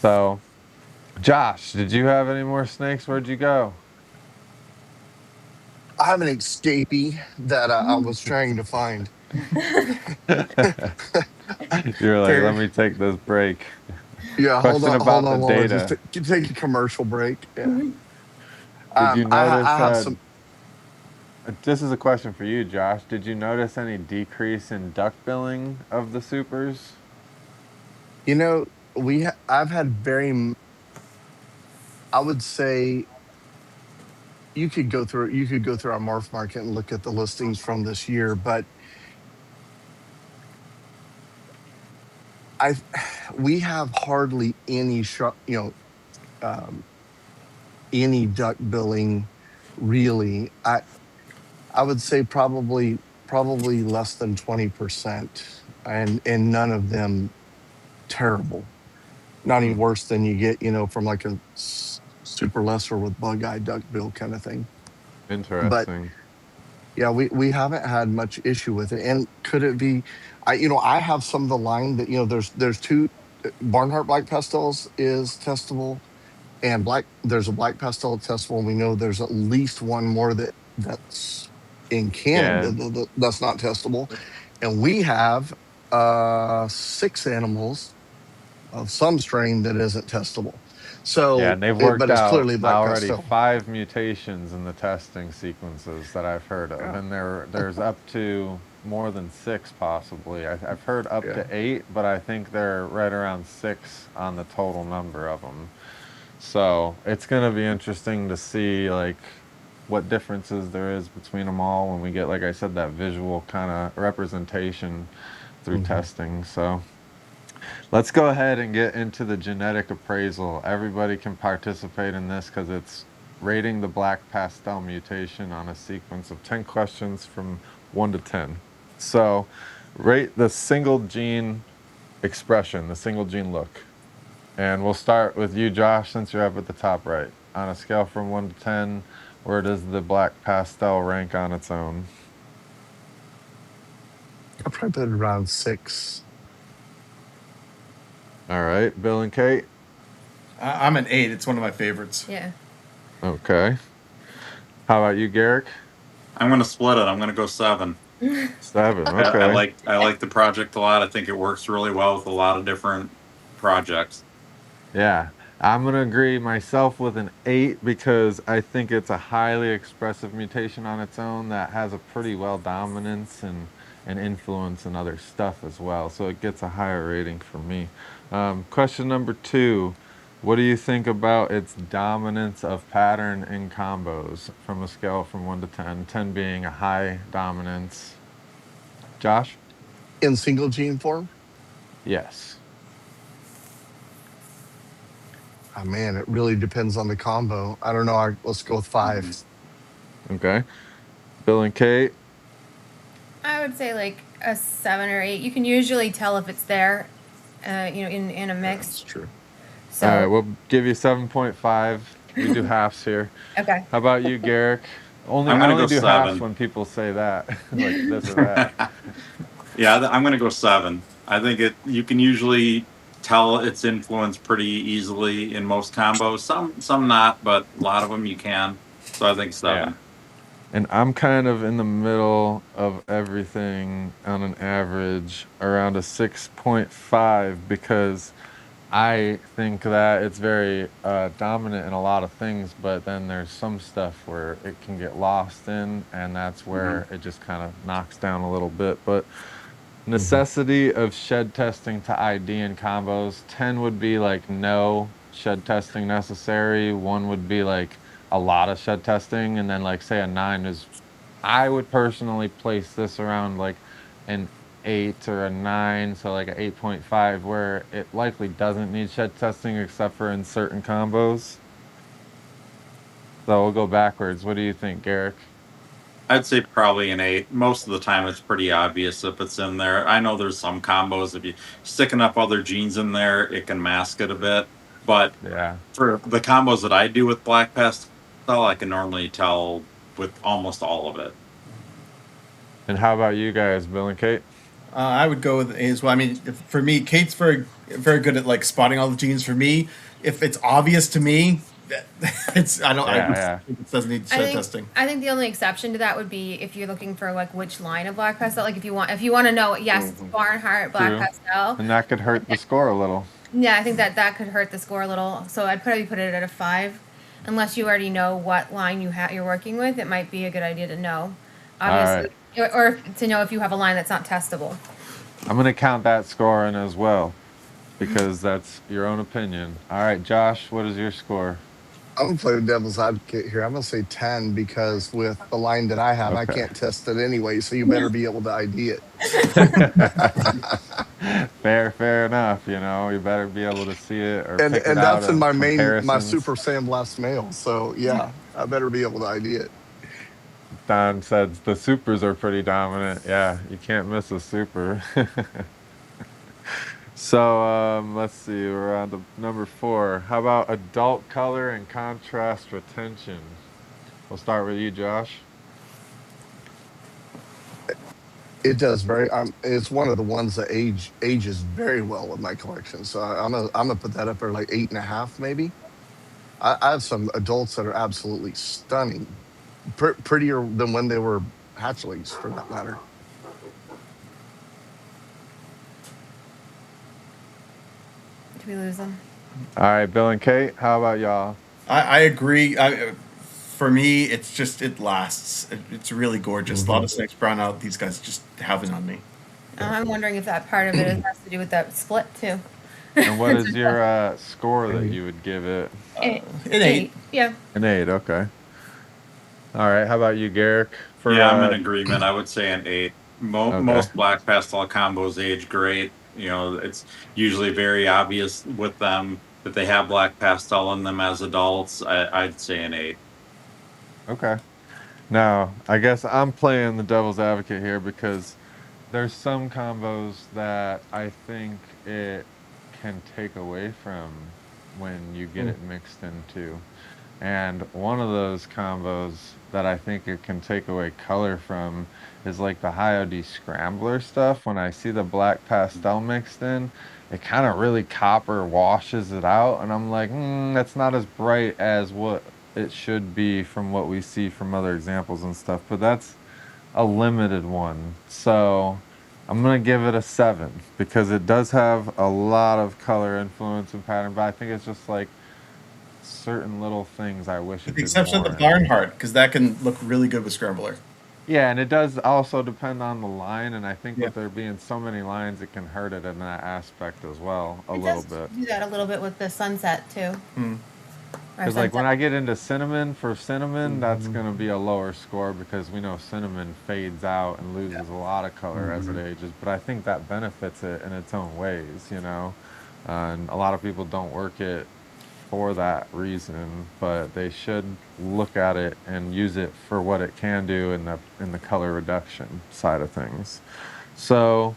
So, Josh, did you have any more snakes? Where'd you go? I have an escapee that I was trying to find. You're like, let Fair. me take this break. Yeah, Question hold about the on while I just data. take a commercial break. Yeah. Did you notice, I have some. this is a question for you, Josh. Did you notice any decrease in duck billing of the supers? You know, I've had I would say you could go through our morph market and look at the listings from this year, but I we have hardly any um, any duck billing really. I would say probably less than 20%, and none of them terrible. Not any Hmm, worse than you get, from like a super lesser with bug eye duck bill kind of thing. But interesting. yeah, we haven't had much issue with it. And could it be? I have some of the line that there's two Barnhart Black Pastels is testable, and there's a Black Pastel testable. And we know there's at least one more that's in Yeah, Canada that's not testable, and we have 6 animals of some strain that isn't testable. yeah, So, and they've worked but it's out clearly Black already Pastel. 5 mutations in the testing sequences that I've heard of, Yeah, and there's up to more than 6 possibly. I've heard up yeah. to 8, but I think they're right around 6 on the total number of them. So it's gonna be interesting to see like what differences there is between them all when we get, like I said, that visual kind of representation through Mhm. testing. So let's go ahead and get into the genetic appraisal. Everybody can participate in this because it's rating the black pastel mutation on a sequence of 10 questions from 1 to 10. So rate the single gene expression, the single gene look. And we'll start with you, Josh, since you're up at the top right. On a scale from 1 to 10, Where does the Black Pastel rank on its own? I'll probably put it around 6. All right, Bill and Kate. I'm an 8. It's one of my favorites. Yeah. Okay. How about you, Garrick? I'm going to split it. I'm going to go 7. 7. I Okay. like the project a lot. I think it works really well with a lot of different projects. Yeah, I'm gonna agree myself with an 8 because I think it's a highly expressive mutation on its own that has a pretty well dominance and influence and other stuff as well. So it gets a higher rating for me. Question number 2. What do you think about its dominance of pattern in combos from a scale from 1 to 10? 10 being a high dominance. Josh? In single gene form? Yes. Oh, man, it really depends on the combo. I don't know. Let's go with 5. Okay. Bill and Kate? I would say like a 7 or 8. You can usually tell if it's there, in a mix. That's true. So, All right, we'll give you 7.5. We do halves here. okay. How about you, Garrick? I'm I gonna only go do 7. halves when people say that, like this or that. Yeah, I'm going to go 7. I think you can usually tell its influence pretty easily in most combos. Some not, but a lot of them you can. So I think 7. Yeah. And I'm kind of in the middle of everything on an average around a 6.5 because I think that it's very dominant in a lot of things, but then there's some stuff where it can get lost in, and that's where it just kind of knocks down a little bit. But necessity of shed testing to ID in combos, 10 would be like no shed testing necessary, 1 would be like a lot of shed testing, and then like say a 9 is, I would personally place this around like an 8 or a 9, so like an 8.5, where it likely doesn't need shed testing except for in certain combos. So we'll go backwards. What do you think, Garrick? I'd say probably an 8. Most of the time, it's pretty obvious if it's in there. I know there's some combos, if you stick enough other genes in there, it can mask it a bit. But Yeah. for the combos that I do with Black Pastel, I can normally tell with almost all of it. And how about you guys, Bill and Kate? I would go with A as well. I mean, for me, Kate's very good at like spotting all the genes. For me, if it's obvious to me, it doesn't need shed testing. I think the only exception to that would be if you're looking for like which line of Black Pastel. Like if you want to know, yes, Barnhart Black Pastel, and that could hurt the score a little. Yeah, I think that could hurt the score a little. So I'd probably put it at a 5, unless you already know what line you're working with. It might be a good idea to know, obviously, or to know if you have a line that's not testable. I'm gonna count that score in as well, because that's your own opinion. All right, Josh, what is your score? I'm gonna play the devil's advocate here. I'm gonna say 10 because with the line that I have, I can't test it anyway. So you better be able to ID it. Fair enough. You better be able to see it or and pick it that's out in my comparisons. Super Saiyan Blast male. So yeah, I better be able to ID it. Don says the supers are pretty dominant. Yeah, you can't miss a super. So let's see, we're on to number 4. How about adult color and contrast retention? We'll start with you, Josh. It does very. It's one of the ones that ages very well in my collection. So I'm gonna put that up there like 8.5 maybe. I have some adults that are absolutely stunning, prettier than when they were hatchlings, for that matter. Did we lose them? All right, Bill and Kate, how about y'all? I agree. For me, it's just, it lasts. It's really gorgeous. A lot of snakes brown out. These guys just have it on me. I'm wondering if that part of it has to do with that split too. And what is your score that you would give it? An 8. Yeah. An 8, okay. All right, how about you, Garrick? I'm in agreement. I would say an 8. Most Black Pastel combos age great. It's usually very obvious with them that they have Black Pastel in them as adults. I'd say an 8. Okay. Now, I guess I'm playing the devil's advocate here because there's some combos that I think it can take away from when you get it mixed into. And one of those combos that I think it can take away color from is like the high OD scrambler stuff. When I see the black pastel mixed in, it kind of really copper washes it out, and I'm like, that's not as bright as what it should be from what we see from other examples and stuff. But that's a limited one, so I'm gonna give it a 7 because it does have a lot of color influence and pattern, but I think it's just like certain little things I wish With it the did exception of more the in. Barnhart, because that can look really good with Scrambler. Yeah, and it does also depend on the line, and I think Yeah. with there being so many lines, it can hurt it in that aspect as well, a It little does bit. do that a little bit with the sunset too. Or Because like when sunset. I get into cinnamon, for cinnamon, that's gonna be a lower score because we know cinnamon fades out and loses a lot of color as it ages. But I think that benefits it in its own ways, you know. And a lot of people don't work it for that reason, but they should look at it and use it for what it can do in the color reduction side of things. So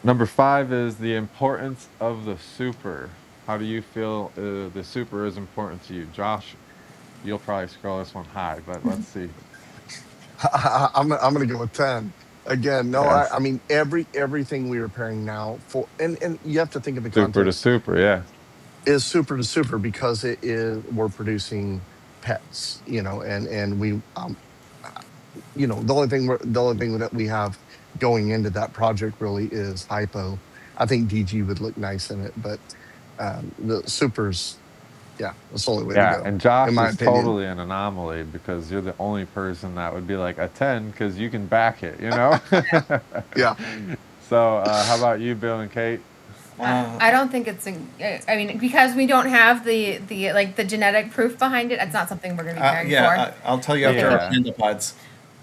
number 5 is the importance of the super. How do you feel the super is important to you? Josh, you'll probably scroll this one high, but let's see. I'm gonna go with 10. Again, no, Yes. I mean everything we are pairing now for, and you have to think of the Super to context, super, yeah. is super to super because it is, we're producing pets, and we the only thing that we have going into that project really is hypo. I think DG would look nice in it, but the supers, yeah, that's the only way to Yeah, go, and in Josh my is opinion. totally an anomaly because you're the only person that would be like a 10 because you can back it, you know? Yeah. So, how about you, Bill and Kate? I don't think it's. I mean, because we don't have the like the genetic proof behind it, it's not something we're going to be pairing for. I'll tell you after Yeah. our panda pods.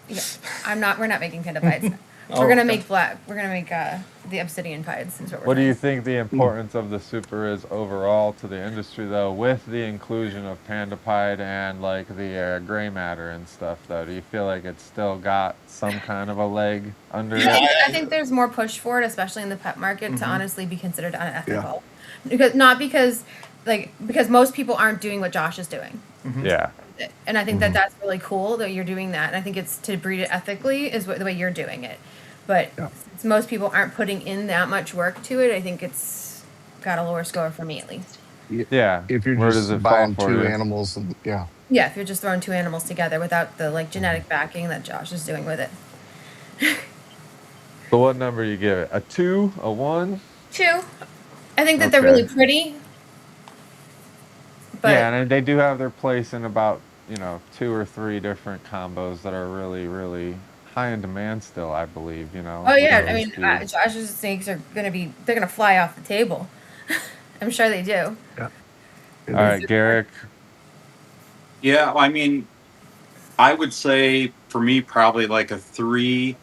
Yeah, we're not making panda pies. Oh, We're gonna okay. make black. We're gonna make the obsidian pies. Is what we're What do doing. you think the importance of the super is overall to the industry, though, with the inclusion of PandaPide and like the gray matter and stuff? Though, do you feel like it's still got some kind of a leg under it? I think there's more push for it, especially in the pet market, to honestly be considered unethical. Yeah. Because most people aren't doing what Josh is doing. Yeah. And I think that that's really cool that you're doing that. And I think it's to breed it ethically is the way you're doing it. But since most people aren't putting in that much work to it, I think it's got a lower score for me at least. Yeah. If you're Where does just it fall buying for 2 you? animals, and yeah. Yeah, if you're just throwing 2 animals together without the like genetic backing that Josh is doing with it. So, what number you give it? A 2, a 1? 2. I think that they're really pretty. But Yeah, and they do have their place in about 2 or 3 different combos that are really, really high in demand still, I believe. oh yeah, with I those mean, few. Josh's snakes are they're gonna fly off the table. I'm sure they do. Yeah. All right, Garrick. Yeah, I mean, I would say for me probably like a 3.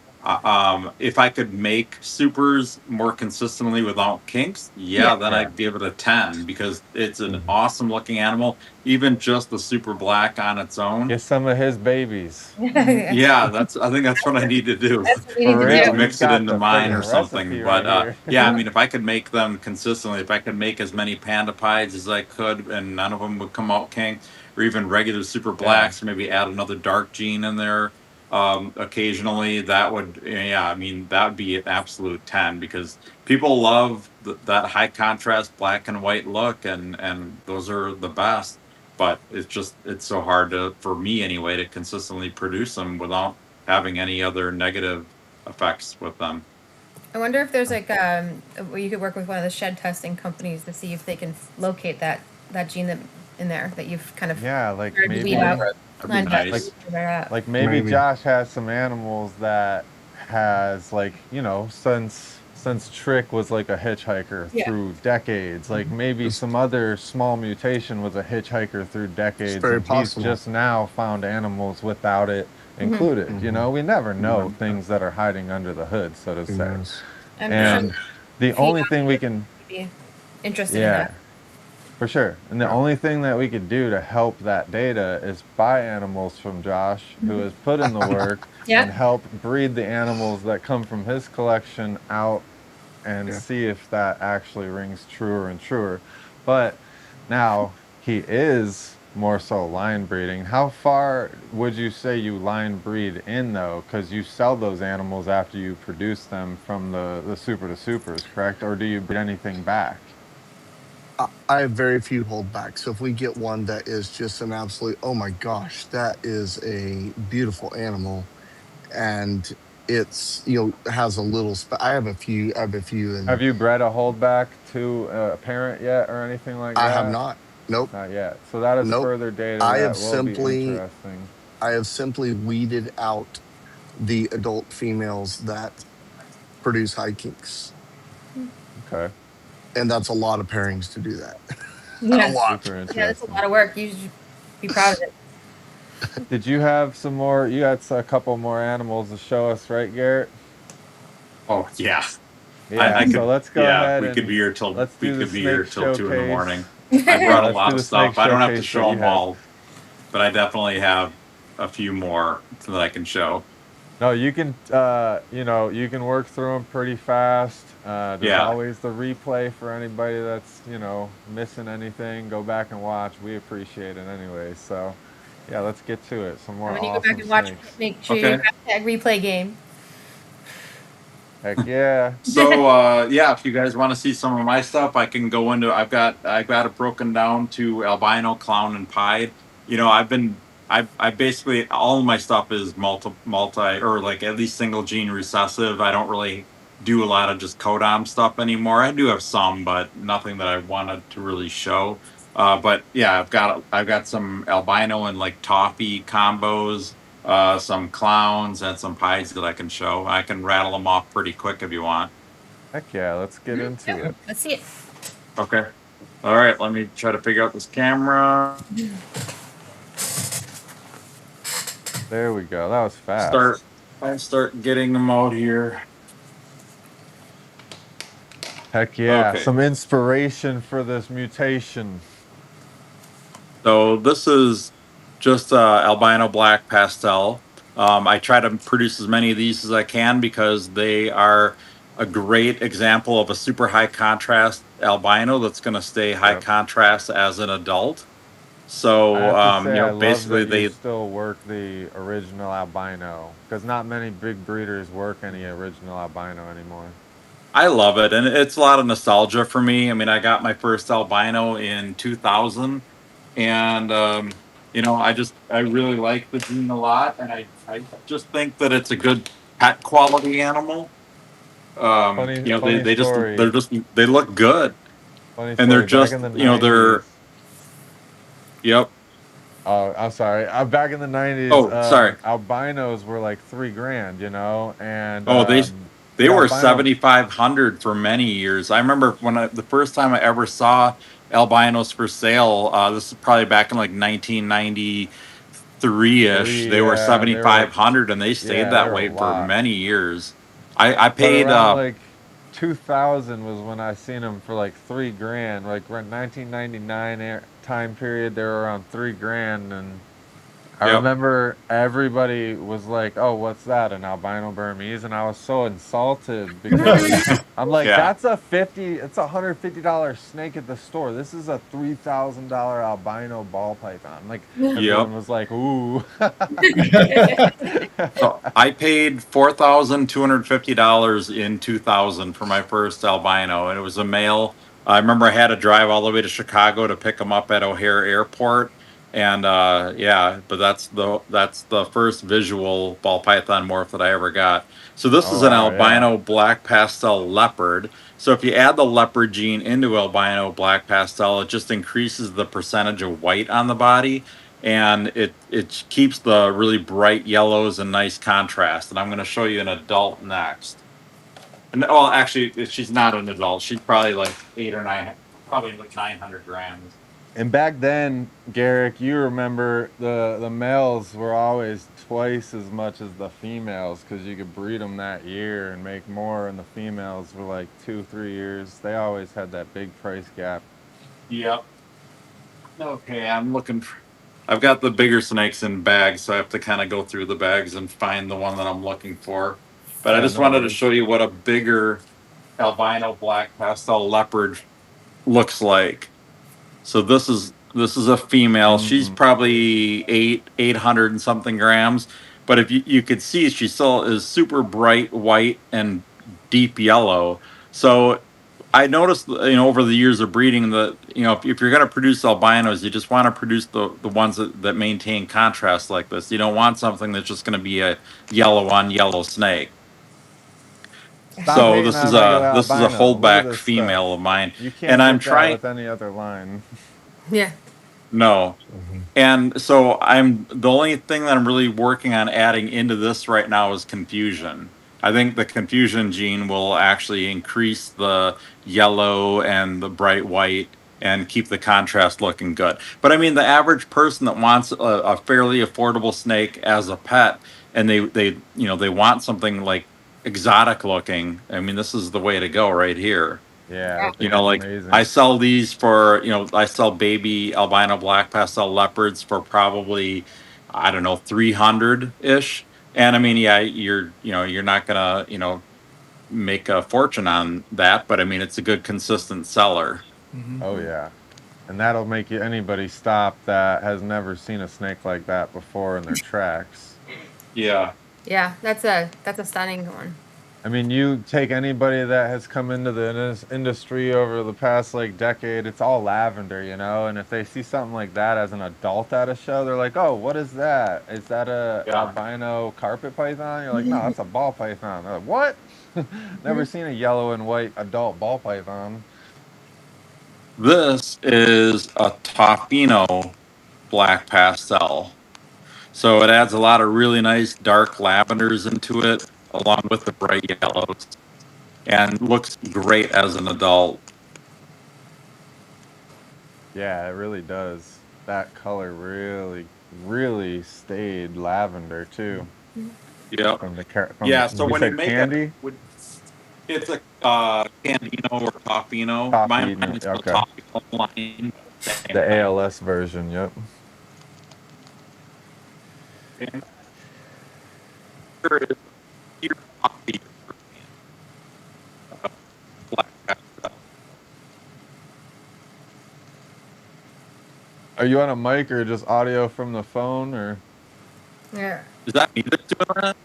If I could make supers more consistently without kinks, Yeah. then I'd give it a 10 because it's an awesome looking animal. Even just the super black on its own. Get some of his babies. Yeah, I think that's what I need to do. That's what we need For to real, do. he's Mix it got into the mine friggin' or something. recipe But right here. yeah, I mean, if I could make them consistently, if I could make as many panda pies as I could, and none of them would come out king, or even regular super blacks, or maybe add another dark gene in there occasionally, that would, I mean, that would be an absolute 10 because people love that high contrast black and white look, and those are the best. But it's so hard for me anyway to consistently produce them without having any other negative effects with them. I wonder if there's like you could work with one of the shed testing companies to see if they can locate that gene in there that you've kind of Like started to maybe weed out. That'd be nice. like maybe Maybe. Josh has some animals that has like since Trick was like a hitchhiker Yeah. through decades, like maybe some other small mutation was a hitchhiker through decades, very and possible. he's just now found animals without it included. We never know things that are hiding under the hood, so to Who say. knows? I'm And sure the only thing we can be interested in yeah, that. for sure. And the only thing that we could do to help that data is buy animals from Josh, who has put in the work, Yeah. and help breed the animals that come from his collection out and see if that actually rings truer and truer. But now he is more so line breeding. How far would you say you line breed in though? Because you sell those animals after you produce them from the super to supers, correct? Or do you breed anything back? I have very few holdbacks. So if we get one that is just an absolute, oh my gosh, that is a beautiful animal, and it's has a little. I have a few. I have a few, and Have you bred a holdback to a parent yet or anything like I have that? not. Nope. Not yet. So that is Nope. further data I that have will be simply interesting. I have simply weeded out the adult females that produce high kinks. Okay. And that's a lot of pairings to do that. Yeah. A lot. Super interesting. Yeah, that's a lot of work. You should be proud of it. Did you have some more? You had a couple more animals to show us, right, Garrett? Oh yeah. Yeah. I could, so let's go ahead we and could be here till let's do the snake 2 in the morning. showcase. I brought a Let's lot do of the snake stuff. I don't have to showcase show that you them have. all, but I definitely have a few more that I can show. No, you can, you can work through them pretty fast. There's Yeah. always the replay for anybody that's, missing anything. Go back and watch. We appreciate it anyway. So, yeah, let's get to it. Some more And when you go awesome back and watch, snakes. make sure Okay. you hashtag replay game. Heck yeah. So yeah, if you guys want to see some of my stuff, I can go into. I've got it broken down to albino, clown, and pied. I basically all of my stuff is multi or like at least single gene recessive. I don't really do a lot of just codom stuff anymore. I do have some, but nothing that I wanted to really show. But yeah, I've got some albino and like toffee combos, some clowns, and some pies that I can show. I can rattle them off pretty quick if you want. Heck yeah. Let's get into it. Let's see it. Okay. All right. Let me try to figure out this camera. There we go. That was fast. Start getting them out here. Heck yeah. Okay. Some inspiration for this mutation. So this is just albino black pastel. I try to produce as many of these as I can because they are a great example of a super high contrast albino that's going to stay high contrast as an adult. So I have to say, I love basically that you still work the original albino, because not many big breeders work any original albino anymore. I love it, and it's a lot of nostalgia for me. I mean, I got my first albino in 2000, and I really like the gene a lot, and I just think that it's a good pet quality animal. Funny story. They look good, Funny and story. they're just Back in the 90s, they're. Yep. Oh, I'm sorry. Back in the 90s, Oh, sorry. albinos were like $3,000, and they were albino- 7,500 for many years. I remember the first time I ever saw albinos for sale. This is probably back in like 1993-ish. They were 7,500, and they stayed that way for many years. I paid around 2000 was when I seen them for like $3,000. Like 1999 time period, they were around $3,000, and I remember everybody was like, "Oh, what's that? An albino Burmese?" And I was so insulted because I'm like, "That's it's a $150 snake at the store. This is a $3,000 albino ball python." Like everyone was like, "Ooh." So I paid $4,250 in 2000 for my first albino, and it was a male. I remember I had to drive all the way to Chicago to pick him up at O'Hare Airport. And but that's the first visual ball python morph that I ever got. So this is an albino black pastel leopard. So if you add the leopard gene into albino black pastel, it just increases the percentage of white on the body, and it keeps the really bright yellows and nice contrast. And I'm going to show you an adult next. And well, actually, she's not an adult. She's probably like 8 or 9, probably like 900 grams. And back then, Garrick, you remember the males were always twice as much as the females because you could breed them that year and make more, and the females were like 2-3 years. They always had that big price gap. Yep. Okay, I've got the bigger snakes in bags, so I have to kind of go through the bags and find the one that I'm looking for. But I just wanted to show you what a bigger albino black pastel leopard looks like. So this is This is a female. She's probably 800 and something grams. But if you could see, she still is super bright white and deep yellow. So I noticed, over the years of breeding that, if you're going to produce albinos, you just want to produce the ones that maintain contrast like this. You don't want something that's just going to be a yellow on yellow snake. Stop So hating this is on regular a albino. Look at holdback this female stuff. of mine, You can't and I'm get that trying. with any other line. Yeah. No. And so the only thing that I'm really working on adding into this right now is confusion. I think the confusion gene will actually increase the yellow and the bright white and keep the contrast looking good. But I mean, the average person that wants a fairly affordable snake as a pet, and they want something like exotic looking. I mean, this is the way to go right here. Yeah, Like amazing. I sell these for, I sell baby albino black pastel leopards for probably, I don't know, 300-ish. And I mean, yeah, you're not gonna, make a fortune on that, but I mean, it's a good consistent seller. Oh yeah. And that'll make anybody stop that has never seen a snake like that before in their tracks. Yeah. Yeah, that's a stunning one. I mean, you take anybody that has come into the industry over the past decade, it's all lavender, and if they see something like that as an adult at a show, they're like, oh, what is that? Is that a albino carpet python? You're like, no, that's a ball python. They're like, what? Never seen a yellow and white adult ball python. This is a Tofino black pastel. So it adds a lot of really nice dark lavenders into it, along with the bright yellows, and looks great as an adult. Yeah, it really does. That color really stayed lavender too. Yeah. So when you make candy? it's a Candino or Tofino. Mine is the Tofino line. The ALS version, yep. Are you on a mic or just audio from the phone, or? Yeah. Is that music doing that?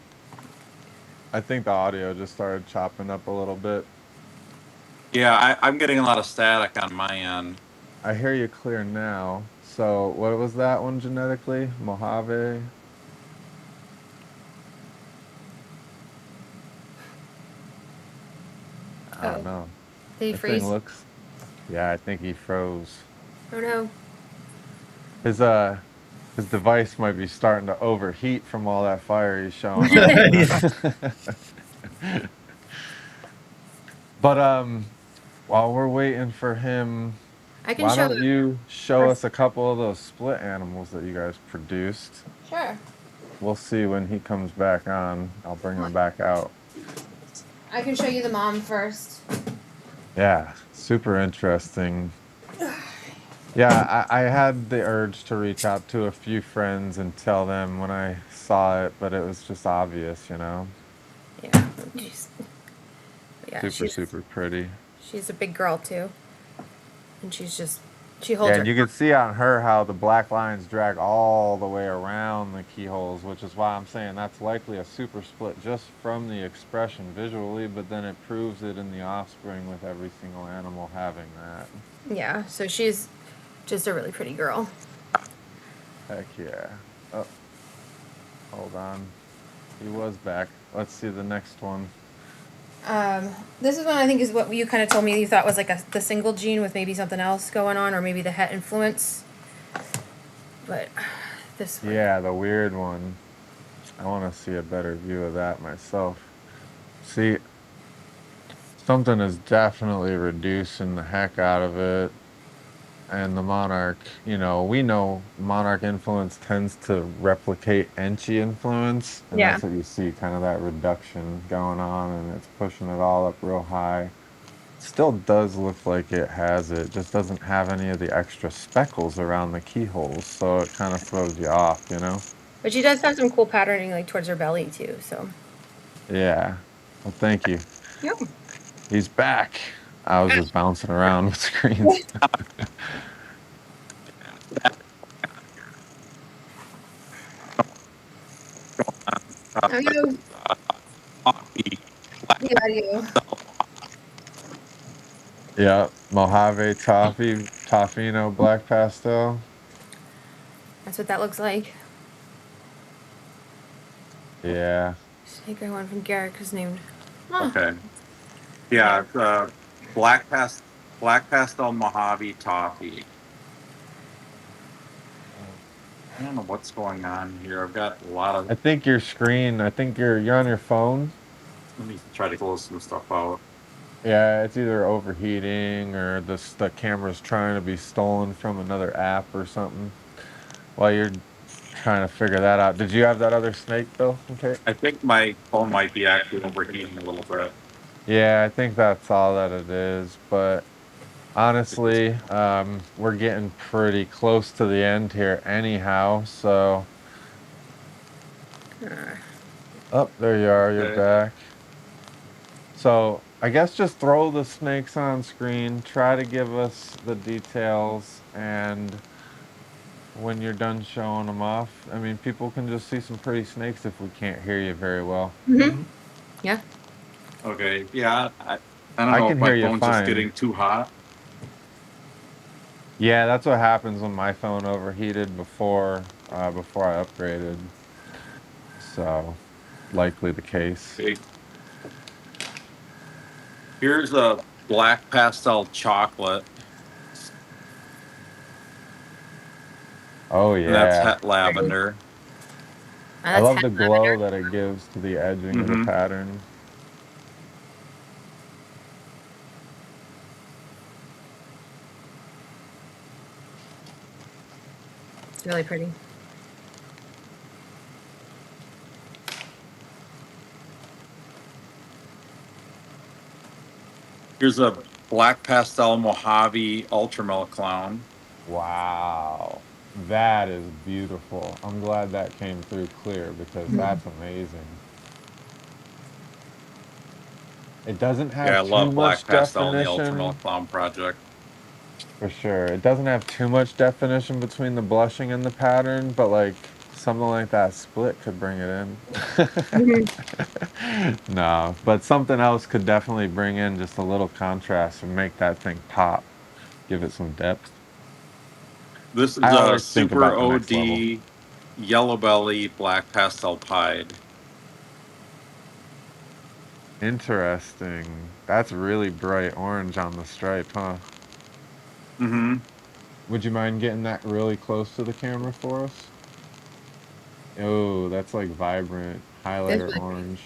I think the audio just started chopping up a little bit. Yeah, I'm getting a lot of static on my end. I hear you clear now. So what was that one genetically? Mojave? I don't know. Did he freeze? Yeah, I think he froze. Oh no. His device might be starting to overheat from all that fire he's showing. But while we're waiting for him, why don't you show us a couple of those split animals that you guys produced? Sure. We'll see when he comes back on. I'll bring him back out. I can show you the mom first. Yeah, super interesting. Yeah, I had the urge to reach out to a few friends and tell them when I saw it, but it was just obvious, Yeah. Yeah. Super pretty. She's a big girl too, and she holds Yeah, and you can see on her how the black lines drag all the way around the keyholes, which is why I'm saying that's likely a super split just from the expression visually, but then it proves it in the offspring with every single animal having that. Yeah, so she's just a really pretty girl. Heck yeah. Oh, hold on. He was back. Let's see the next one. This is one I think is what you kind of told me you thought was like the single gene with maybe something else going on, or maybe the het influence. But this one. Yeah, the weird one. I want to see a better view of that myself. See, something is definitely reducing the heck out of it. And the monarch, we know monarch influence tends to replicate Enchi influence. And that's what you see, kind of that reduction going on, and it's pushing it all up real high. Still does look like it has it, just doesn't have any of the extra speckles around the keyholes, so it kind of throws you off, But she does have some cool patterning towards her belly too, so. Yeah. Well, thank you. Yep. He's back. I was just bouncing around with screens. Are you? Yeah, are you? Yeah, Mojave Toffee, Toffino Black Pastel. That's what that looks like. Yeah. Take one from Garrick who's named. Oh. Okay. Yeah, Black Pastel Mojave Toffee. I don't know what's going on here. I've got a lot of. I think your screen. I think you're on your phone. Let me try to close some stuff out. Yeah, it's either overheating or the camera's trying to be stolen from another app or something. While you're trying to figure that out, did you have that other snake though? Okay. I think my phone might be actually overheating a little bit. Yeah, I think that's all that it is. But honestly, we're getting pretty close to the end here anyhow. So, oh, there you are. You're back. So I guess just throw the snakes on screen, try to give us the details, and when you're done showing them off, I mean, people can just see some pretty snakes if we can't hear you very well. Mm-hmm. Yeah. Okay, yeah, I don't know if my phone's just getting too hot. Yeah, that's what happens when my phone overheated before I upgraded. So, likely the case. Okay. Here's a Black Pastel Chocolate. Oh yeah, that's het lavender. I love the glow that it gives to the edging of the pattern. It's really pretty. Here's a Black Pastel Mojave Ultramel Clown. Wow, that is beautiful. I'm glad that came through clear because that's amazing. It doesn't have too much Pastel definition. In the Ultramel Clown project. For sure. It doesn't have too much definition between the blushing and the pattern, but like something like that split could bring it in. No, but something else could definitely bring in just a little contrast and make that thing pop. Give it some depth. This is a Super OD Yellow Belly Black Pastel Pied. Interesting. That's really bright orange on the stripe, huh? Mm-hmm. Would you mind getting that really close to the camera for us? Oh, that's like vibrant highlighter orange.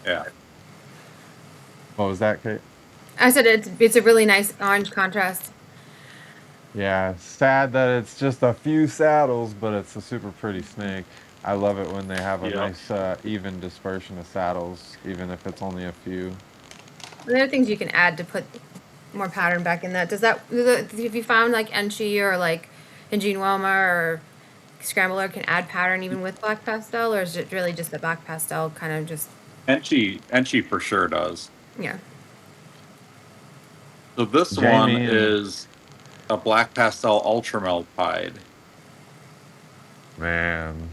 Yeah. What was that, Kate? I said it's a really nice orange contrast. Yeah, sad that it's just a few saddles, but it's a super pretty snake. I love it when they have a nice even dispersion of saddles, even if it's only a few. There are things you can add to put more pattern back in that. Have you found like Enchi or like Ingene Woma or Scrambler can add pattern even with black pastel, or is it really just the black pastel kind of just? Enchi for sure does. Yeah. So this one is a Black Pastel Ultramel Pied. Man,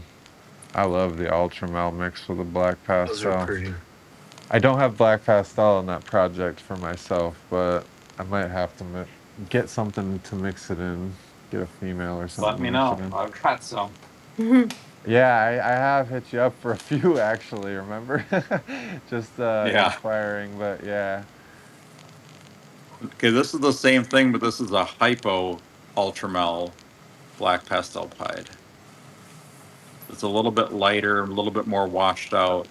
I love the Ultramel mixed with the black pastel. Those are pretty. I don't have black pastel in that project for myself, but I might have to get something to mix it in. Get a female or something. Let me know. I've got some. Yeah, I have hit you up for a few actually, remember? Just inquiring, but yeah. Okay, this is the same thing, but this is a Hypo Ultramel Black Pastel Pied. It's a little bit lighter, a little bit more washed out.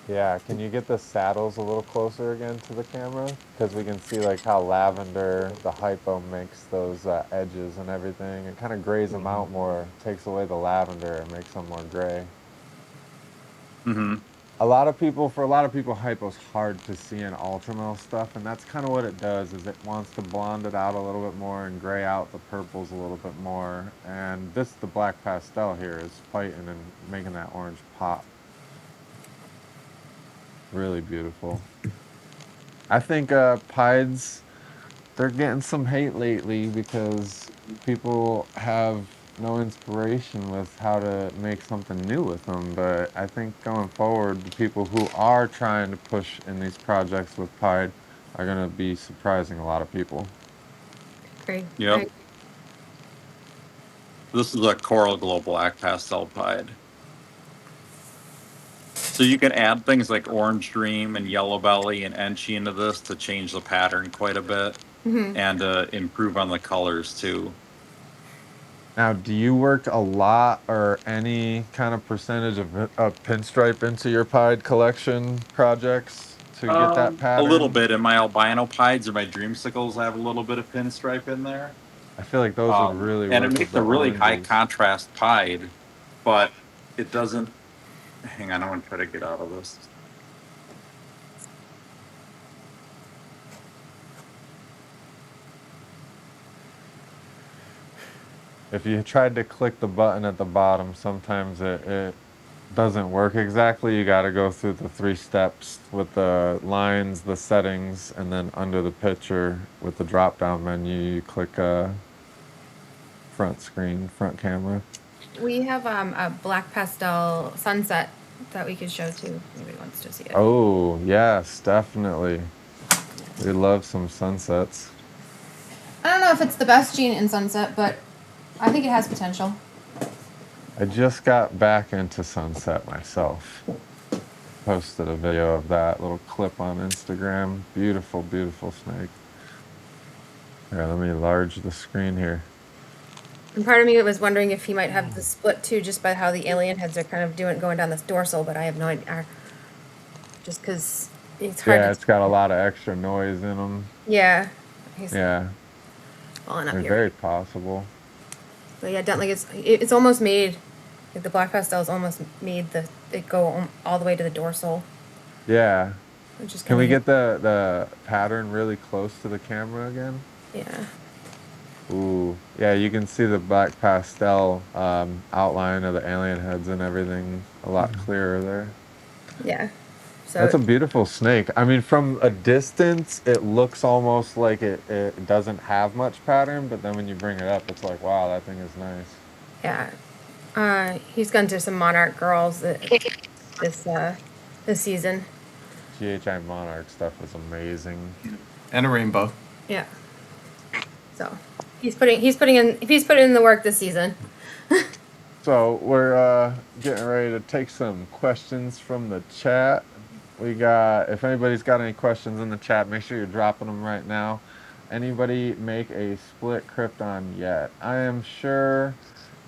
Yeah, can you get the saddles a little closer again to the camera? Because we can see like how lavender, the hypo makes those edges and everything. It kind of grays them out more, takes away the lavender and makes them more gray. Mm-hmm. For a lot of people, hypo's hard to see in ultramel stuff, and that's kind of what it does, is it wants to blonde it out a little bit more and gray out the purples a little bit more. And the black pastel here, is fighting and making that orange pop. Really beautiful. I think Pieds they're getting some hate lately because people have no inspiration with how to make something new with them. But I think going forward, the people who are trying to push in these projects with Pied are going to be surprising a lot of people. Great. Yep. This is a coral glow black pastel Pied. So you can add things like Orange Dream and Yellow Belly and Enchi into this to change the pattern quite a bit and improve on the colors too. Now, do you work a lot or any kind of percentage of pinstripe into your Pied collection projects to get that pattern? A little bit. In my albino Pieds or my dreamsicles, I have a little bit of pinstripe in there. I feel like those would really work. And it makes a really high contrast Pied, but it doesn't. Hang on, I want to try to get out of this. If you tried to click the button at the bottom, sometimes it doesn't work exactly. You got to go through the 3 steps with the lines, the settings, and then under the picture with the drop down menu, you click front screen, front camera. We have a black pastel sunset that we could show too. If anybody wants to see it. Oh, yes, definitely. We love some sunsets. I don't know if it's the best gene in sunset, but I think it has potential. I just got back into sunset myself. Posted a video of that little clip on Instagram. Beautiful, beautiful snake. Here, let me enlarge the screen here. And part of me was wondering if he might have the split too, just by how the alien heads are kind of going down this dorsal, but I have no idea. Just because it's hard. Yeah, it's got a lot of extra noise in them. Yeah. Yeah. Falling up They're here. very possible. But yeah, definitely, it's almost made. Like the black pastel is almost made it go all the way to the dorsal. Yeah. Can we get the pattern really close to the camera again? Yeah. Ooh, yeah, you can see the black pastel outline of the alien heads and everything a lot clearer there. Yeah. So that's a beautiful snake. I mean, from a distance, it looks almost like it doesn't have much pattern, but then when you bring it up, it's like, wow, that thing is nice. Yeah. He's gone to some Monarch girls this season. GHI Monarch stuff is amazing. And a rainbow. Yeah. So he's putting in the work this season. So we're getting ready to take some questions from the chat. If anybody's got any questions in the chat, make sure you're dropping them right now. Anybody make a split Krypton yet? I am sure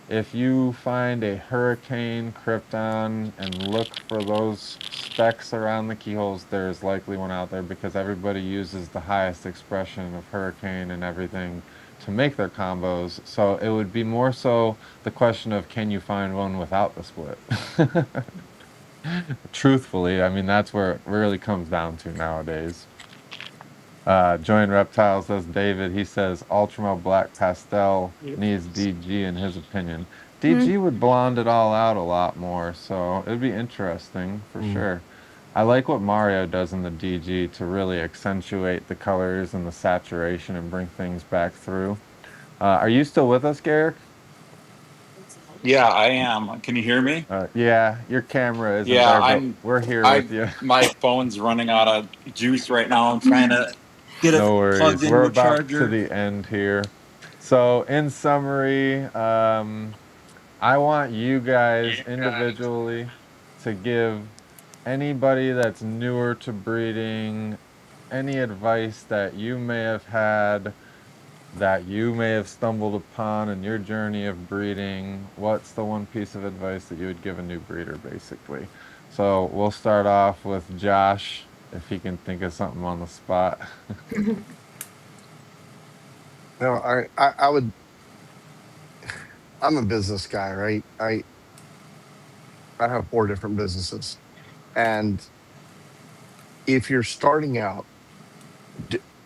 if you find a Hurricane Krypton and look for those specks around the keyholes, there's likely one out there because everybody uses the highest expression of Hurricane and everything to make their combos. So it would be more so the question of, can you find one without the split? Truthfully, I mean, that's where it really comes down to nowadays. Join Reptile says David. He says Ultramel Black Pastel needs DG in his opinion. DG would blonde it all out a lot more, so it'd be interesting for sure. I like what Mario does in the DG to really accentuate the colors and the saturation and bring things back through. Are you still with us, Garrick? Yeah, I am. Can you hear me? Yeah, your camera isn't there, but we're here with you. My phone's running out of juice right now. I'm trying to get it plugged into a charger. We're about to the end here. So, in summary, I want you guys individually to give anybody that's newer to breeding any advice that you may have had, that you may have stumbled upon in your journey of breeding. What's the one piece of advice that you would give a new breeder, basically? So we'll start off with Josh, if he can think of something on the spot. No, I would. I'm a business guy, right? I have 4 different businesses, and if you're starting out,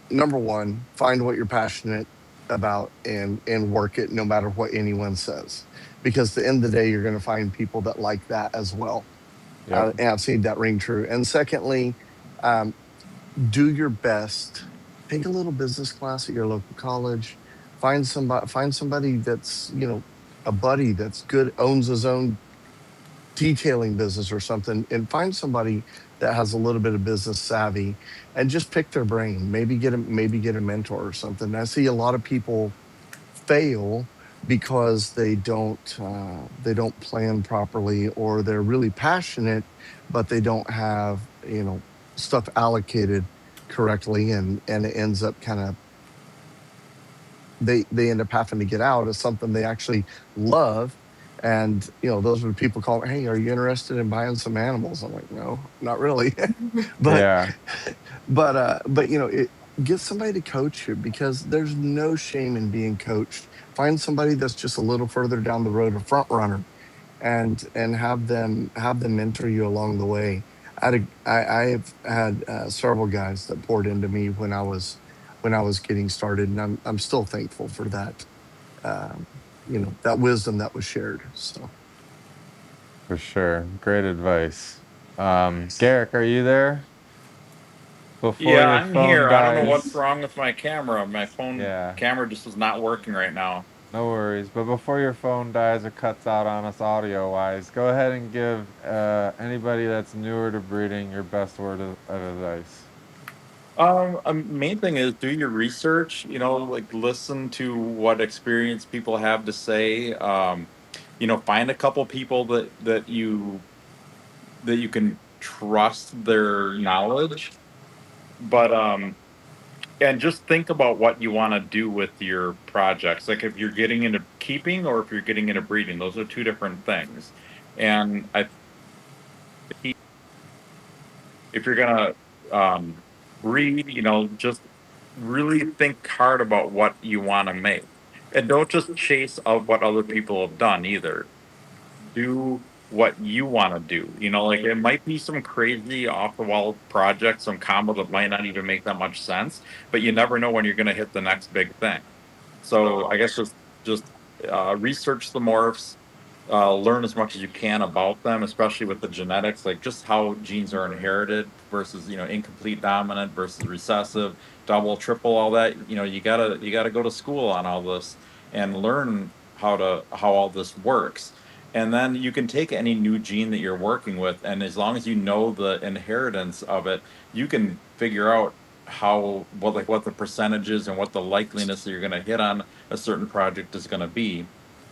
number one, find what you're passionate about and work it, no matter what anyone says, because at the end of the day, you're going to find people that like that as well. And I've seen that ring true. And secondly, do your best take a little business class at your local college. Find somebody that's, a buddy that's good, owns his own detailing business or something, and find somebody that has a little bit of business savvy and just pick their brain. Maybe get a mentor or something. I see a lot of people fail because they don't plan properly, or they're really passionate but they don't have stuff allocated correctly, and it ends up kind of, they end up having to get out of something they actually love. And those are people call, hey, are you interested in buying some animals? I'm like, no, not really. but Yeah, get somebody to coach you, because there's no shame in being coached. Find somebody that's just a little further down the road, a front runner, and have them mentor you along the way. I've had several guys that poured into me when I was getting started, and I'm still thankful for that. Um, that wisdom that was shared. So for sure. Great advice. Garrick, are you there? Before Yeah, your I'm phone here. I don't know what's dies. wrong with my camera. My phone Yeah, camera just is not working right now. no worries. But before your phone dies or cuts out on us audio-wise, go ahead and give anybody that's newer to breeding your best word of advice. Main thing is do your research. Like listen to what experience people have to say. Find a couple people that you can trust their knowledge. But and just think about what you want to do with your projects. Like if you're getting into keeping or if you're getting into breeding, those are two different things. And if you're gonna breed, just really think hard about what you want to make, and don't just chase out what other people have done either. Do what you want to do. Like it might be some crazy off the wall project, some combo that might not even make that much sense, but you never know when you're going to hit the next big thing. So I guess just research the morphs, learn as much as you can about them, especially with the genetics, like just how genes are inherited versus incomplete dominant versus recessive, double, triple, all that. You gotta go to school on all this and learn how all this works. And then you can take any new gene that you're working with, and as long as you know the inheritance of it, you can figure out what the percentages and what the likeliness that you're going to hit on a certain project is going to be.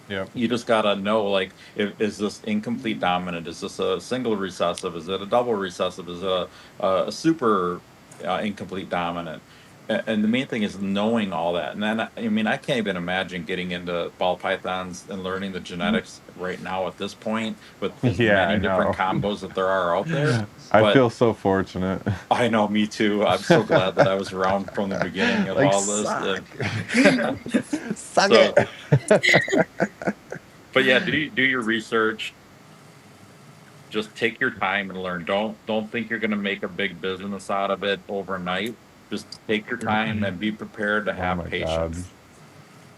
Yep. You just gotta know, like, is this incomplete dominant? Is this a single recessive? Is it a double recessive? Is it a super incomplete dominant? And the main thing is knowing all that. And then, I mean, I can't even imagine getting into ball pythons and learning the genetics right now at this point with as Yeah, I many different know. combos that there are out there. I But feel so fortunate. I know, me too. I'm so glad that I was around from the beginning of Like, all this. suck. suck So, it. but yeah, do your research. Just take your time and learn. Don't think you're going to make a big business out of it overnight. Just take your time and be prepared to Oh have my God. patience.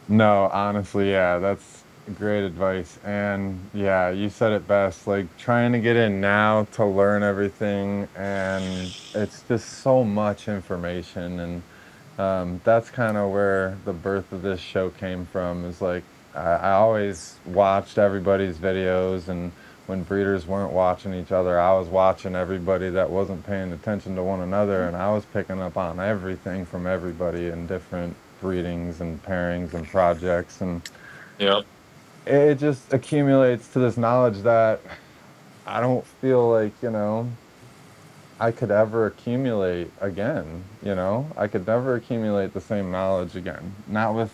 No, honestly, yeah, that's great advice. And yeah, you said it best. Like trying to get in now to learn everything, and it's just so much information. And that's kind of where the birth of this show came from. Is like I always watched everybody's videos, and when breeders weren't watching each other, I was watching everybody that wasn't paying attention to one another, and I was picking up on everything from everybody in different breedings and pairings and projects, and Yep. it just accumulates to this knowledge that I don't feel like I could ever accumulate again. I could never accumulate the same knowledge again, not with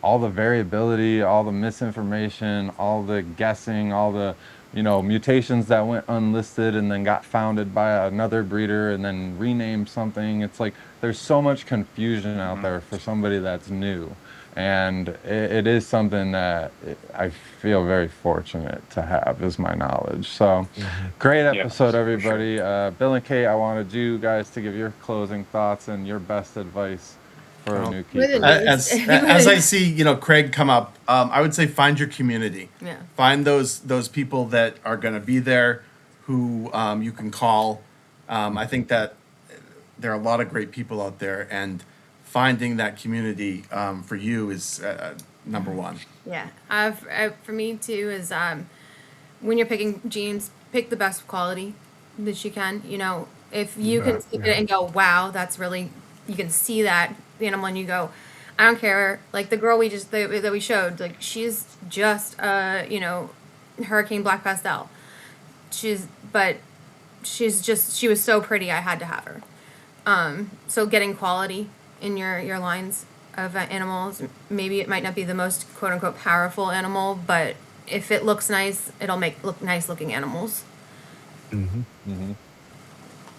all the variability, all the misinformation, all the guessing, all the mutations that went unlisted and then got founded by another breeder and then renamed something. It's like there's so much confusion out there for somebody that's new, and it is something that I feel very fortunate to have as my knowledge. So great episode, everybody. Bill and Kate, I wanted you guys to give your closing thoughts and your best advice for a new keeper. As I see, Craig come up, I would say find your community. Yeah. Find those people that are going to be there, who you can call. I think that there are a lot of great people out there, and finding that community for you is number one. Yeah. For me too is when you're picking genes, pick the best quality that you can. You know, if you can see it and go, wow, that's really, you can see that the animal and you go, I don't care. Like the girl that we showed, like she's just you know, Hurricane Black Pastel. She was so pretty. I had to have her. So getting quality in your lines of animals. Maybe it might not be the most quote unquote powerful animal, but if it looks nice, it'll look nice looking animals. Mm-hmm. Mm-hmm.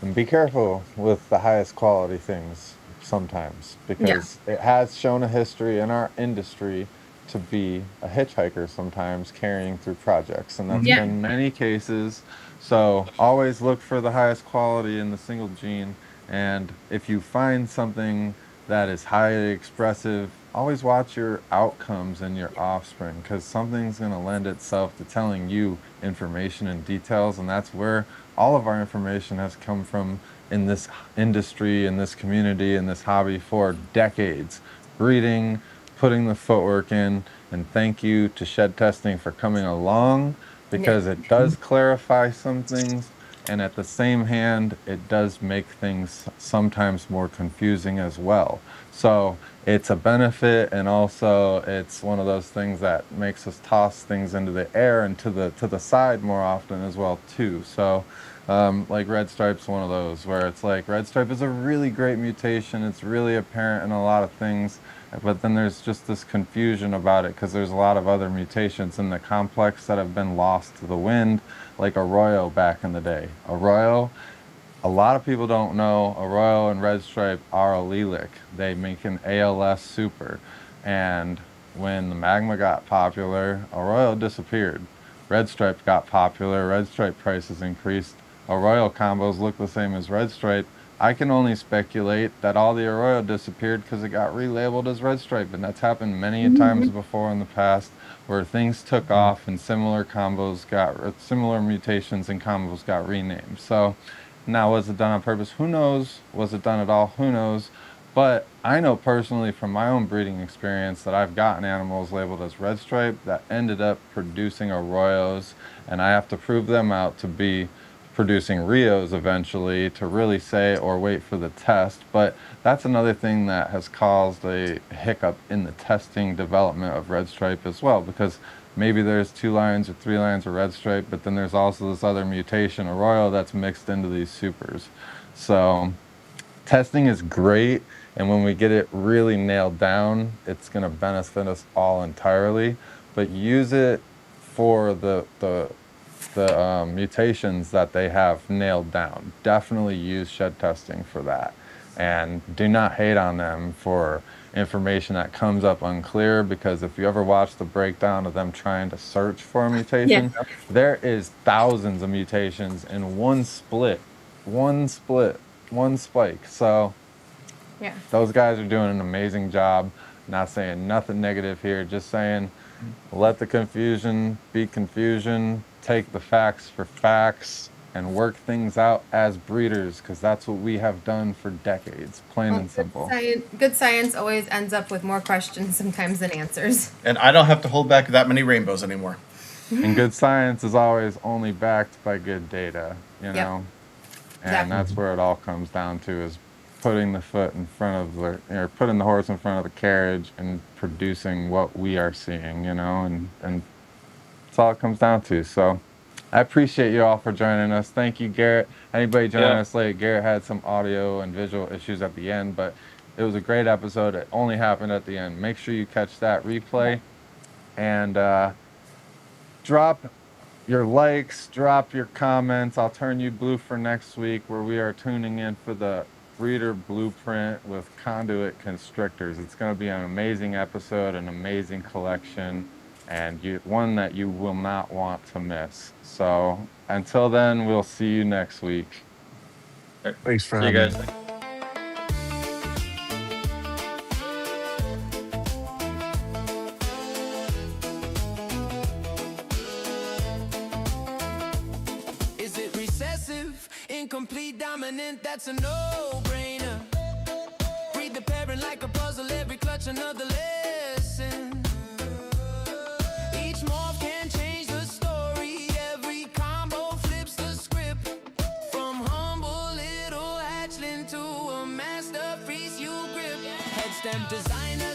And be careful with the highest quality things sometimes, because it has shown a history in our industry to be a hitchhiker sometimes carrying through projects, and that's been many cases. So always look for the highest quality in the single gene, and if you find something that is highly expressive, always watch your outcomes and your offspring, because something's going to lend itself to telling you information and details, and that's where all of our information has come from in this industry, in this community, in this hobby for decades. Breeding, putting the footwork in, and thank you to Shed Testing for coming along, because it does clarify some things, and at the same hand, it does make things sometimes more confusing as well. So it's a benefit, and also it's one of those things that makes us toss things into the air and to the side more often as well too. So like Red Stripe's one of those where it's like Red Stripe is a really great mutation. It's really apparent in a lot of things, but then there's just this confusion about it because there's a lot of other mutations in the complex that have been lost to the wind, like Arroyo back in the day. Arroyo, a lot of people don't know Arroyo and Red Stripe are allelic. They make an ALS super, and when the magma got popular, Arroyo disappeared. Red Stripe got popular, Red Stripe prices increased. Arroyo combos look the same as Red Stripe. I can only speculate that all the Arroyo disappeared because it got relabeled as Red Stripe, and that's happened many times before in the past, where things took off and similar mutations and combos got renamed. So now, was it done on purpose? Who knows? Was it done at all? Who knows? But I know personally from my own breeding experience that I've gotten animals labeled as Red Stripe that ended up producing Arroyos, and I have to prove them out to be producing Rios eventually to really say, or wait for the test. But that's another thing that has caused a hiccup in the testing development of Red Stripe as well, because maybe there's 2 lines or 3 lines of Red Stripe, but then there's also this other mutation, Arroyo, that's mixed into these supers. So testing is great, and when we get it really nailed down, it's going to benefit us all entirely. But use it for the mutations that they have nailed down. Definitely use Shed Testing for that, and do not hate on them for information that comes up unclear, because if you ever watch the breakdown of them trying to search for a mutation, there is thousands of mutations in one spike. So those guys are doing an amazing job. Not saying nothing negative here, just saying let the confusion be confusion, take the facts for facts, and work things out as breeders, because that's what we have done for decades, plain and simple. Good science always ends up with more questions sometimes than answers. And I don't have to hold back that many rainbows anymore. And good science is always only backed by good data, you know? And that's where it all comes down to, is putting the foot in front of or putting the horse in front of the carriage and producing what we are seeing, you know, and that's all it comes down to. So I appreciate you all for joining us. Thank you, Garrett. Anybody joining us late, Garrett had some audio and visual issues at the end, but it was a great episode. It only happened at the end. Make sure you catch that replay, and drop your likes, drop your comments. I'll turn you blue for next week, where we are tuning in for the breeder blueprint with conduit constrictors. It's going to be an amazing episode, an amazing collection, and one that you will not want to miss. So until then, we'll see you next week. Thanks for See you having guys. me. Is it recessive, incomplete, dominant? That's a no-brainer. Read the parent like a another lesson. Each morph can change the story. Every combo flips the script. From humble little hatchling to a masterpiece you grip. Head stamp designer.